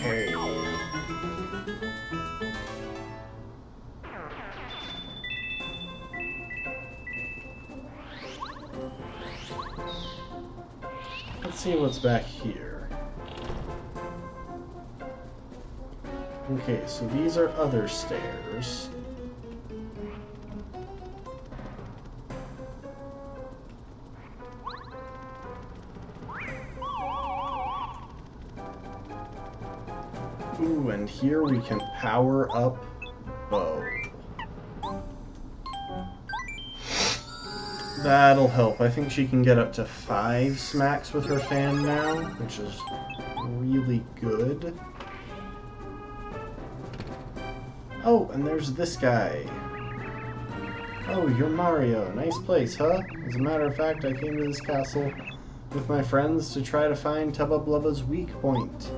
Okay. Let's see what's back here. Okay, so these are other stairs. Ooh, and here we can power up Bow. That'll help. I think she can get up to 5 smacks with her fan now, which is really good. Oh, and there's this guy. Oh, you're Mario. Nice place, huh? As a matter of fact, I came to this castle with my friends to try to find Tubba Blubba's weak point.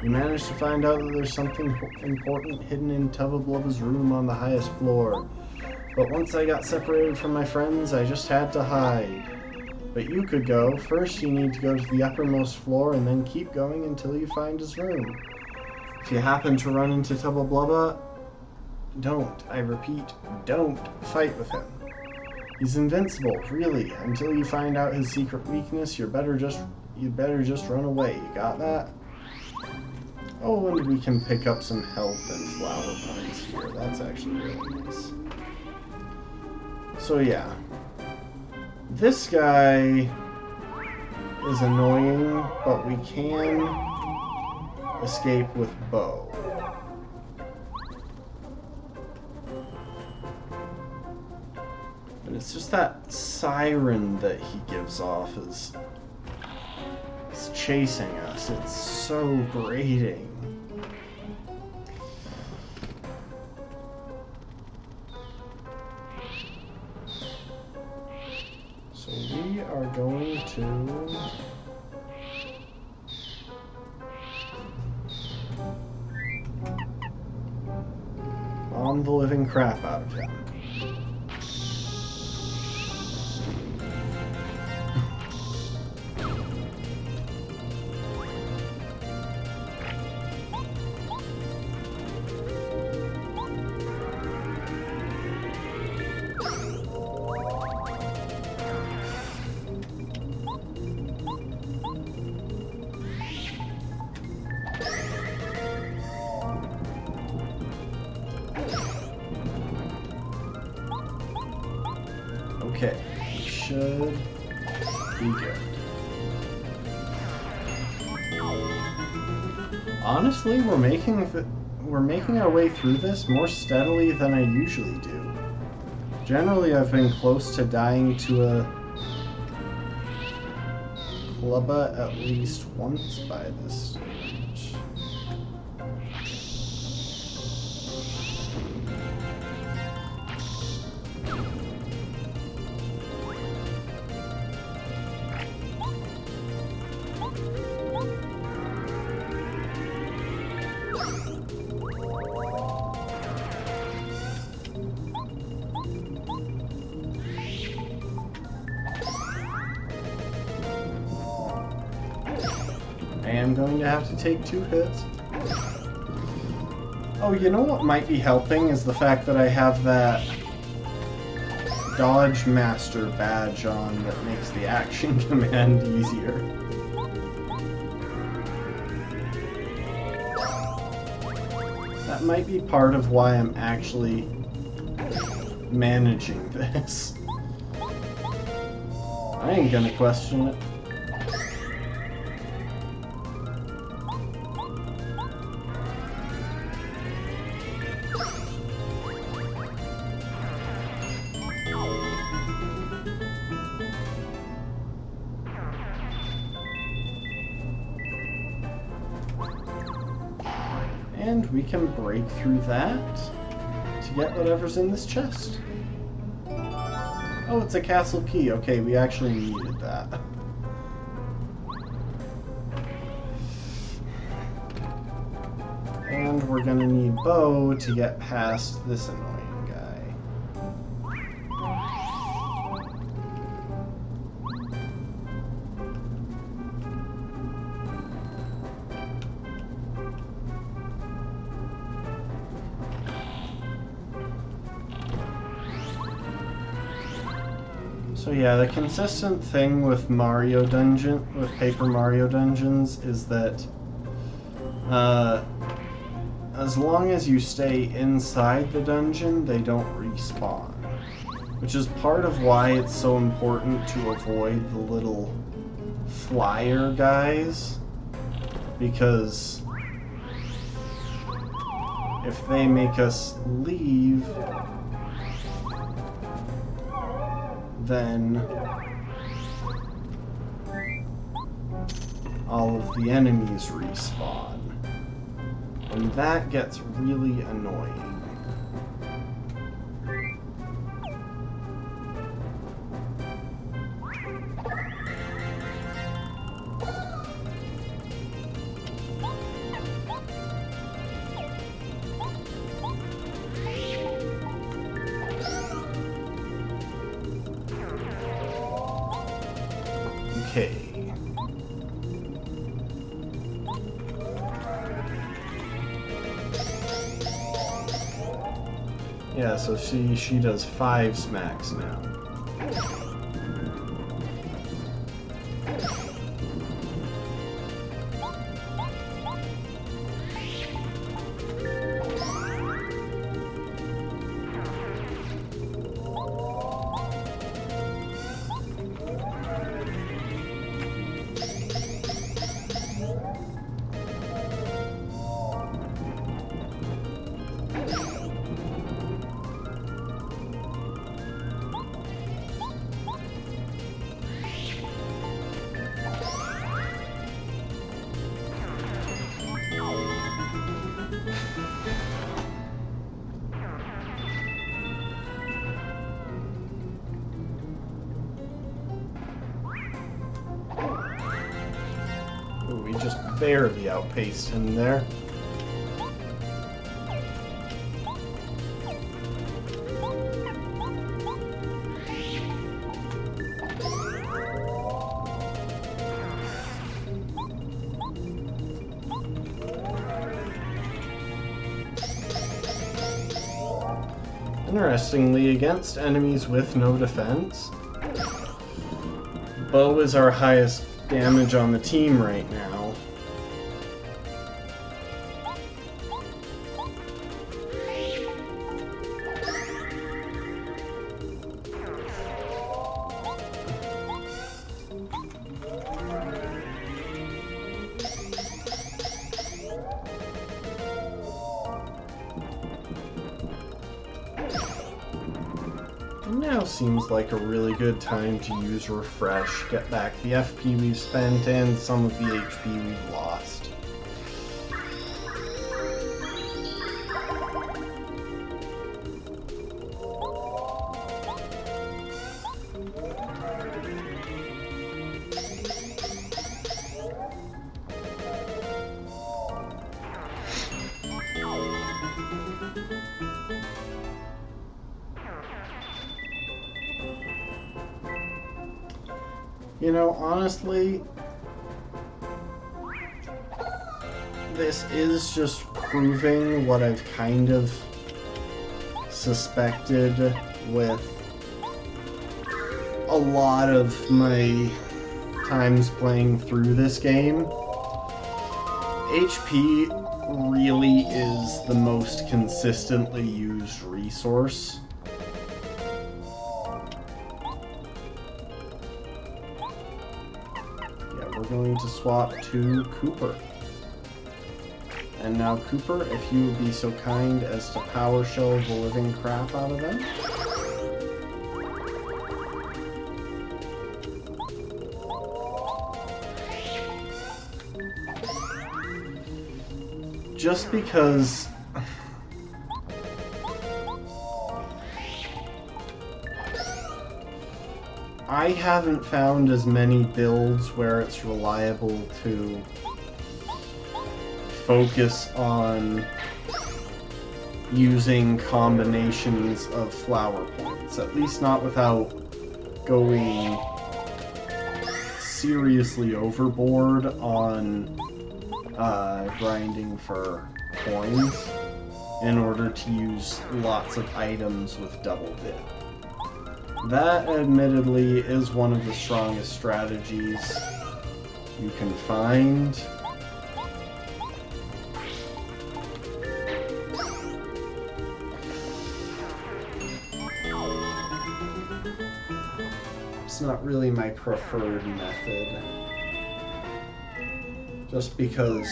We managed to find out that there's something important hidden in Tubba Blubba's room on the highest floor. But once I got separated from my friends, I just had to hide. But you could go. First, you need to go to the uppermost floor and then keep going until you find his room. If you happen to run into Tubba Blubba, don't, I repeat, don't fight with him. He's invincible, really. Until you find out his secret weakness, you'd better just run away. You got that? Oh, and we can pick up some health and flower points here. That's actually really nice. So yeah. This guy is annoying, but we can escape with Bow. But it's just that siren that he gives off is chasing us. It's so grating. So we are going to... bomb the living crap out of him. Okay, should be good. Honestly, we're making our way through this more steadily than I usually do. Generally, I've been close to dying to a Clubba at least once by this stage. I am going to have to take 2 hits. Oh, you know what might be helping is the fact that I have that Dodge Master badge on that makes the action command easier. That might be part of why I'm actually managing this. I ain't gonna question it. And we can break through that to get whatever's in this chest. Oh, it's a castle key. Okay, we actually needed that. And we're gonna need Bo to get past this annoying guy. So yeah, the consistent thing with Paper Mario Dungeons is that as long as you stay inside the dungeon, they don't respawn. Which is part of why it's so important to avoid the little flyer guys. Because if they make us leave, then all of the enemies respawn. And that gets really annoying. Okay. Yeah, so she does 5 smacks now. barely outpaced him there. Interestingly, against enemies with no defense, Bo is our highest damage on the team right now. Now seems like a really good time to use Refresh, get back the FP we've spent and some of the HP we've lost. You know, honestly, this is just proving what I've kind of suspected with a lot of my times playing through this game. HP really is the most consistently used resource. We're going to swap to Cooper. And now Cooper, if you would be so kind as to power shell the living crap out of them. Just because I haven't found as many builds where it's reliable to focus on using combinations of flower points, at least not without going seriously overboard on grinding for coins in order to use lots of items with double dip. That, admittedly, is one of the strongest strategies you can find. It's not really my preferred method. Just because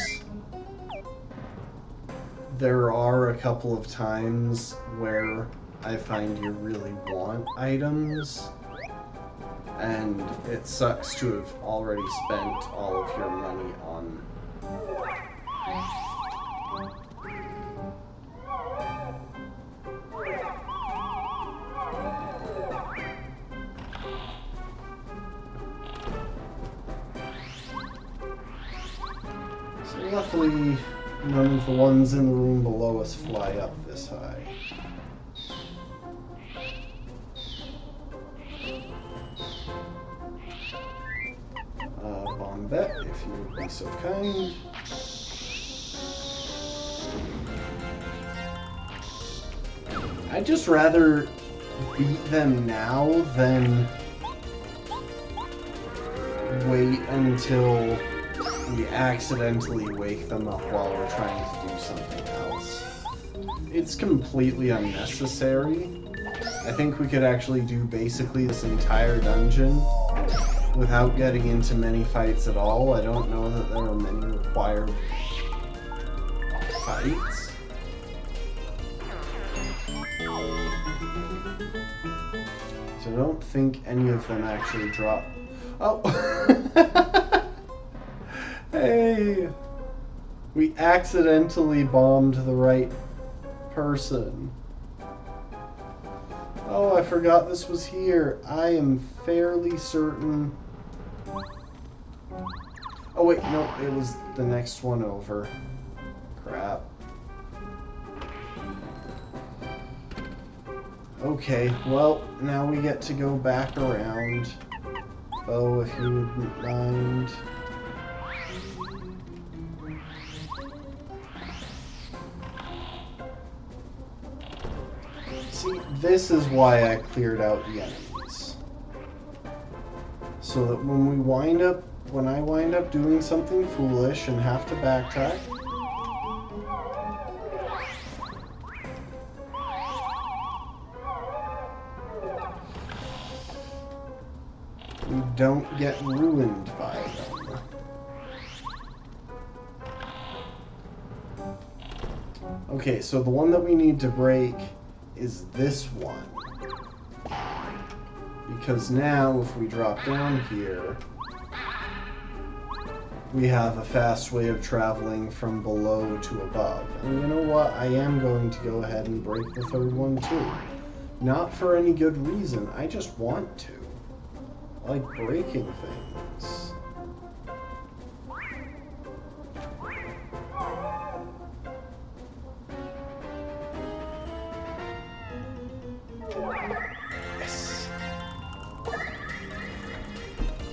there are a couple of times where I find you really want items, and it sucks to have already spent all of your money on so luckily none of the ones in the room below us fly up this high. Bombette, if you would be so kind. I'd just rather beat them now than wait until we accidentally wake them up while we're trying to do something else. It's completely unnecessary. I think we could actually do basically this entire dungeon without getting into many fights at all. I don't know that there are many required fights. So I don't think any of them actually drop. Oh! Hey! We accidentally bombed the right person. Oh, I forgot this was here. I am fairly certain... Oh wait, no, it was the next one over. Crap. Okay, well, now we get to go back around. Bo, if you wouldn't mind. See, this is why I cleared out the enemies. So that when I wind up doing something foolish and have to backtrack, we don't get ruined by them. Okay, so the one that we need to break is this one. Because now, if we drop down here, we have a fast way of traveling from below to above. And you know what? I am going to go ahead and break the third one too. Not for any good reason, I just want to. I like breaking things. Yes.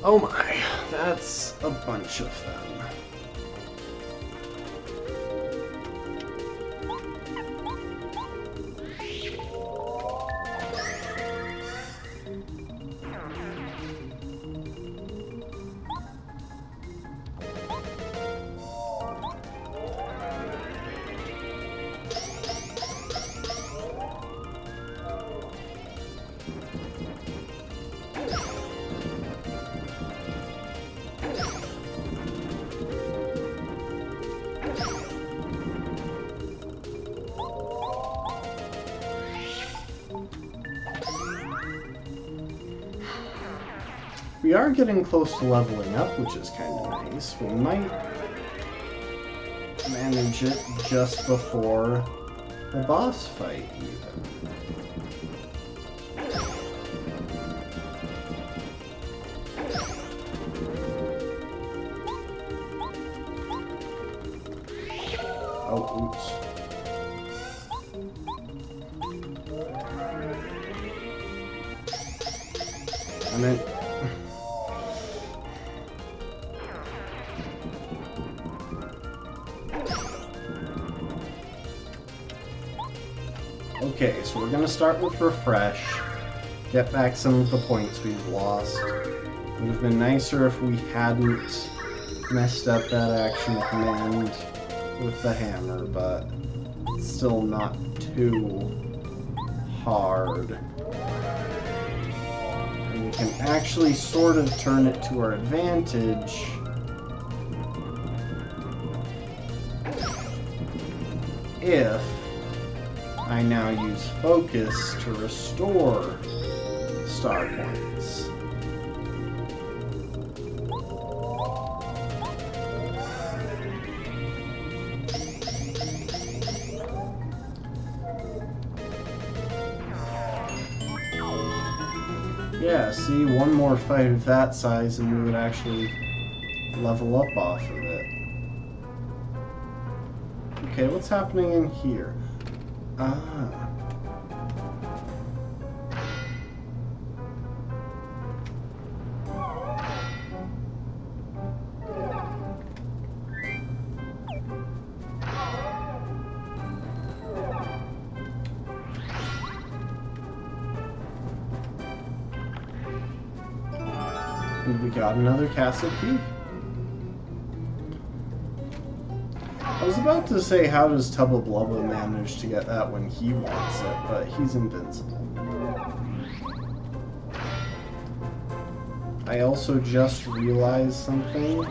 Oh my, that's a bunch of them. We are getting close to leveling up, which is kind of nice. We might manage it just before the boss fight, even. Oh, oops. I meant... Okay, so we're gonna start with Refresh, get back some of the points we've lost. It would have been nicer if we hadn't messed up that action command with the hammer, but it's still not too hard. And we can actually sort of turn it to our advantage if I now use Focus to restore star points. Yeah, see, one more fight of that size and we would actually level up off of it. Okay, what's happening in here? Ah. And we got another castle key. I was about to say, how does Tubba Blubba manage to get that when he wants it, but he's invincible. I also just realized something.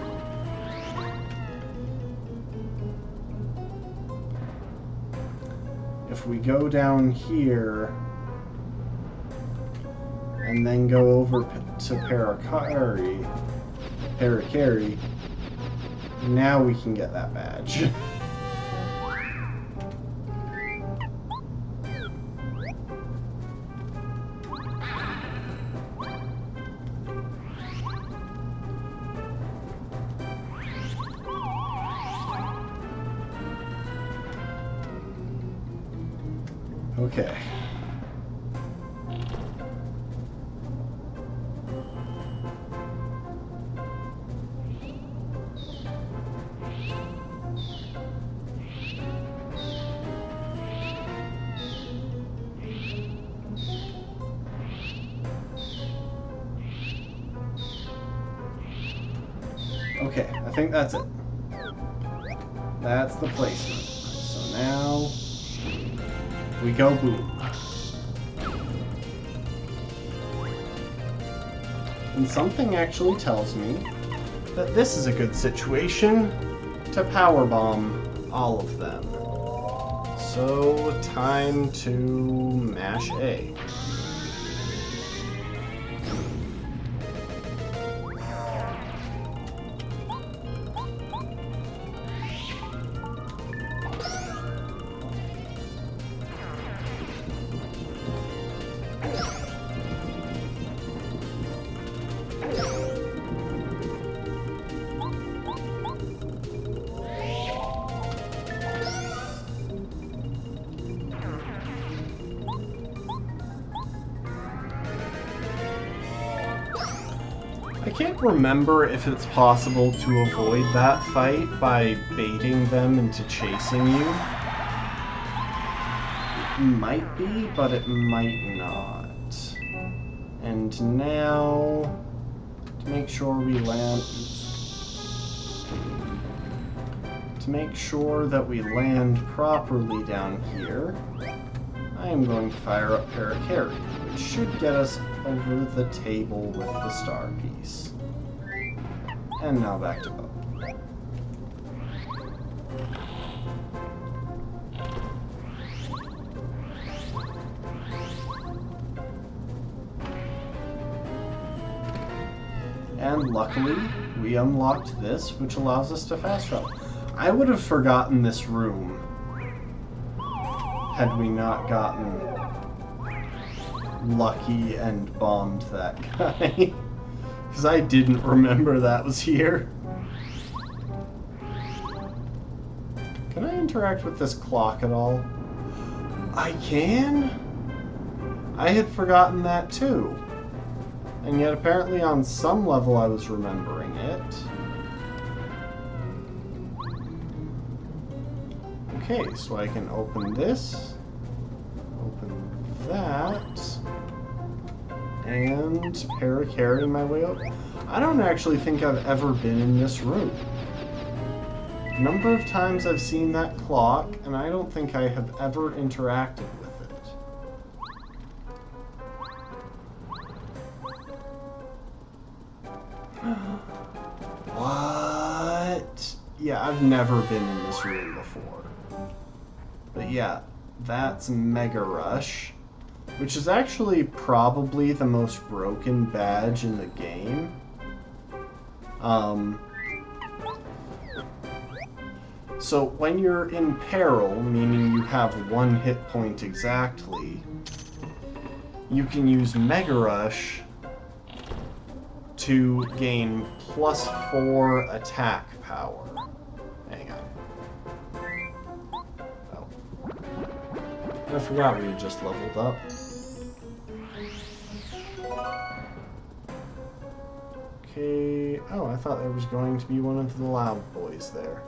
If we go down here and then go over to Parakarry, now we can get that badge. Okay. Okay, I think that's it. That's the placement. So now we go boom. And something actually tells me that this is a good situation to powerbomb all of them. So time to mash A. I can't remember if it's possible to avoid that fight by baiting them into chasing you. It might be, but it might not. And now, to make sure we land... To make sure that we land properly down here, I am going to fire up Parakarry, which should get us over the table with the star piece. And now back to Bo. And luckily, we unlocked this, which allows us to fast travel. I would have forgotten this room had we not gotten lucky and bombed that guy. Because I didn't remember that was here. Can I interact with this clock at all? I can? I had forgotten that too. And yet apparently on some level I was remembering it. Okay, so I can open this, open that, and Parakarry my way up. I don't actually think I've ever been in this room. A number of times I've seen that clock, and I don't think I have ever interacted with it. What? Yeah, I've never been in this room before. But yeah, that's Mega Rush, which is actually probably the most broken badge in the game. So when you're in peril, meaning you have one hit point exactly, you can use Mega Rush to gain +4 attack power. Hang on. I forgot we had just leveled up. Okay. Oh, I thought there was going to be one of the loud boys there.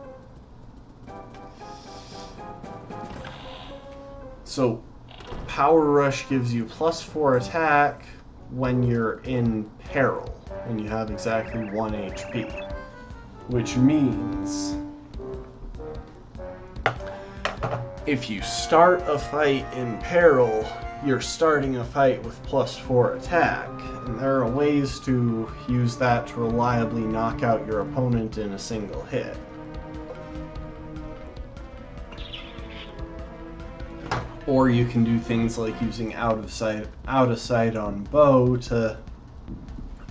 So, Power Rush gives you +4 attack when you're in peril, when you have exactly 1 HP. Which means if you start a fight in peril, you're starting a fight with +4 attack, and there are ways to use that to reliably knock out your opponent in a single hit. Or you can do things like using out of sight on Bo to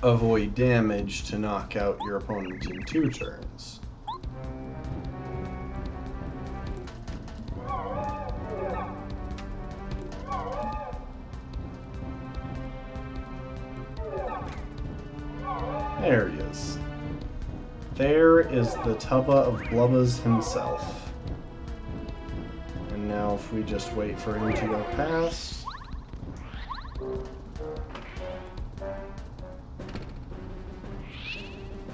avoid damage to knock out your opponent in 2 turns. There he is. There is the Tubba of Blubbas himself. And now if we just wait for him to go past.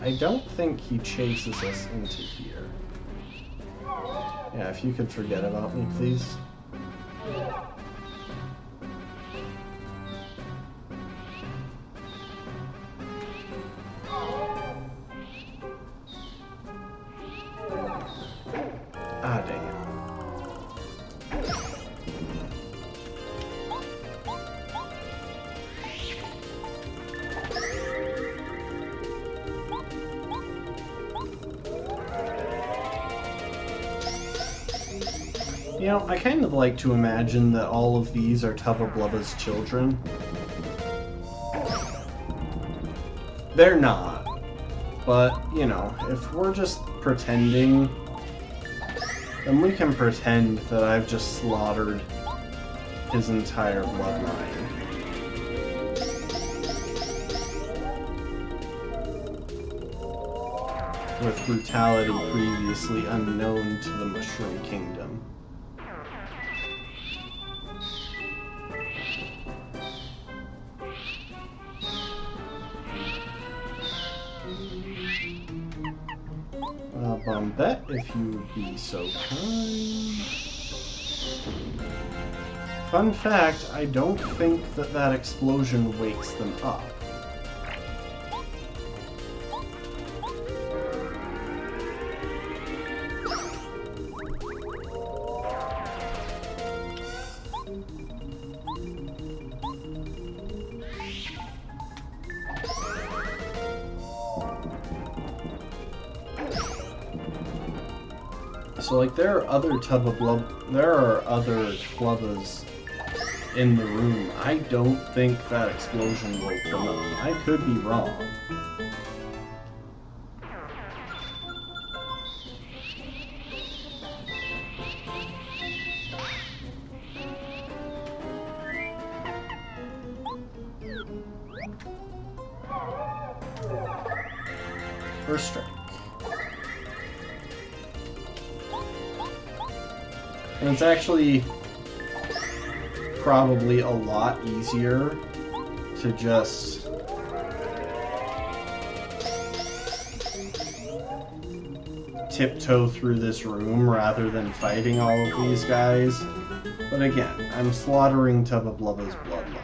I don't think he chases us into here. Yeah, if you could forget about me, please. Ah, dang it. You know, I kind of like to imagine that all of these are Tubba Blubba's children. They're not. But, you know, if we're just pretending, then we can pretend that I've just slaughtered his entire bloodline. With brutality previously unknown to the Mushroom Kingdom. Bombette, if you would be so kind. Fun fact, I don't think that that explosion wakes them up. So, like, there are other Tlubbas in the room. I don't think that explosion woke them up. I could be wrong. First strike. And it's actually probably a lot easier to just tiptoe through this room rather than fighting all of these guys. But again, I'm slaughtering Tubba Blubba's bloodline.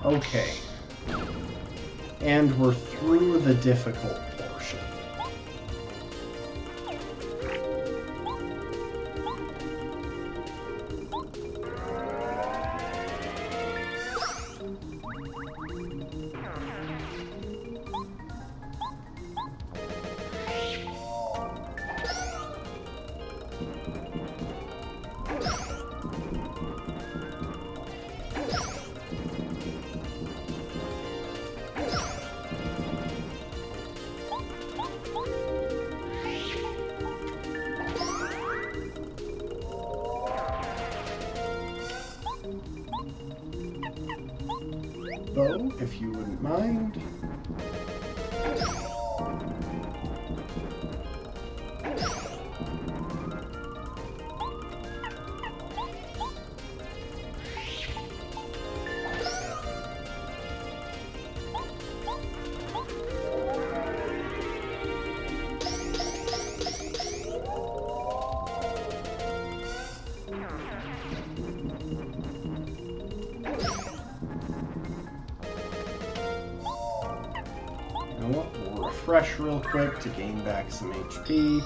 Okay. And we're through the difficult portion. Bo, if you wouldn't mind. You know what? We'll refresh real quick to gain back some HP.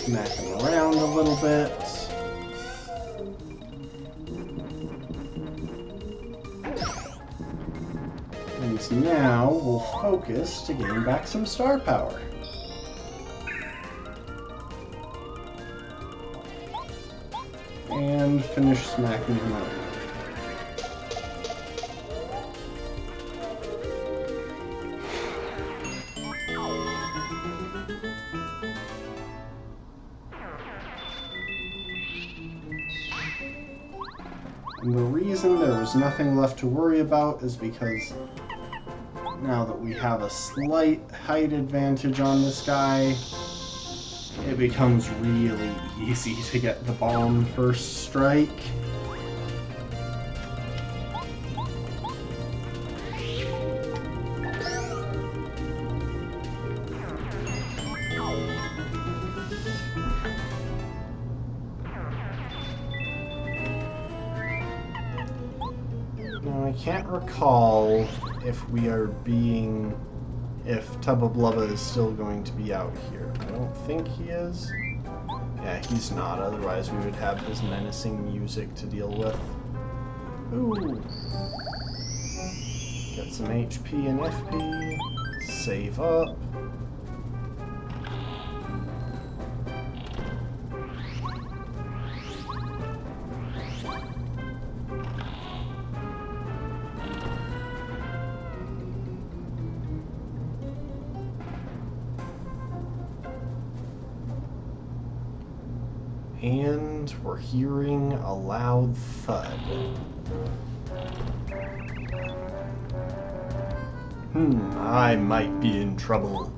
smack him around a little bit. And now we'll focus to gain back some star power. And finish smacking him around. And the reason there was nothing left to worry about is because now that we have a slight height advantage on this guy, it becomes really easy to get the bomb first strike. Now I can't recall if Tubba Blubba is still going to be out here. I don't think he is. Yeah, he's not, otherwise we would have his menacing music to deal with. Ooh. Get some HP and FP. Save up. And we're hearing a loud thud. I might be in trouble.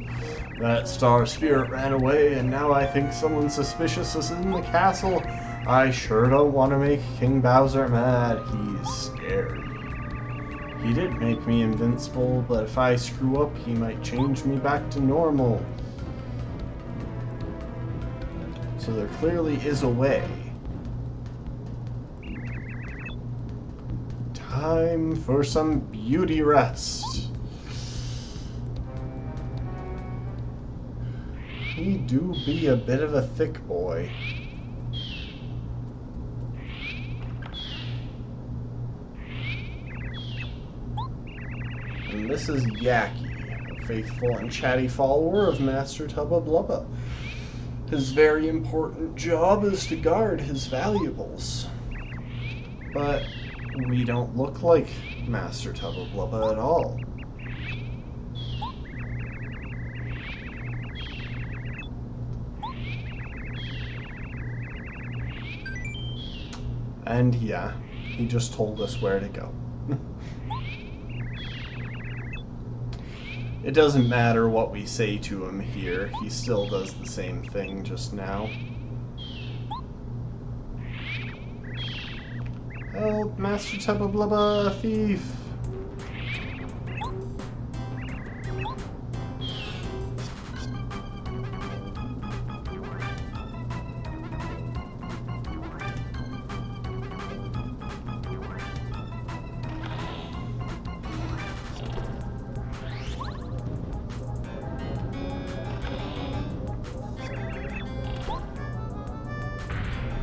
That star spirit ran away, and now I think someone suspicious is in the castle. I sure don't want to make King Bowser mad. He's scary. He did make me invincible, but if I screw up, he might change me back to normal. So there clearly is a way. Time for some beauty rest. He do be a bit of a thick boy. And this is Yaki, a faithful and chatty follower of Master Tubba Blubba. His very important job is to guard his valuables. But we don't look like Master Tubba Blubba at all. And yeah, he just told us where to go. It doesn't matter what we say to him here, he still does the same thing just now. Help, Master Tubba Blubba, thief!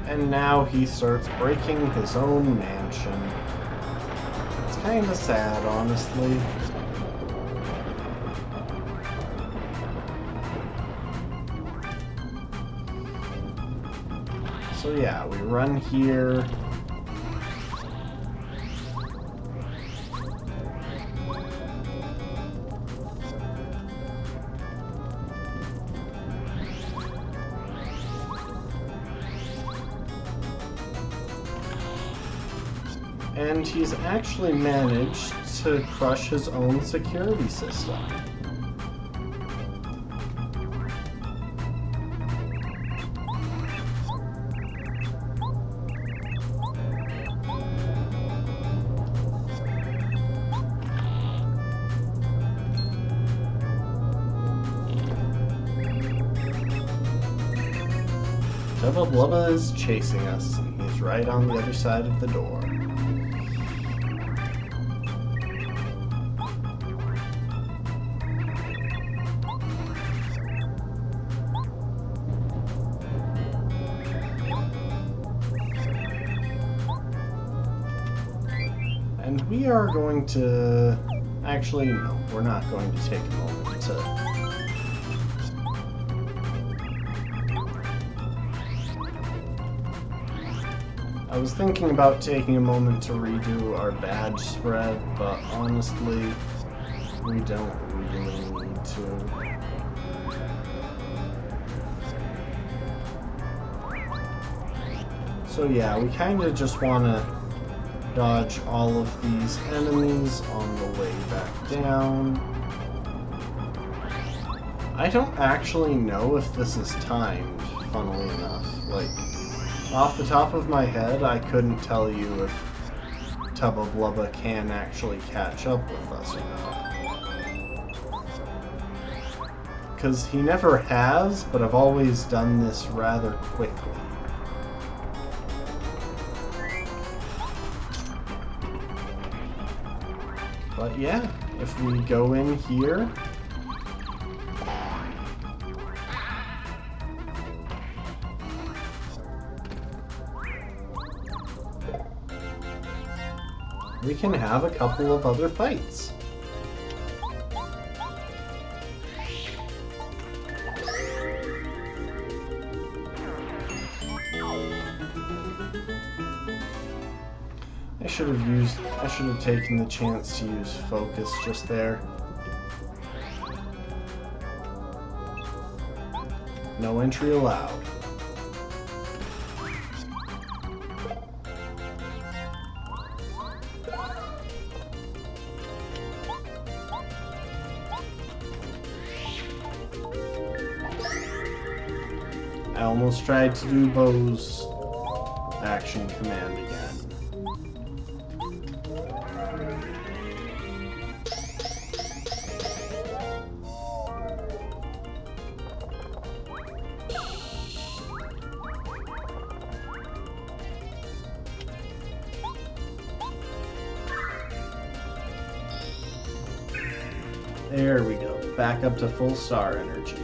And now he starts breaking his own mansion. It's kind of sad, honestly. So yeah, we run here. And he's actually managed to crush his own security system. Tubba Blubba is chasing us, and he's right on the other side of the door. And we are going to... Actually, no, we're not going to take a moment to... I was thinking about taking a moment to redo our badge spread, but honestly, we don't really need to. So yeah, we kind of just want to dodge all of these enemies on the way back down. I don't actually know if this is timed, funnily enough. Like, off the top of my head, I couldn't tell you if Tubba Blubba can actually catch up with us or not. Because he never has, but I've always done this rather quickly. But yeah, if we go in here... we can have a couple of other fights. I should have taken the chance to use focus just there. No entry allowed. I almost tried to do Bo's action command again. There we go. Back up to full star energy.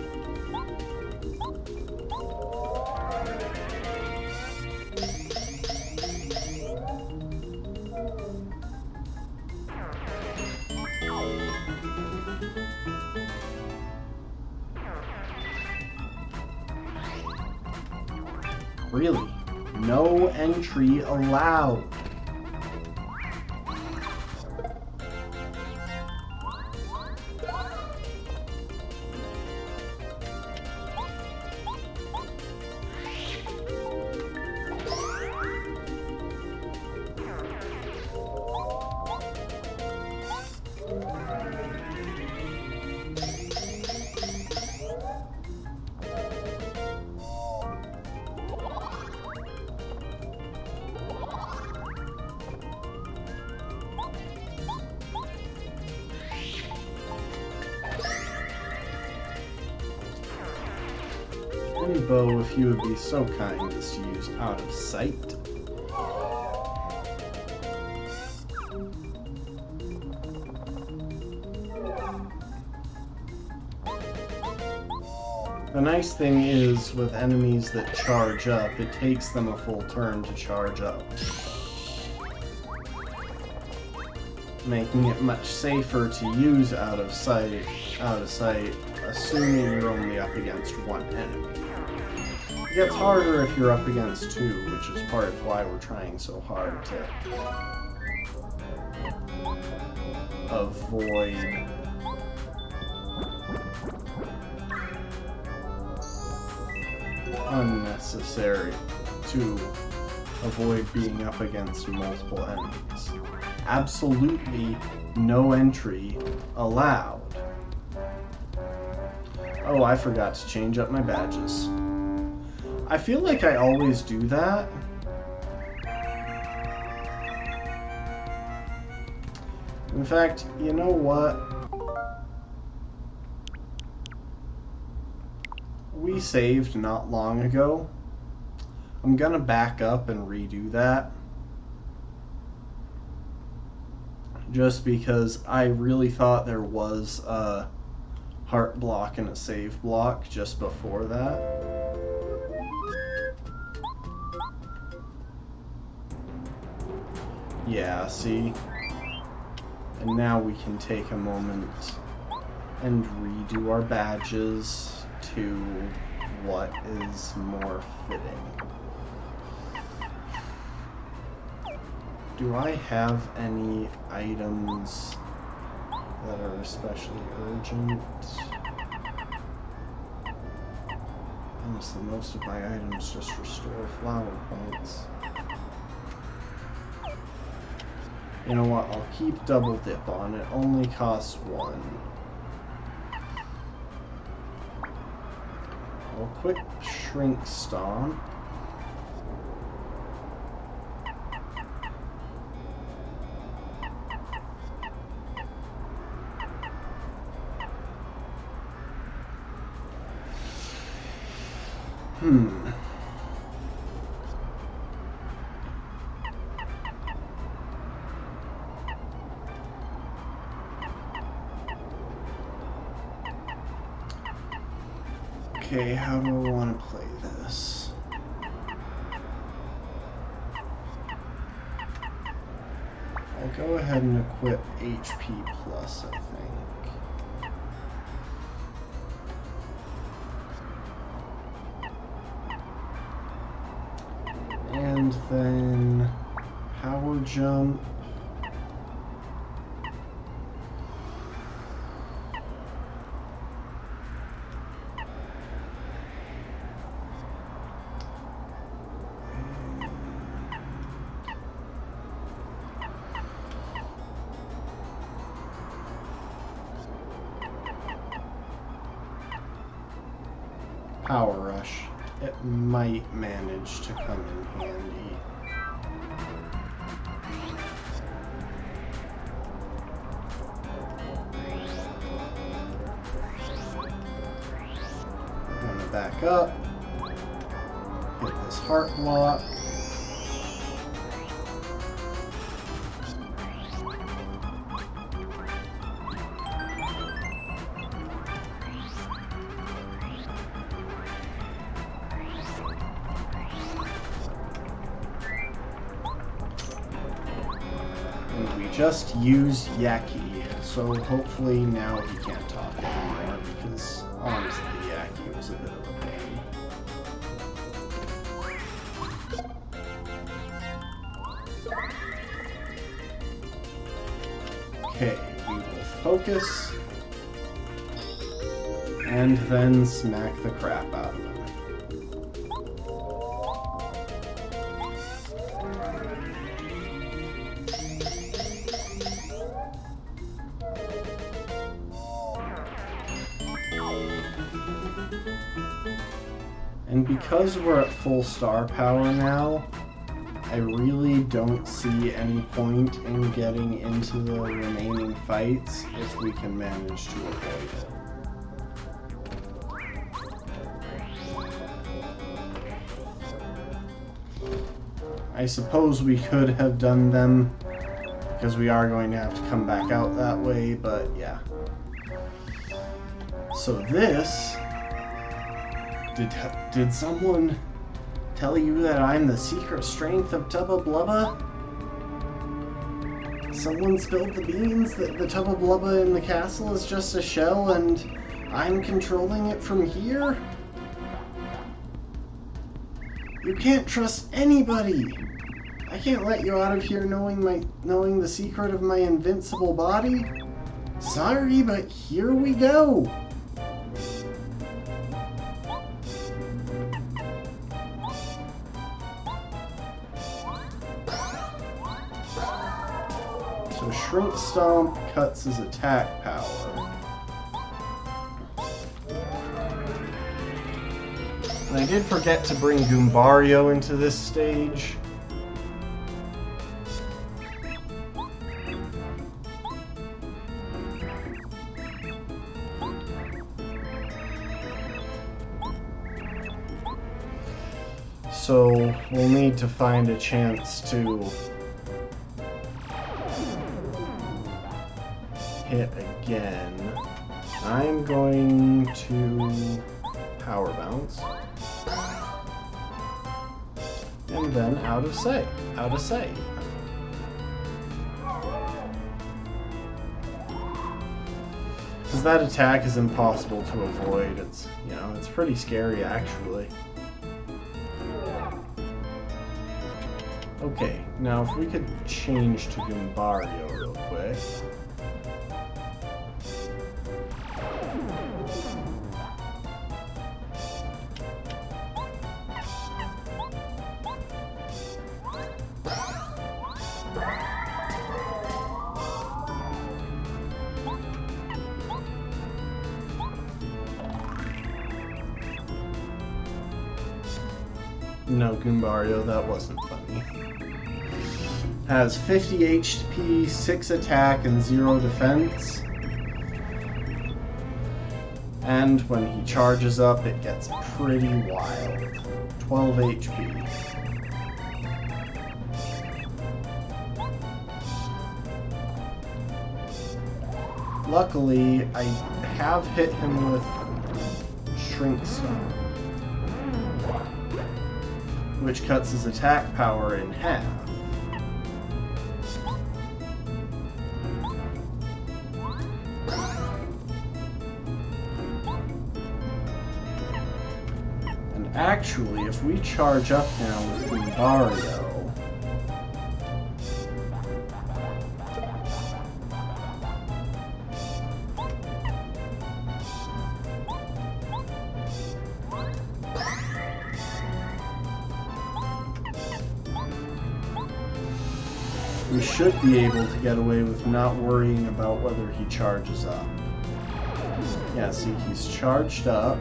Really? No entry allowed. And Bo, if you would be so kind as to use out of sight. The nice thing is, with enemies that charge up, it takes them a full turn to charge up, making it much safer to use out of sight, assuming you're only up against one enemy. It gets harder if you're up against two, which is part of why we're trying so hard to avoid being up against multiple enemies. Absolutely no entry allowed. Oh, I forgot to change up my badges. I feel like I always do that. In fact, you know what? We saved not long ago. I'm gonna back up and redo that. Just because I really thought there was a heart block and a save block just before that. Yeah, see? And now we can take a moment and redo our badges to what is more fitting. Do I have any items that are especially urgent? Honestly, most of my items just restore flower points. You know what? I'll keep double dip on. It only costs 1. I'll quick shrink stomp. Okay, how do I want to play this? I'll go ahead and equip HP plus, I think. And then power jump. Power rush. It might manage to come in handy. I'm gonna back up, hit this heart block. Just used Yaki, so hopefully now he can't talk anymore, because honestly Yaki was a bit of a pain. Okay, we will focus, and then smack the crap out of him. And because we're at full star power now, I really don't see any point in getting into the remaining fights if we can manage to avoid it. I suppose we could have done them, because we are going to have to come back out that way, but yeah. So this... Did someone tell you that I'm the secret strength of Tubba Blubba? Someone spilled the beans that the Tubba Blubba in the castle is just a shell and I'm controlling it from here? You can't trust anybody! I can't let you out of here knowing the secret of my invincible body. Sorry, but here we go! So Shrink Stomp cuts his attack power. And I did forget to bring Goombario into this stage. So we'll need to find a chance to hit again. I'm going to power bounce. And then out of sight. Out of sight. Because that attack is impossible to avoid. It's, you know, it's pretty scary actually. Okay, now if we could change to Goombario real quick. No, Goombario, that wasn't funny. Has 50 HP, 6 attack, and 0 defense. And when he charges up, it gets pretty wild. 12 HP. Luckily, I have hit him with Shrink Stone, which cuts his attack power in half. And actually, if we charge up now with Goombario, we should be able to get away with not worrying about whether he charges up. Yeah, see, he's charged up.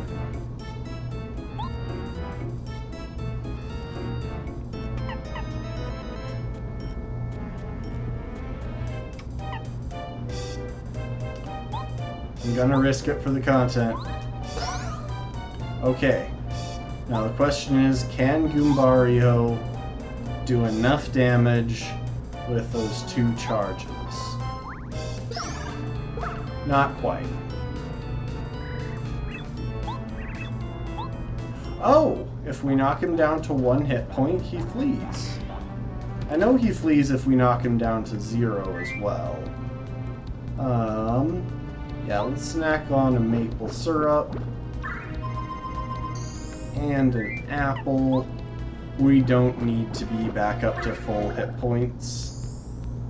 I'm gonna risk it for the content. Okay. Now the question is, can Goombario do enough damage with those 2 charges? Not quite. Oh! If we knock him down to 1 hit point, he flees. I know he flees if we knock him down to 0 as well. Yeah, let's snack on a maple syrup. And an apple. We don't need to be back up to full hit points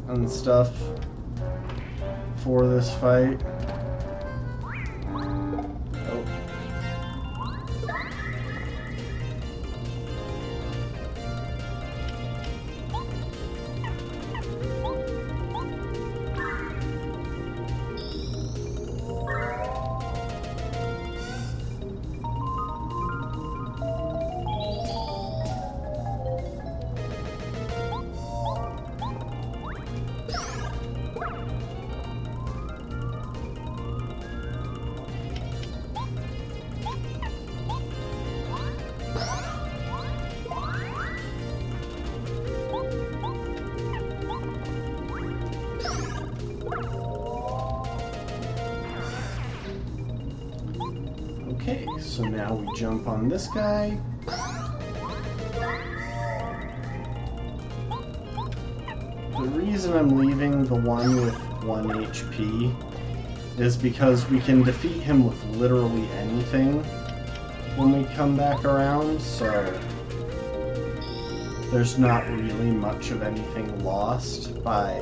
and stuff for this fight. Oh. Okay, so now we jump on this guy. The reason I'm leaving the one with 1 HP is because we can defeat him with literally anything when we come back around, so there's not really much of anything lost by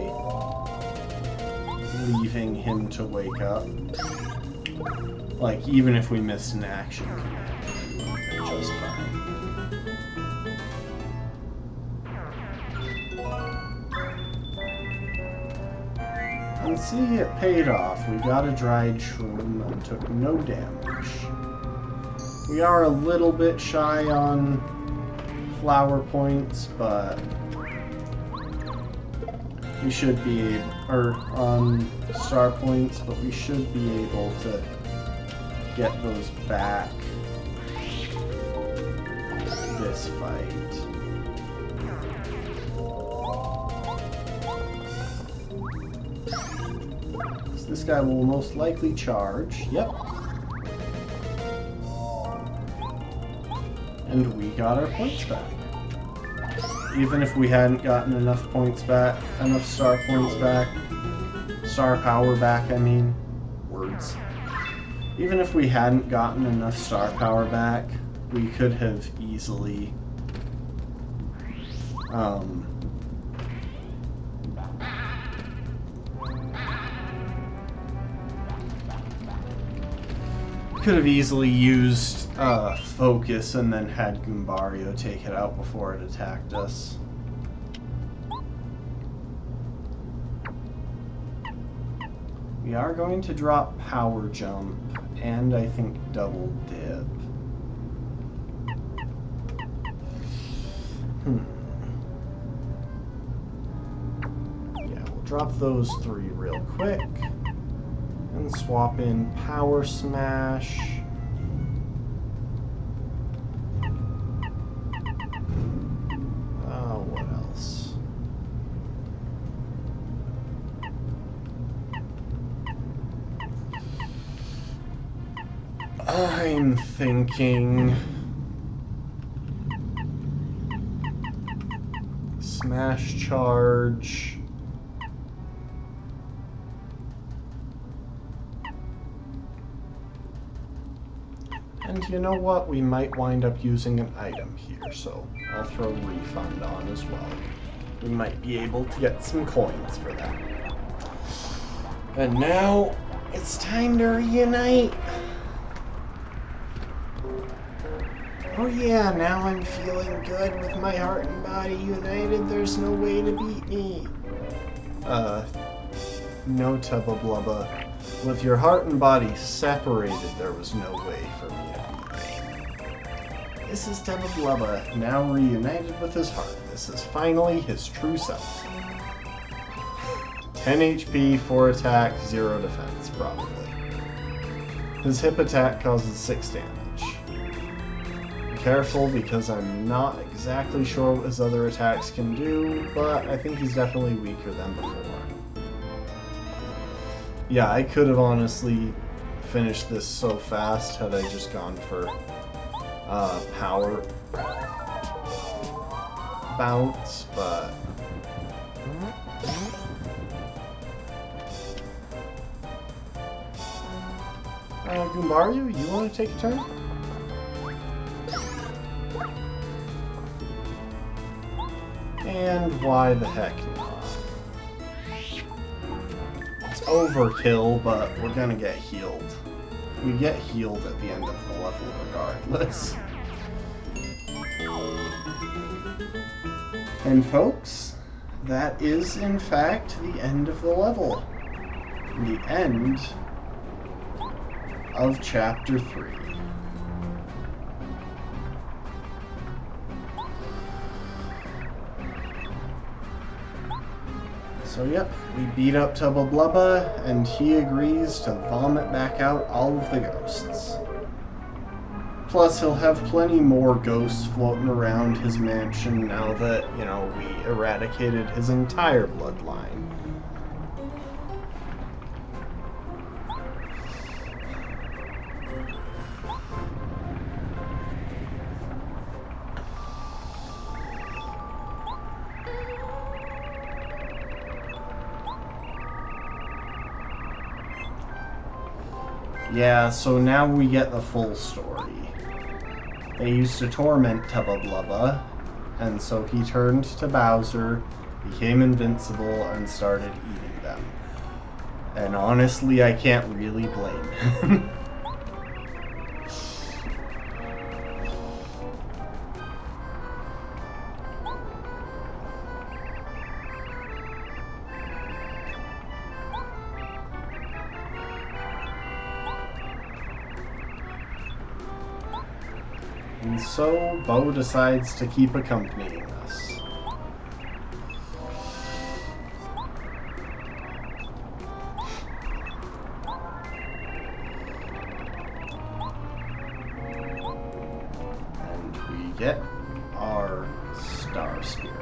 leaving him to wake up. Like, even if we missed an action command, just fine. And see, it paid off. We got a dried shroom and took no damage. We are a little bit shy on flower points, but we should be able, or on star points, but we should be able to get those back this fight. So this guy will most likely charge. Yep. And we got our points back. Even if we hadn't gotten enough points back, enough star points back, star power back, I mean, words. Even if we hadn't gotten enough star power back, we could have easily used focus and then had Goombario take it out before it attacked us. We are going to drop Power Jump and I think Double Dip. Yeah, we'll drop those 3 real quick. And swap in Power Smash. What else? I'm thinking Smash Charge. And you know what? We might wind up using an item here, so I'll throw Refund on as well. We might be able to get some coins for that. And now, it's time to reunite! Oh yeah, now I'm feeling good with my heart and body united. There's no way to beat me. No, Tubba Blubba. With your heart and body separated, there was no way for me to beat you. This is Tubba Blubba, now reunited with his heart. This is finally his true self. 10 HP, 4 attack, 0 defense, probably. His hip attack causes 6 damage. Be careful, because I'm not exactly sure what his other attacks can do, but I think he's definitely weaker than before. Yeah, I could have honestly finished this so fast had I just gone for power bounce, but Goombario, you want to take a turn? And why the heck not? Overkill, but we're gonna get healed. We get healed at the end of the level regardless. And folks, that is in fact the end of the level. The end of Chapter 3. So yep, we beat up Tubba Blubba, and he agrees to vomit back out all of the ghosts. Plus, he'll have plenty more ghosts floating around his mansion now that, you know, we eradicated his entire bloodline. Yeah, so now we get the full story. They used to torment Tubba Blubba, and so he turned to Bowser, became invincible, and started eating them. And honestly, I can't really blame him. And so, Bo decides to keep accompanying us. And we get our Star Spirit.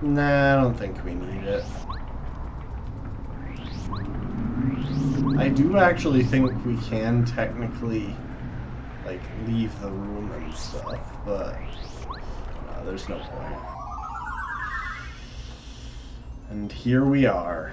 Nah, I don't think we need it. I do actually think we can technically, like, leave the room and stuff, but there's no point. And here we are.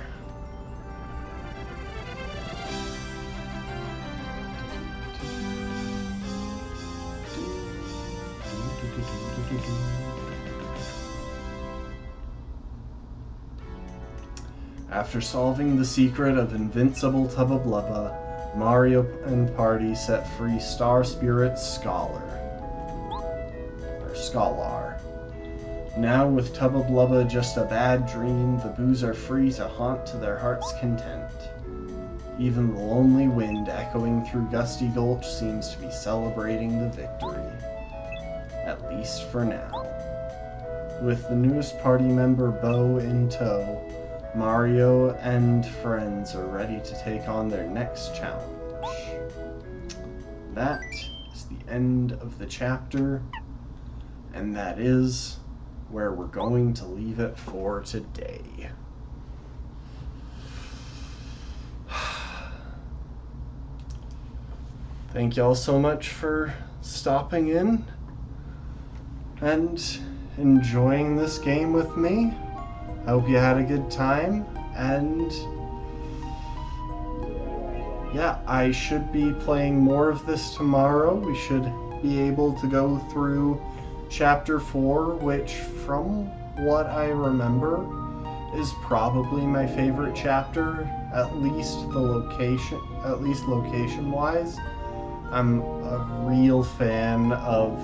After solving the secret of Invincible Tub of Lava, Mario and party set free Star Spirit Scholar. Now with Tub of Lava just a bad dream, the Boos are free to haunt to their heart's content. Even the lonely wind echoing through Gusty Gulch seems to be celebrating the victory. At least for now. With the newest party member Bo in tow, Mario and friends are ready to take on their next challenge. That is the end of the chapter, and that is where we're going to leave it for today. Thank y'all so much for stopping in and enjoying this game with me. I hope you had a good time, and yeah, I should be playing more of this tomorrow. We should be able to go through Chapter 4, which, from what I remember, is probably my favorite chapter, at least location-wise. I'm a real fan of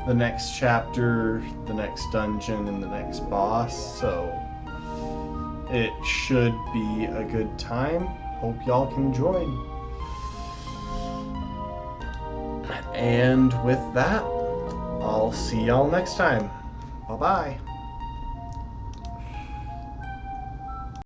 the next chapter, the next dungeon, and the next boss, so it should be a good time. Hope y'all can join. And with that, I'll see y'all next time. Bye-bye.